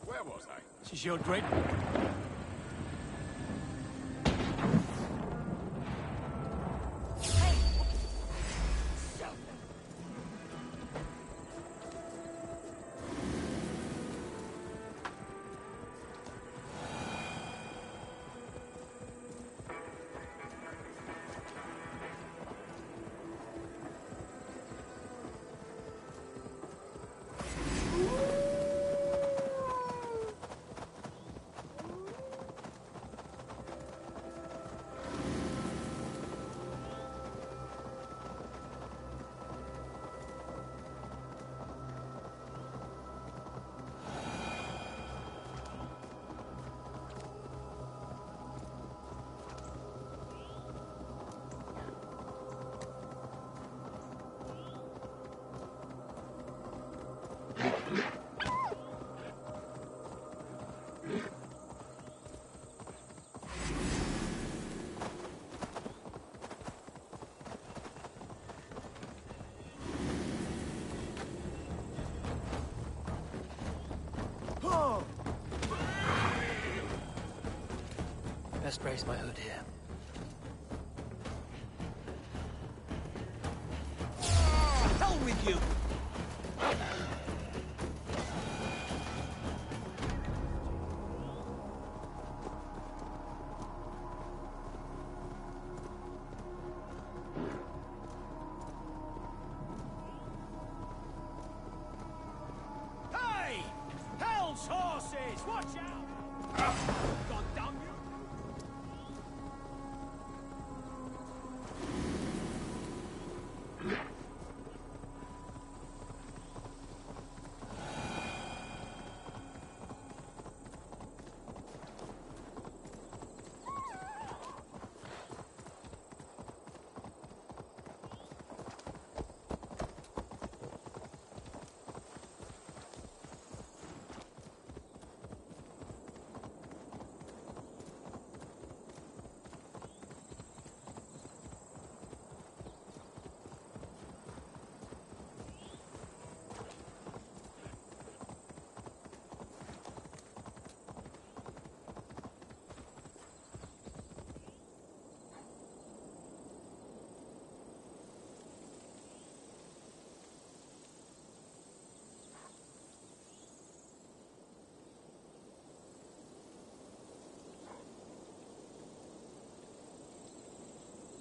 Where was I? She showed great... Best raise my hood here. Hell with you! Hey! Hell's horses! Watch out! God damn you!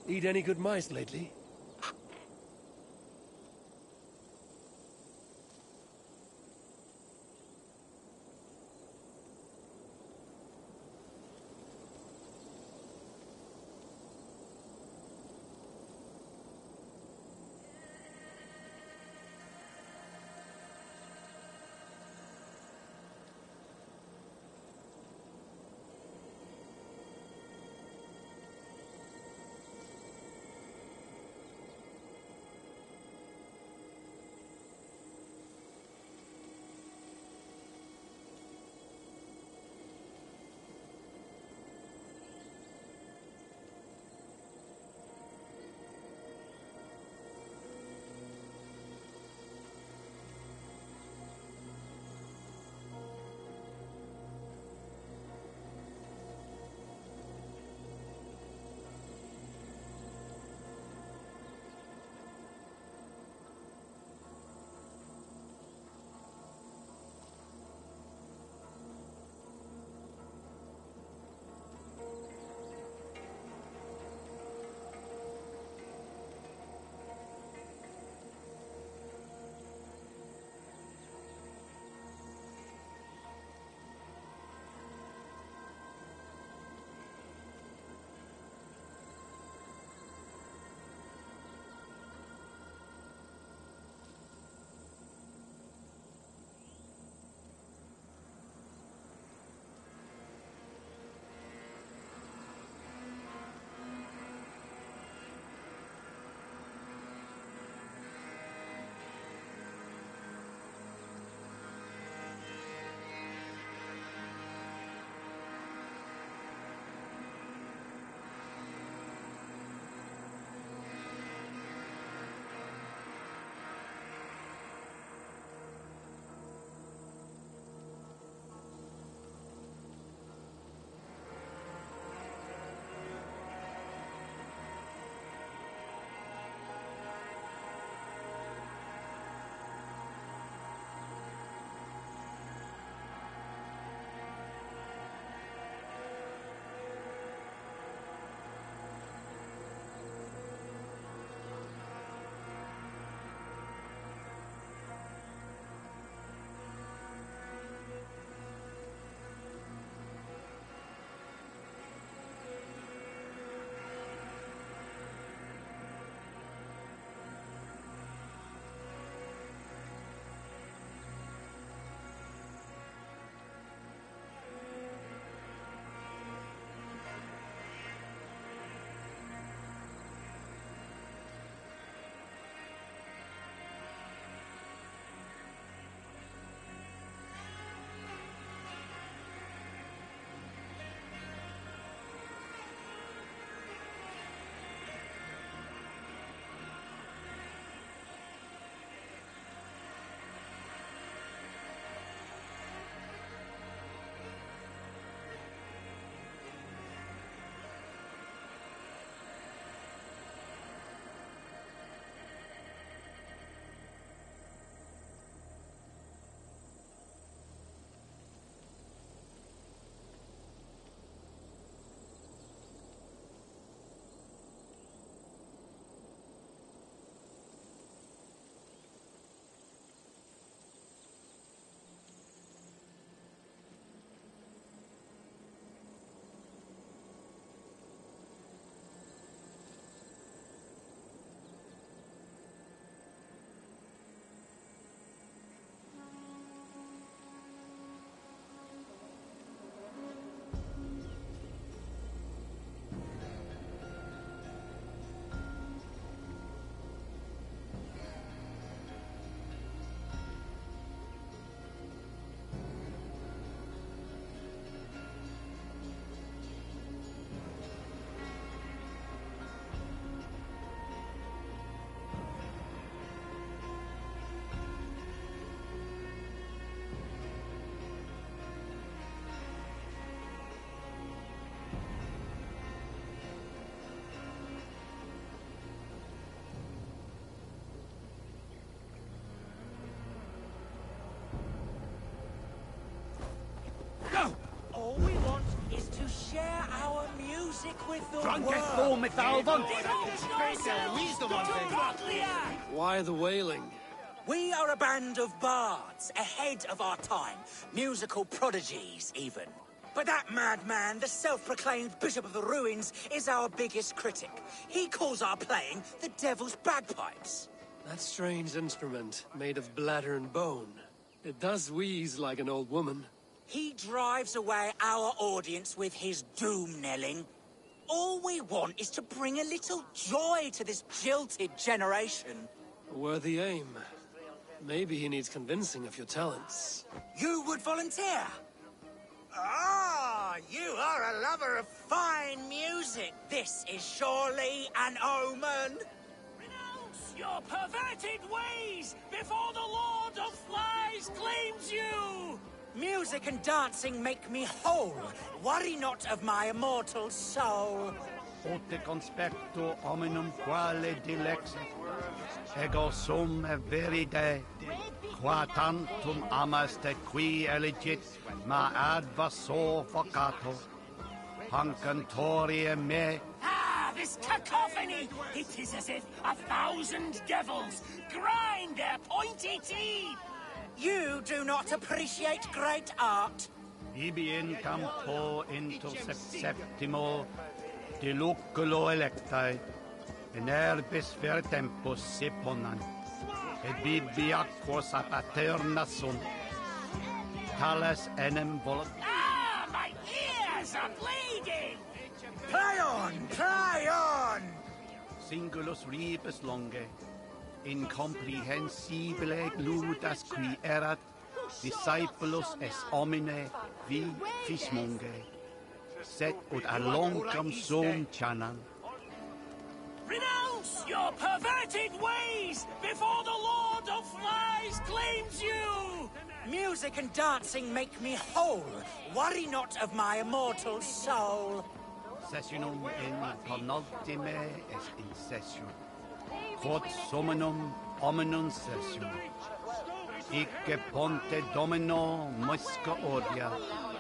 Eat any good mice lately? sick with the Why the wailing? We are a band of bards, ahead of our time. Musical prodigies, even. But that madman, the self-proclaimed Bishop of the Ruins, is our biggest critic. He calls our playing the Devil's Bagpipes. That strange instrument, made of bladder and bone. It does wheeze like an old woman. He drives away our audience with his doom-knelling. All we want is to bring a little joy to this jilted generation. A worthy aim. Maybe he needs convincing of your talents. You would volunteer? Ah, you are a lover of fine music. This is surely an omen. Renounce your perverted ways before the Lord of Flies claims you! Music and dancing make me whole. Worry not of my immortal soul. Ote conspecto hominum quale dilexit, ego sum veride, qua tantum amaste qui elegit, ma adverso vocato, hancantorie me. Ah, this cacophony! It is as if 1,000 devils grind their pointy teeth! You do not appreciate great art. Ibi in campo septimo, diluculo electae, in herbis ver tempus seponan, et bibiacquos a paterna sunt, tales enem volat. Ah, my ears are bleeding! Play on, play on! Singulus rebus longe, incomprehensibile gludas qui erat, discipulus es homine vi fismonge, set ut alongam sum chanan. Renounce your perverted ways before the Lord of Flies claims you! Music and dancing make me whole. Worry not of my immortal soul. Sessionum in penultime est in session. Quod summum hominum session. Icke ponte domino musca odia,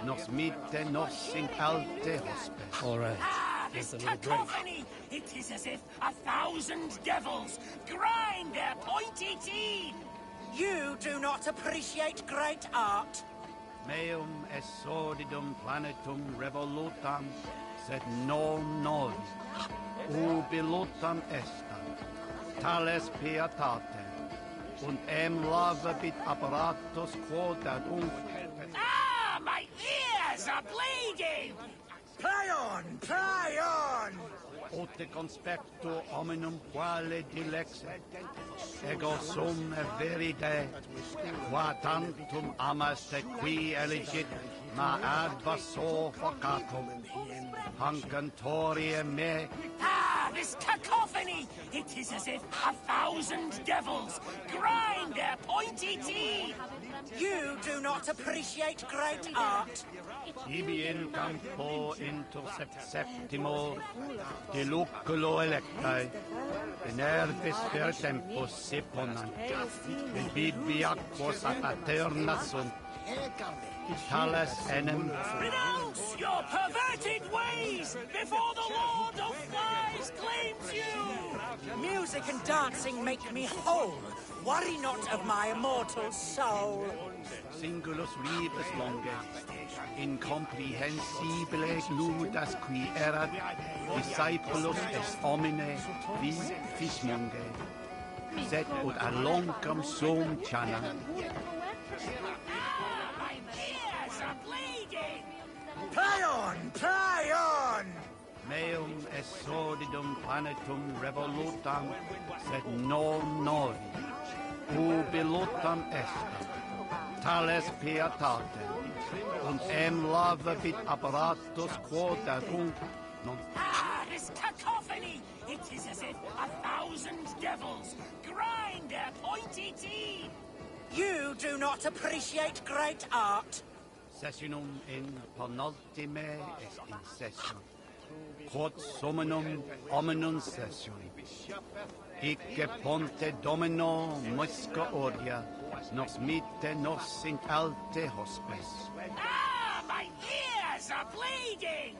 nos mite nos in alte hospes. All right. Ah, this cacophony! It is as if 1,000 devils grind their pointy teeth! You do not appreciate great art. Meum est sordidum planetum revolutam, sed non noi. Ubilutam estam, tales pietate, und lavabit apparatus quod adunt. Ah, my ears are bleeding! Play on, play on! Ote conspecto hominum quale dilexit, ego sum veride, qua tantum amaste qui elegit, ma adverso vocatum, hancantorie me. Ah, this cacophony! It is as if 1,000 devils grind their pointy teeth! You do not appreciate great art. Ibi in campo septimo, diluculo electae, in herbis per tempus seponan, et bibiacquos a paterna sunt, tales enem. Renounce your perverted ways before the Lord of Flies claims you! Music and dancing make me whole. Worry not of my immortal soul. Singulus rebus longe, incomprehensibile gludas qui erat, discipulus est homine vi fismonge, set ut alongam sum chanan. My ears are bleeding! Play on, play on! Meum est sordidum planetum revolutam, sed non noi. Ubilutam estam, tales pietate, und lavabit apparatus quod adunt non. Ah, this cacophony! It is as if 1,000 devils grind their pointy teeth! You do not appreciate great art. Sessionum in penultime est in session. Quod summum hominum session. Icke ponte domino musca odia, nos mite nos in alte hospes. Ah, my ears are bleeding!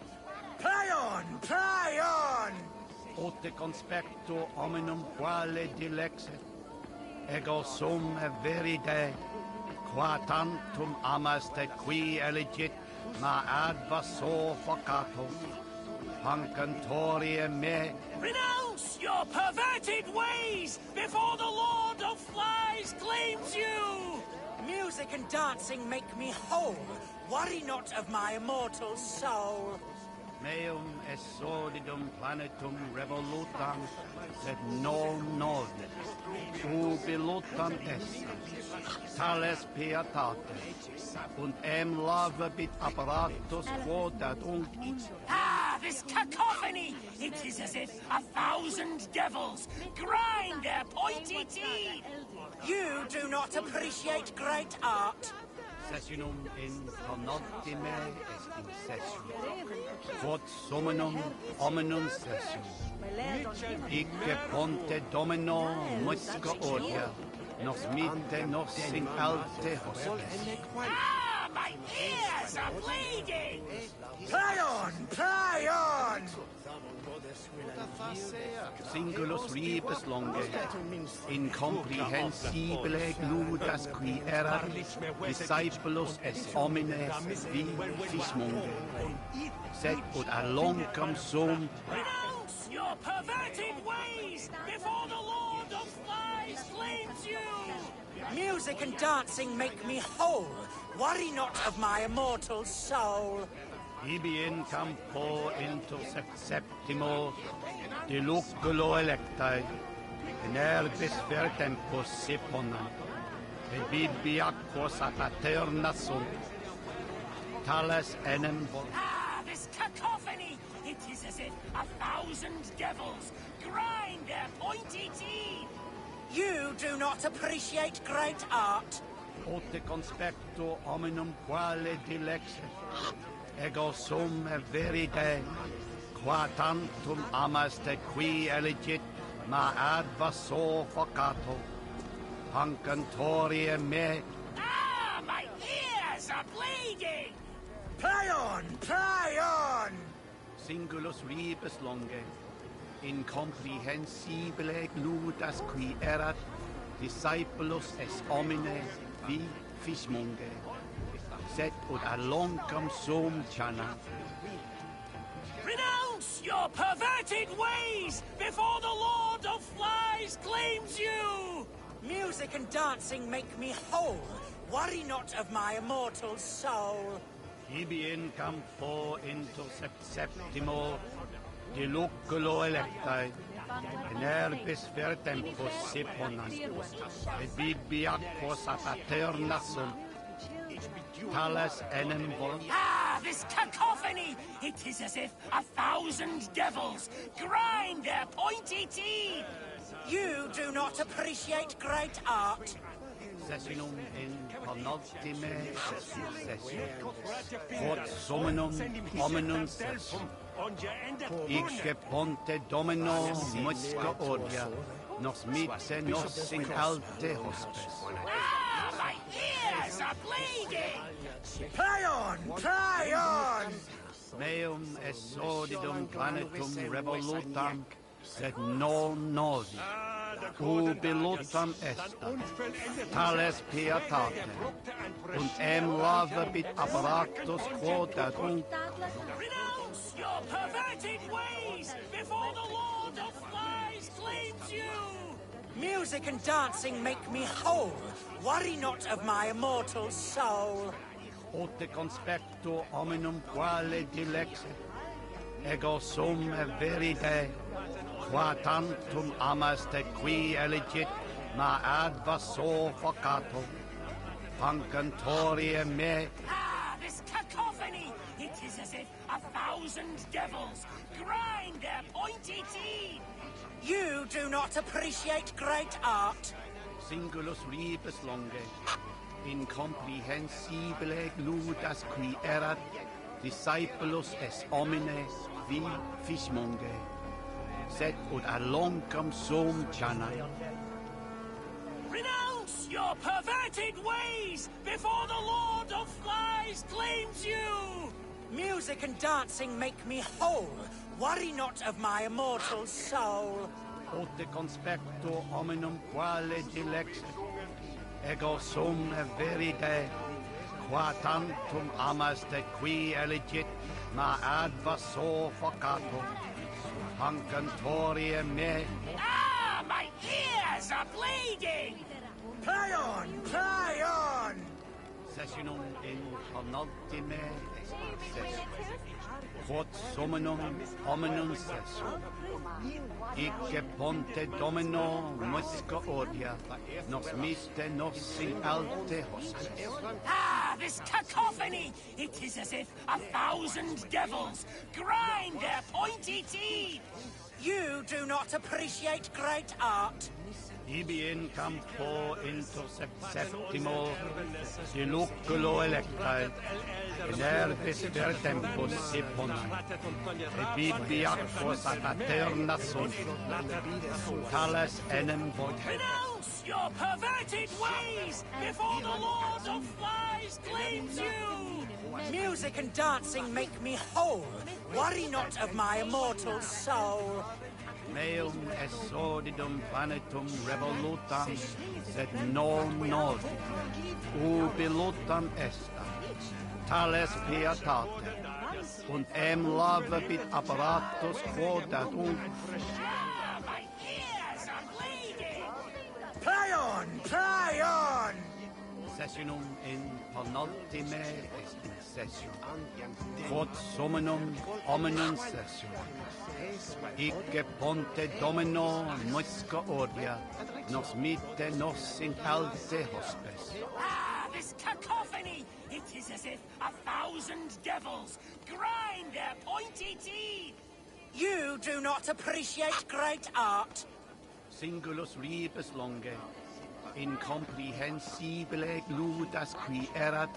Play on! Play on! Ote conspecto hominum quale dilexit, ego sum veride, qua tantum amaste qui elegit, ma advaso focato, pancantorie me. Renounce your perverted ways before the Lord of Flies claims you! Music and dancing make me whole. Worry not of my immortal soul. Meum est sordidum planetum revolutam, sed non novi, ubilutam est, tales pietate, und lavabit apparatus quod adunt. Ah, this cacophony! It is as if 1,000 devils grind their pointy teeth! You do not appreciate great art. Sessionum in conoptime est in sessio, quod summum hominum sessio, icce ponte domino musca ordia, nos mite nos in alte hospes. Ah, my ears are bleeding! Play on! Play on! Singulus rebus longe, incomprehensibile gludas qui erat, discipulus est homine vivis monge, sed ut a longum sum. Renounce your perverted ways before the Lord of Flies claims you! Music and dancing make me whole. Worry not of my immortal soul. Ibi in campo septimo, de luculo electae, in herbis ver tempus se ponant, et bibi aquos a paterna sunt, tales enem vol. Ah, this cacophony! It is as if 1,000 devils grind their pointy teeth! You do not appreciate great art. Ote conspecto hominum quale dilexit, ego sum veride, qua tantum amaste qui elegit, ma advaso focato, pancantorie me. Ah, my ears are bleeding! Play on! Play on! Singulus rebus longe, incomprehensibile gludas qui erat, discipulus est homine vivis monge, sed ut a longum sum chana. Renounce your perverted ways before the Lord of Flies claims you! Music and dancing make me whole. Worry not of my immortal soul. Ibi in campo septimo, de luculo electae, in herbis ver tempus se ponant, et bibi aquos a paterna sunt, tales enem vol. Ah, this cacophony! It is as if 1,000 devils grind their pointy teeth! You do not appreciate great art. Sessionum in penultime sessio, quod summum hominum sessio, icce ponte domino musca ordia, nos mitse nos in alte hospes. Ah, my ears are bleeding! Play on! Play on! Meum est sordidum planetum revolutam, sed non novi, ubilutam est, tales pietate, und lavabit apparatus quod adunt. Renounce your perverted ways before the Lord of Flies claims you! Music and dancing make me whole. Worry not of my immortal soul. Ote conspecto hominum quale dilexit, ego sum veride, qua tantum amaste qui elegit, ma advaso focato, pancantorie me. Ah, this cacophony! It is as if 1,000 devils grind their pointy teeth! You do not appreciate great art. Singulus rebus longe, incomprehensibile gludas qui erat, discipulus est homine vivis monge, sed ut a longum sum chana. Renounce your perverted ways before the Lord of Flies claims you! Music and dancing make me whole. Worry not of my immortal soul. Ote conspecto hominum quale dilexit, ego sum verite, qua tantum amaste qui elegit, ma advaso focato, hancantori me. Ah, my ears are bleeding! Play on, play on! Sessionum in penultime session. Quod summum hominum sessum. Icce ponte domino musca odia, nos miste nos in alte hostes. Ah, this cacophony! It is as if 1,000 devils grind their pointy teeth! You do not appreciate great art. Ibi in campo interceptimo, siluculo electae, in herbis per tempus si ponai, et bibi aquos a paterna sunt, tales enem void. Renounce your perverted ways before the Lord of Flies claims you! Music and dancing make me whole. Worry not of my immortal soul. Meum est sordidum vanitum revolutam, sed non nodi, ubilutam esta, tales pietate, und lavabit apparatus quodat My ears are bleeding! Play on, play on! Sessionum in penultime est in session. Quod summinum hominum session. Icce ponte domino musca odia, nos mite nos in alte hospes. Ah, this cacophony! It is as if 1,000 devils grind their pointy teeth! You do not appreciate great art. Singulus rebus longe, incomprehensibile gludas qui erat,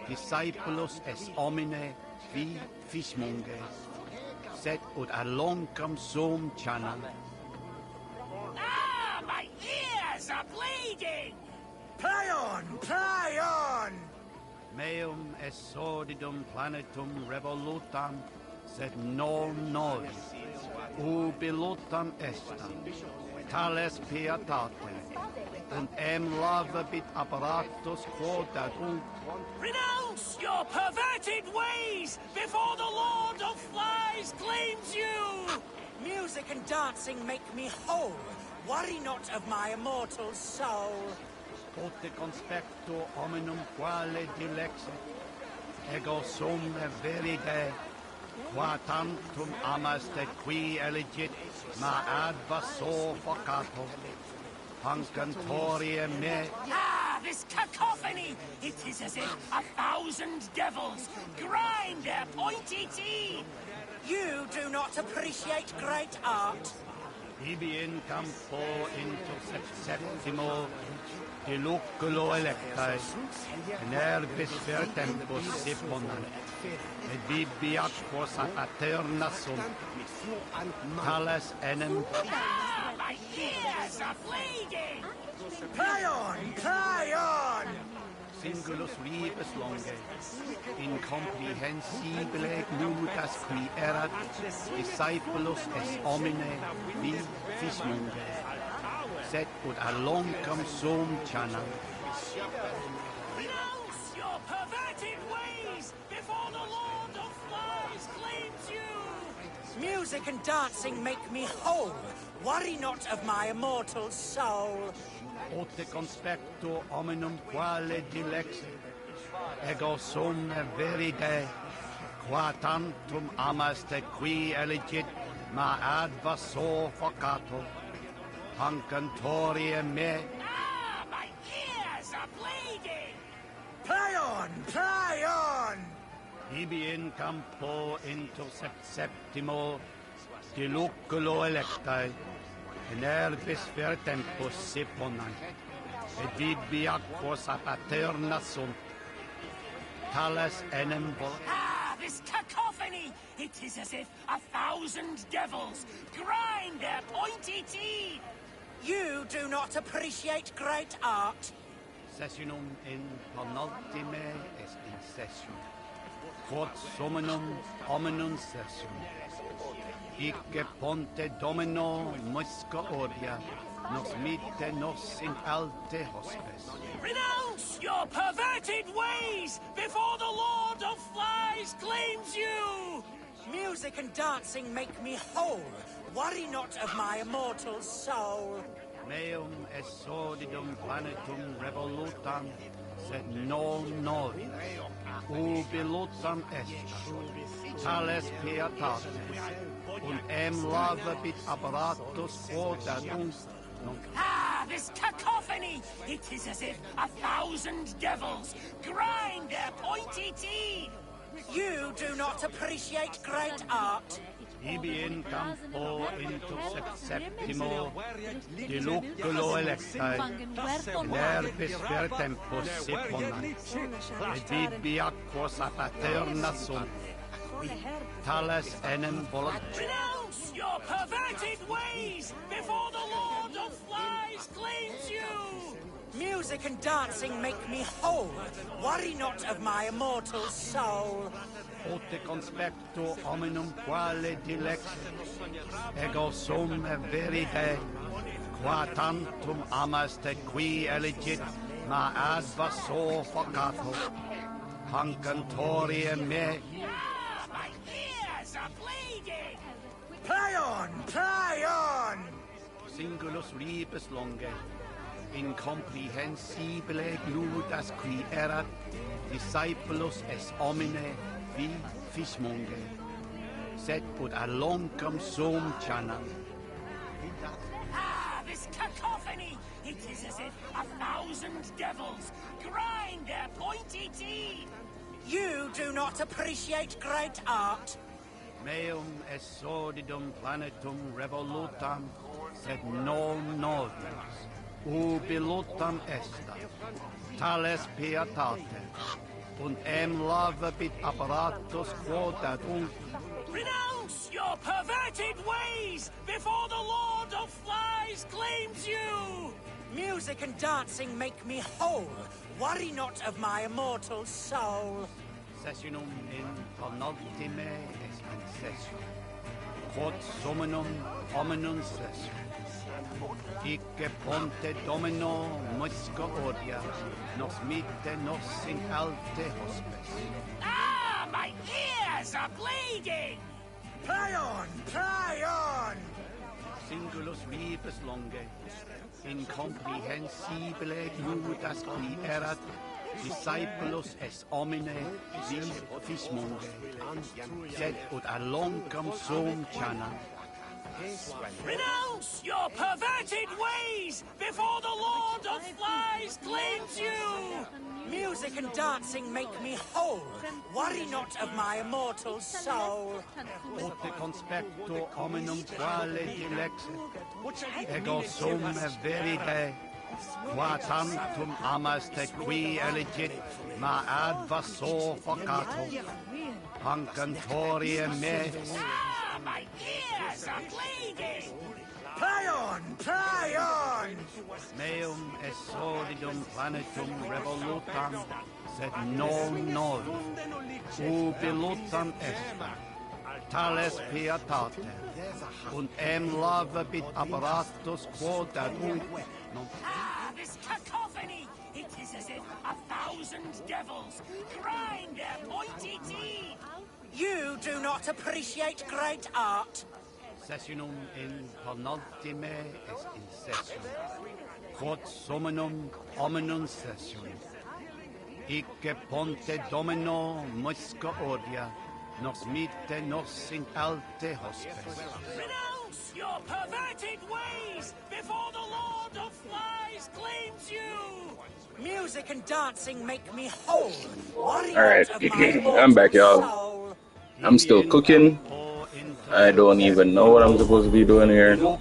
discipulus es homine vi fismunge, sed ut a longum sum chana. Ah, my ears are bleeding! Play on, play on! Meum est sordidum planetum revolutam, sed non nodi, ubilutam estam, tales pietate, und lavabit apparatus quotat Renounce your perverted ways before the Lord of Flies claims you! Music and dancing make me whole. Worry not of my immortal soul. Pote conspecto hominum quale dilexit, ego sum verite, qua tantum amaste qui elegit, ma advaso focato, hancantori me. Ah, this cacophony! It is as if 1,000 devils grind their pointy teeth! You do not appreciate great art. Ibi in campo interceptimo, diluculo electae, in herbis per tempus si ponant, et bibi aquos a paterna sunt, tales enem. Ah, my ears are bleeding! Play on, play on! Singulus rebus longe, incomprehensibile gludas qui erat, discipulus est homine vi fismunge, sed ut a longum sum chana. Renounce your perverted ways before the Lord of Flies claims you! Music and dancing make me whole. Worry not of my immortal soul. Ote conspecto hominum quale dilexit, ego sum verite, qua tantum amaste qui elegit, ma advaso focato, hancantori me. Ah, my ears are bleeding! Play on, play on! Ibi in campo interceptimo, diluculo electae, in herbis per tempus si ponant, et bibi aquos a paterna sunt, tales enem Ah, this cacophony! It is as if 1,000 devils grind their pointy teeth! You do not appreciate great art. Sessionum in penultime est in session. quod summum hominum sessum. Icke ponte domino musca odia, nos mitte nos in alte hospes. Renounce your perverted ways before the Lord of Flies claims you! Music and dancing make me whole. Worry not of my immortal soul. Meum est sordidum planetum revolutam, sed non novis. Ubilutam est, tales pietate, und lavabit apparatus quotatum. Ah, this cacophony! It is as if 1,000 devils grind their pointy teeth! You do not appreciate great art. Ibi in campo into septimo, diluculo electae, nervis per tempus siponant, et bibi aquos a paterna sunt, tales enem volat. Renounce your perverted ways before the Lord of Flies claims you! Music and dancing make me whole. Worry not of my immortal soul. Ote conspecto hominum quale dilexit, ego sum verite, qua tantum amaste qui elegit, ma advaso focato, hancantorie me. Ah, my ears are bleeding! Play on, play on! Singulus ribus longe, incomprehensibile gludas qui erat, discipulus es homine, vi fismonge, sed ut alloncum sum chanam. Ah, this cacophony! It is as if 1,000 devils grind their pointy teeth! You do not appreciate great art. Meum est sordidum planetum revolutam, sed non novis. Ubilutam est, tales pietate, und lavabit apparatus quotatum. Renounce your perverted ways before the Lord of Flies claims you! Music and dancing make me whole. Worry not of my immortal soul. Sessionum in penultime est in sessio, quod summinum hominum sessio. Icke ponte domino musca odia, nos mitte nos in alte hospes. Ah, my ears are bleeding! Play on, play on! Singulus ribus longe, incomprehensibile gludas qui erat, discipulus est homine, vi fismonge, sed ut alloncum sum chanam. Renounce your perverted ways before the Lord of Flies claims you! Music and dancing make me whole. Worry not of my immortal soul. Ote conspecto hominum quale dilexit, ego sum verite, qua tantum amaste qui elegit, ma advaso focato, hancantorie me. Ah, my ears are bleeding! Play on, play on! Meum est sordidum planetum revolutam, sed non novis. Ubilutam est, tales pietate, und lavabit apparatus quotatum. Ah, this cacophony! It is as if 1,000 devils grind their pointy teeth! You do not appreciate great art. Sessionum in penultime est in sessio, quod summinum hominum sessio. Icke ponte domino musca odia, nos mitte nos in alte hospes. Renounce your perverted ways before the Lord of Flies claims you! Music and dancing make me whole. Worry Alright, not of my I'm back, y'all. soul. I'm still cooking. I don't even know what I'm supposed to be doing here. Why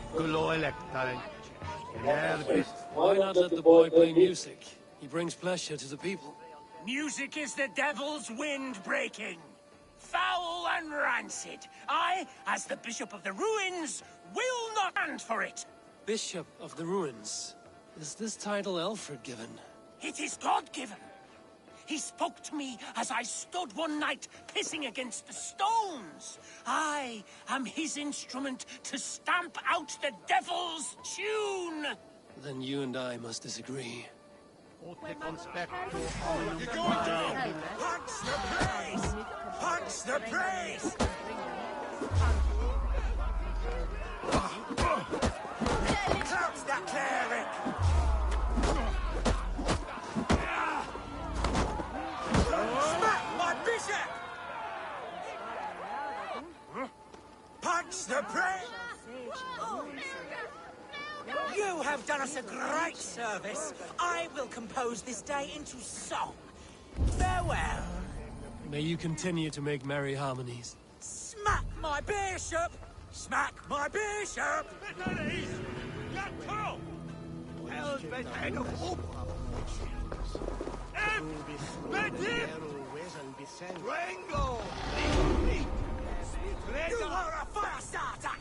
not let the boy play music? He brings pleasure to the people. Music is the devil's wind breaking. Foul and rancid. I, as the Bishop of the Ruins, will not stand for it. Bishop of the Ruins. Is this title Alfred given? It is God-given. He spoke to me as I stood one night pissing against the stones. I am his instrument to stamp out the devil's tune. Then you and I must disagree. You're going down! Punch the place! Punch the place! Crouch that cleric! Smack my bishop! Punch the place! You have done us a great service. I will compose this day into song. Farewell. May you continue to make merry harmonies. Smack my bishop! Smack my bishop! You are a fire starter!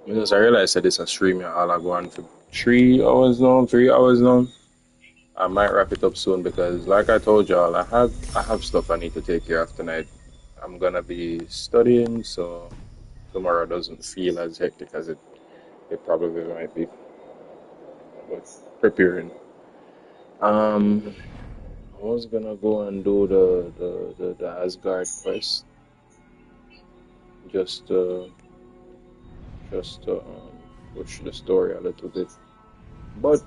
Because I realized that it's a stream here, all I go on for 3 hours now, 3 hours now. I might wrap it up soon because like I told y'all, I have stuff I need to take care of tonight. I'm gonna be studying, so tomorrow doesn't feel as hectic as it probably might be. But preparing. I was gonna go and do the Asgard quest. Just push the story a little bit. But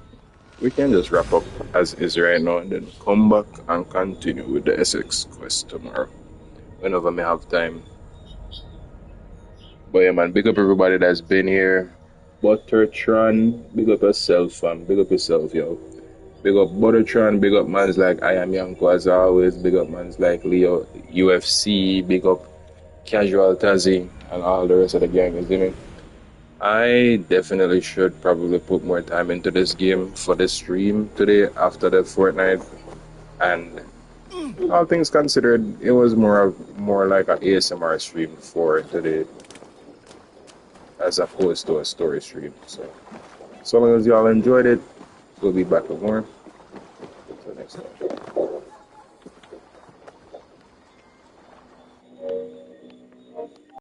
we can just wrap up as is right now and then come back and continue with the Essex quest tomorrow. Whenever I have time. But yeah man, big up everybody that's been here. Buttertron, big up yourself fam. Big up yourself, yo. Big up Buttertron, big up mans like I Am Yanko as always, big up mans like Leo UFC, big up Casual Tazzy and all the rest of the gang, isn't it? I definitely should probably put more time into this game for the stream today after the Fortnite. And all things considered, it was more like an ASMR stream for today as opposed to a story stream. So long as y'all enjoyed it, we'll be back with more. Until next time.